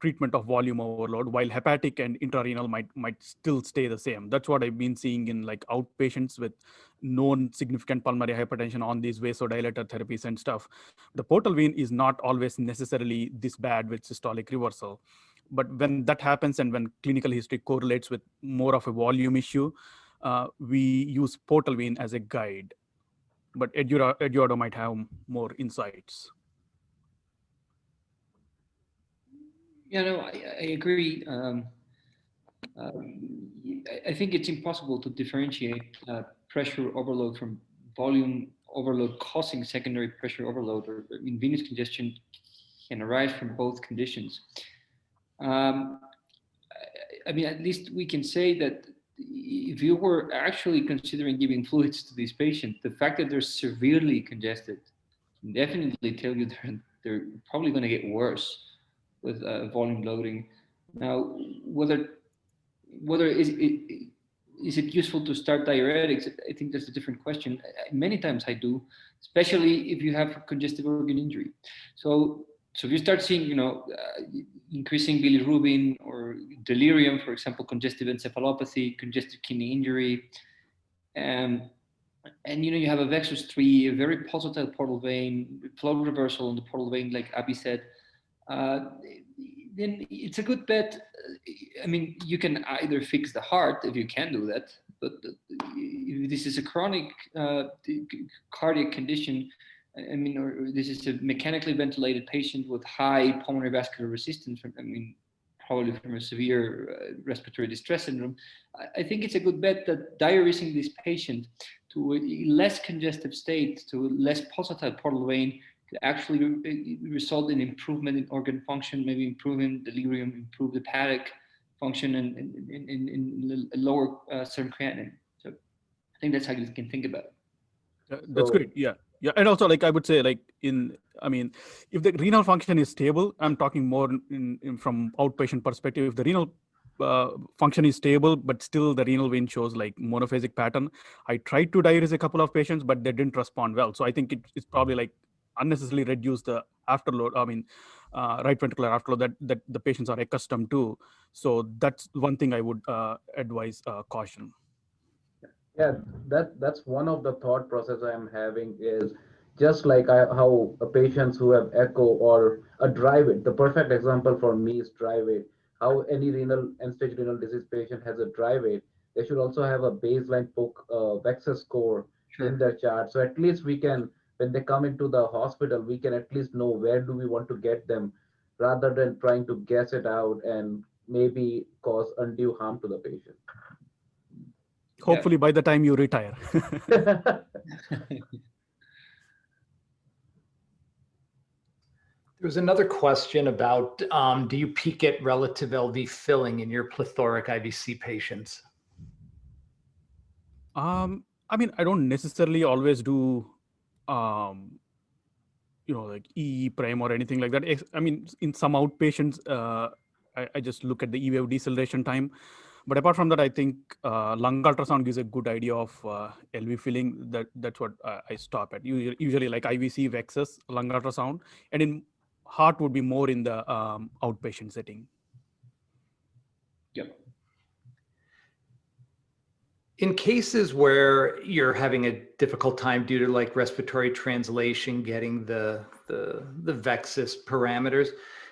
treatment of volume overload, while hepatic and intrarenal might still stay the same. That's what I've been seeing in like outpatients with known significant pulmonary hypertension on these vasodilator therapies and stuff. The portal vein is not always necessarily this bad with systolic reversal. But when that happens and when clinical history correlates with more of a volume issue, we use portal vein as a guide. But Eduardo might have more insights. Yeah, no, I agree. I think it's impossible to differentiate pressure overload from volume overload causing secondary pressure overload, or venous congestion can arise from both conditions. I mean, at least we can say that if you were actually considering giving fluids to these patients, the fact that they're severely congested can definitely tell you they're probably going to get worse with volume loading. Now, whether is it useful to start diuretics? I think that's a different question. Many times I do, especially if you have congestive organ injury. So if you start seeing, increasing bilirubin or delirium, for example, congestive encephalopathy, congestive kidney injury, and you have a VExUS 3, a very pulsatile portal vein, flow reversal on the portal vein, like Abby said, then it's a good bet. I mean, you can either fix the heart if you can do that, but if this is a chronic cardiac condition, I mean, or this is a mechanically ventilated patient with high pulmonary vascular resistance, probably from a severe respiratory distress syndrome, I think it's a good bet that diuresing this patient to a less congestive state, to a less pulsatile portal vein, could actually result in improvement in organ function, maybe improving delirium, improve hepatic function, and in lower serum creatinine. So I think that's how you can think about it. That's great. Yeah. And also, like I would say, like if the renal function is stable, I'm talking more from outpatient perspective. If the renal function is stable, but still the renal vein shows like monophasic pattern, I tried to diurese a couple of patients, but they didn't respond well. So I think it's probably like unnecessarily reduce the afterload. I mean, right ventricular afterload that the patients are accustomed to. So that's one thing I would advise caution. Yeah, that's one of the thought process I'm having is just like how patients who have echo or a drive it. The perfect example for me is drive it. How any renal end-stage renal disease patient has a drive it, they should also have a baseline VExUS score in Sure. their chart. So at least we can, when they come into the hospital, we can at least know where do we want to get them, rather than trying to guess it out and maybe cause undue harm to the patient. Hopefully, by the time you retire. There was another question about, do you peak at relative LV filling in your plethoric IVC patients? I mean, I don't necessarily always do, like EE prime or anything like that. I mean, in some outpatients, I just look at the E wave deceleration time. But apart from that, I think lung ultrasound gives a good idea of LV filling. That's what I stop at. Usually like IVC, VExUS, lung ultrasound, and in heart would be more in the outpatient setting. Yep. In cases where you're having a difficult time due to like respiratory translation, getting the VExUS parameters,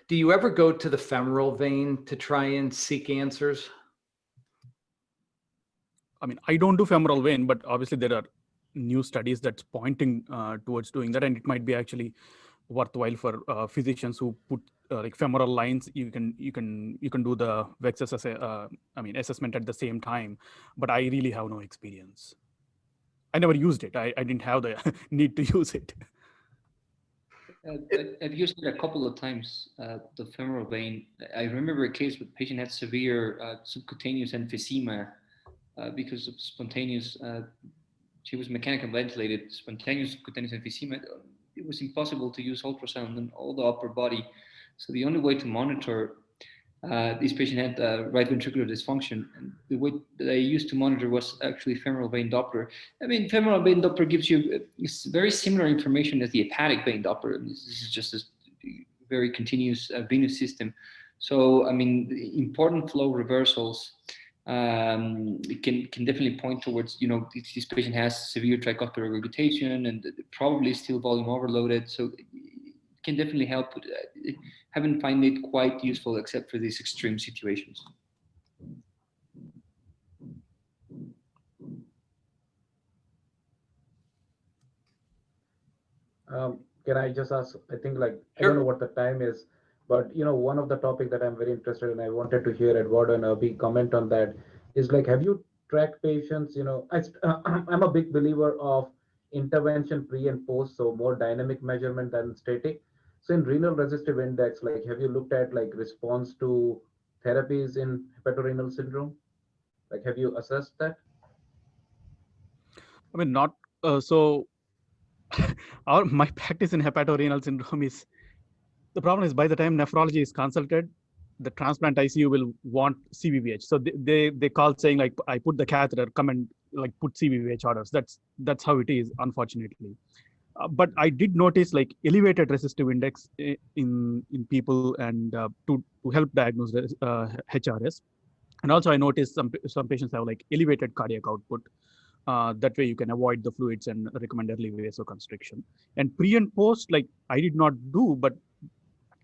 do you ever go to the femoral vein to try and seek answers? I mean, I don't do femoral vein, but obviously there are new studies that's pointing towards doing that, and it might be actually worthwhile for physicians who put like femoral lines. You can do the VExUS assessment at the same time, but I really have no experience. I never used it. I didn't have the need to use it. I've used it a couple of times, the femoral vein. I remember a case where the patient had severe subcutaneous emphysema because of spontaneous, she was mechanically ventilated, spontaneous subcutaneous emphysema. It was impossible to use ultrasound in all the upper body. So the only way to monitor this patient had right ventricular dysfunction, and the way that I used to monitor was actually femoral vein Doppler. I mean, femoral vein Doppler gives you very similar information as the hepatic vein Doppler. This is just a very continuous venous system. So, I mean, important flow reversals can definitely point towards, this patient has severe tricuspid regurgitation and probably still volume overloaded. So it can definitely help. Haven't find it quite useful except for these extreme situations. Can I just ask, I think like, Sure. I don't know what the time is, but one of the topic that I'm very interested in, I wanted to hear Eduardo and Abhi comment on that, is like, have you tracked patients, I'm a big believer of intervention pre and post, so more dynamic measurement than static. So in renal resistive index, like, have you looked at like response to therapies in hepatorenal syndrome? Like, have you assessed that? I mean, not so. My practice in hepatorenal syndrome is, the problem is by the time nephrology is consulted, the transplant ICU will want CVVH. So they call saying like, I put the catheter, come and like put CVVH orders. That's how it is, unfortunately. But I did notice like elevated resistive index in people, and to help diagnose HRS. And also I noticed some patients have like elevated cardiac output. That way you can avoid the fluids and recommend early vasoconstriction. And pre and post, like I did not do, but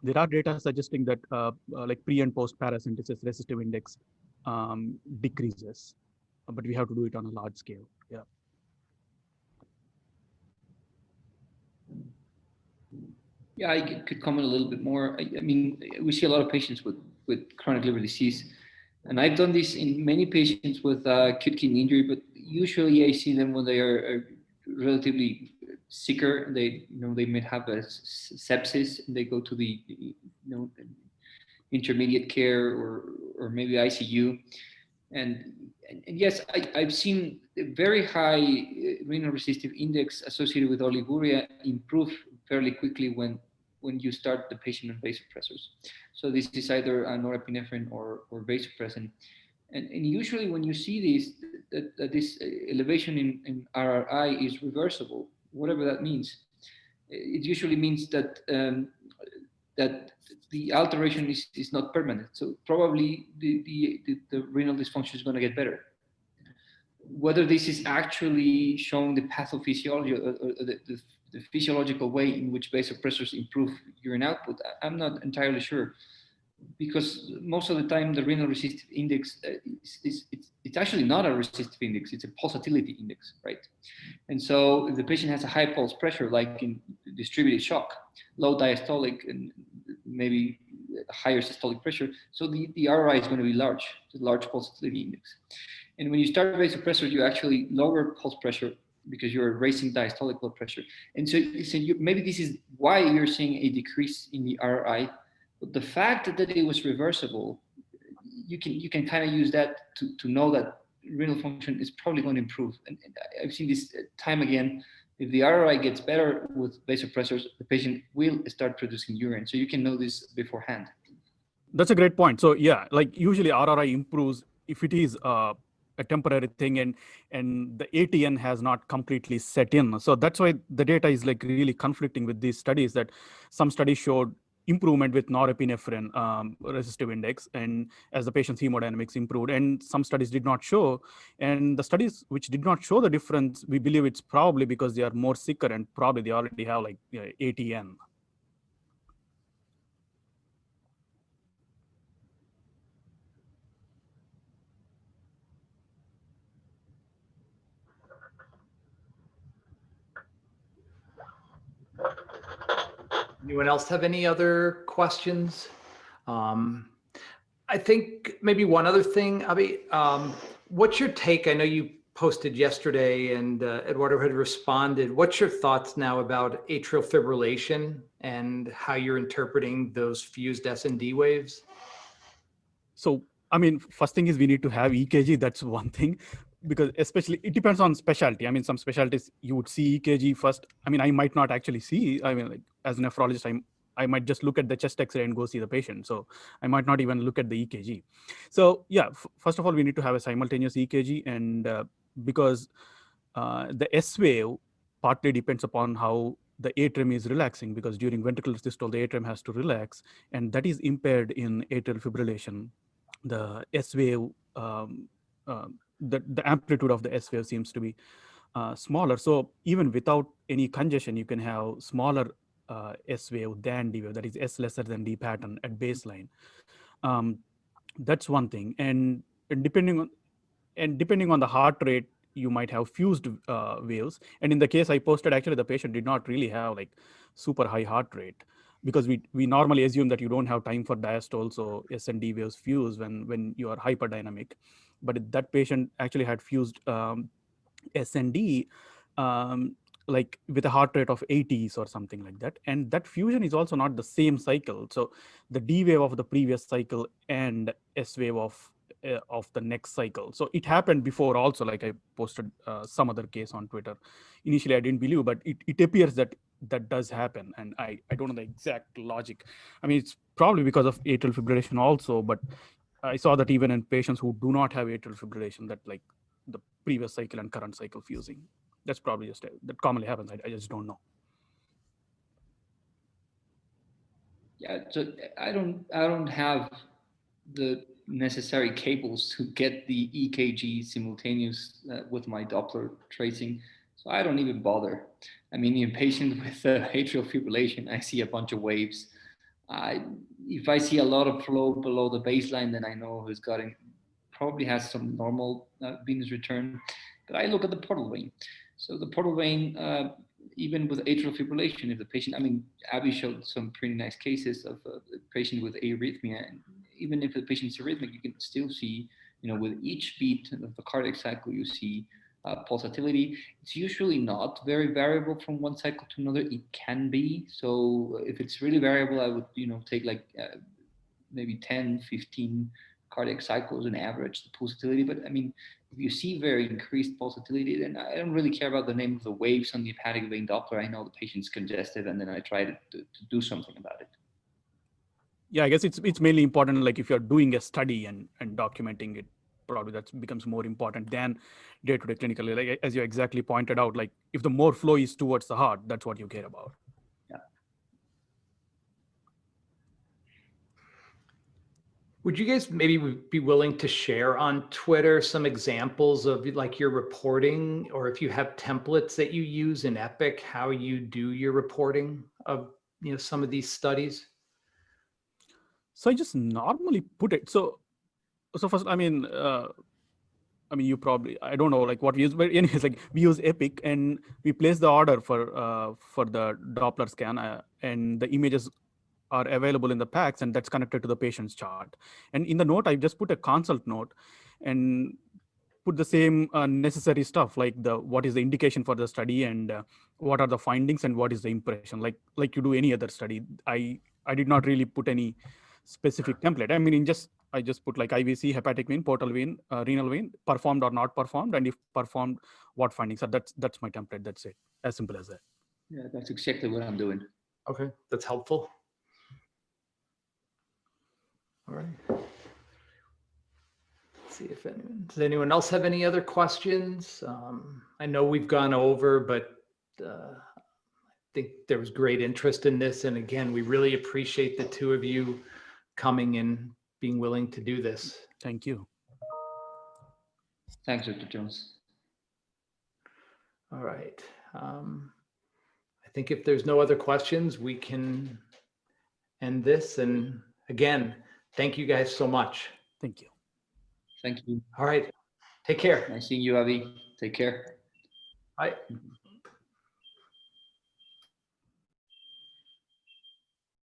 there are data suggesting that like pre and post paracentesis resistive index decreases, but we have to do it on a large scale. Yeah. Yeah, I could comment a little bit more. I mean, we see a lot of patients with chronic liver disease, and I've done this in many patients with acute kidney injury, but usually I see them when they are relatively sicker. They may have a sepsis, and they go to the intermediate care or maybe ICU. And yes, I've seen a very high renal resistive index associated with oliguria improve fairly quickly when you start the patient on vasopressors. So this is either norepinephrine or vasopressin. And usually when you see this elevation in RRI is reversible, whatever that means. it usually means that that the alteration is not permanent. So probably the renal dysfunction is going to get better. Whether this is actually showing the pathophysiology or the physiological way in which vasopressors improve urine output, I'm not entirely sure, because most of the time the renal resistive index it's actually not a resistive index, it's a pulsatility index, right? And so if the patient has a high pulse pressure, like in distributed shock, low diastolic and maybe higher systolic pressure, so the RRI is going to be large, the large pulsatility index. And when you start vasopressors, you actually lower pulse pressure because you're raising diastolic blood pressure. And so maybe this is why you're seeing a decrease in the RRI. But the fact that it was reversible, you can kind of use that to know that renal function is probably going to improve. And I've seen this time again. If the RRI gets better with vasopressors, the patient will start producing urine. So you can know this beforehand. That's a great point. So yeah, like usually RRI improves if it is a temporary thing and the ATN has not completely set in. So that's why the data is like really conflicting with these studies, that some studies showed improvement with norepinephrine resistive index, and as the patient's hemodynamics improved, and some studies did not show. And the studies which did not show the difference, we believe it's probably because they are more sicker and probably they already have like ATN. Anyone else have any other questions? I think maybe one other thing, Abhi, what's your take? I know you posted yesterday and Eduardo had responded. What's your thoughts now about atrial fibrillation and how you're interpreting those fused SND waves? So, I mean, first thing is we need to have EKG. That's one thing, because especially it depends on specialty. I mean, some specialties you would see EKG first. I mean, I might not actually see. I mean, like as a nephrologist, I might just look at the chest X-ray and go see the patient. So I might not even look at the EKG. So yeah, first of all, we need to have a simultaneous EKG, and because the S wave partly depends upon how the atrium is relaxing, because during ventricular systole, the atrium has to relax, and that is impaired in atrial fibrillation. The S wave, the amplitude of the S wave seems to be smaller. So even without any congestion, you can have smaller S wave than D wave, that is S lesser than D pattern at baseline. That's one thing. And depending on the heart rate, you might have fused waves. And in the case I posted, actually the patient did not really have like super high heart rate, because we normally assume that you don't have time for diastole, so S and D waves fuse when you are hyperdynamic. But that patient actually had fused S and D, like with a heart rate of 80s or something like that. And that fusion is also not the same cycle. So the D wave of the previous cycle and S wave of the next cycle. So it happened before also, like I posted some other case on Twitter. Initially, I didn't believe, but it appears that does happen. And I don't know the exact logic. I mean, it's probably because of atrial fibrillation also, but I saw that even in patients who do not have atrial fibrillation, that like the previous cycle and current cycle fusing. That's probably just that commonly happens. I just don't know. Yeah, so I don't have the necessary cables to get the EKG simultaneous with my Doppler tracing, so I don't even bother. I mean, in a patient with atrial fibrillation, I see a bunch of waves. If I see a lot of flow below the baseline, then I know who's probably has some normal venous return. But I look at the portal vein. So the portal vein, even with atrial fibrillation, if the patient, I mean, Abby showed some pretty nice cases of a patient with arrhythmia, and even if the patient is arrhythmic, you can still see, with each beat of the cardiac cycle, you see pulsatility. It's usually not very variable from one cycle to another. It can be. So if it's really variable, I would, take like maybe 10, 15 cardiac cycles on average, the pulsatility. But I mean, if you see very increased pulsatility, then I don't really care about the name of the waves on the hepatic vein Doppler. I know the patient's congested, and then I try to do something about it. Yeah, I guess it's mainly important, like if you're doing a study and documenting it, probably that becomes more important than day-to-day clinically. Like as you exactly pointed out, like if the more flow is towards the heart, that's what you care about. Would you guys maybe be willing to share on Twitter some examples of like your reporting, or if you have templates that you use in Epic, how you do your reporting of some of these studies? So I just normally put it. So first, you probably, I don't know like what we use, but anyways, like we use Epic and we place the order for the Doppler scan, and the images are available in the packs, and that's connected to the patient's chart. And in the note, I just put a consult note and put the same necessary stuff, like what is the indication for the study, and what are the findings, and what is the impression, like you do any other study. I did not really put any specific template. I mean, I just put like IVC, hepatic vein, portal vein, renal vein, performed or not performed, and if performed, what findings. So that's my template. That's it. As simple as that. Yeah, that's exactly what I'm doing. Okay, that's helpful. All right. Let's see if does anyone else have any other questions? I know we've gone over, but I think there was great interest in this. And again, we really appreciate the two of you coming and being willing to do this. Thank you. Thanks, Dr. Jones. All right. I think if there's no other questions, we can end this. And again, thank you guys so much. Thank you. Thank you. All right. Take care. Nice seeing you, Avi. Take care. Bye.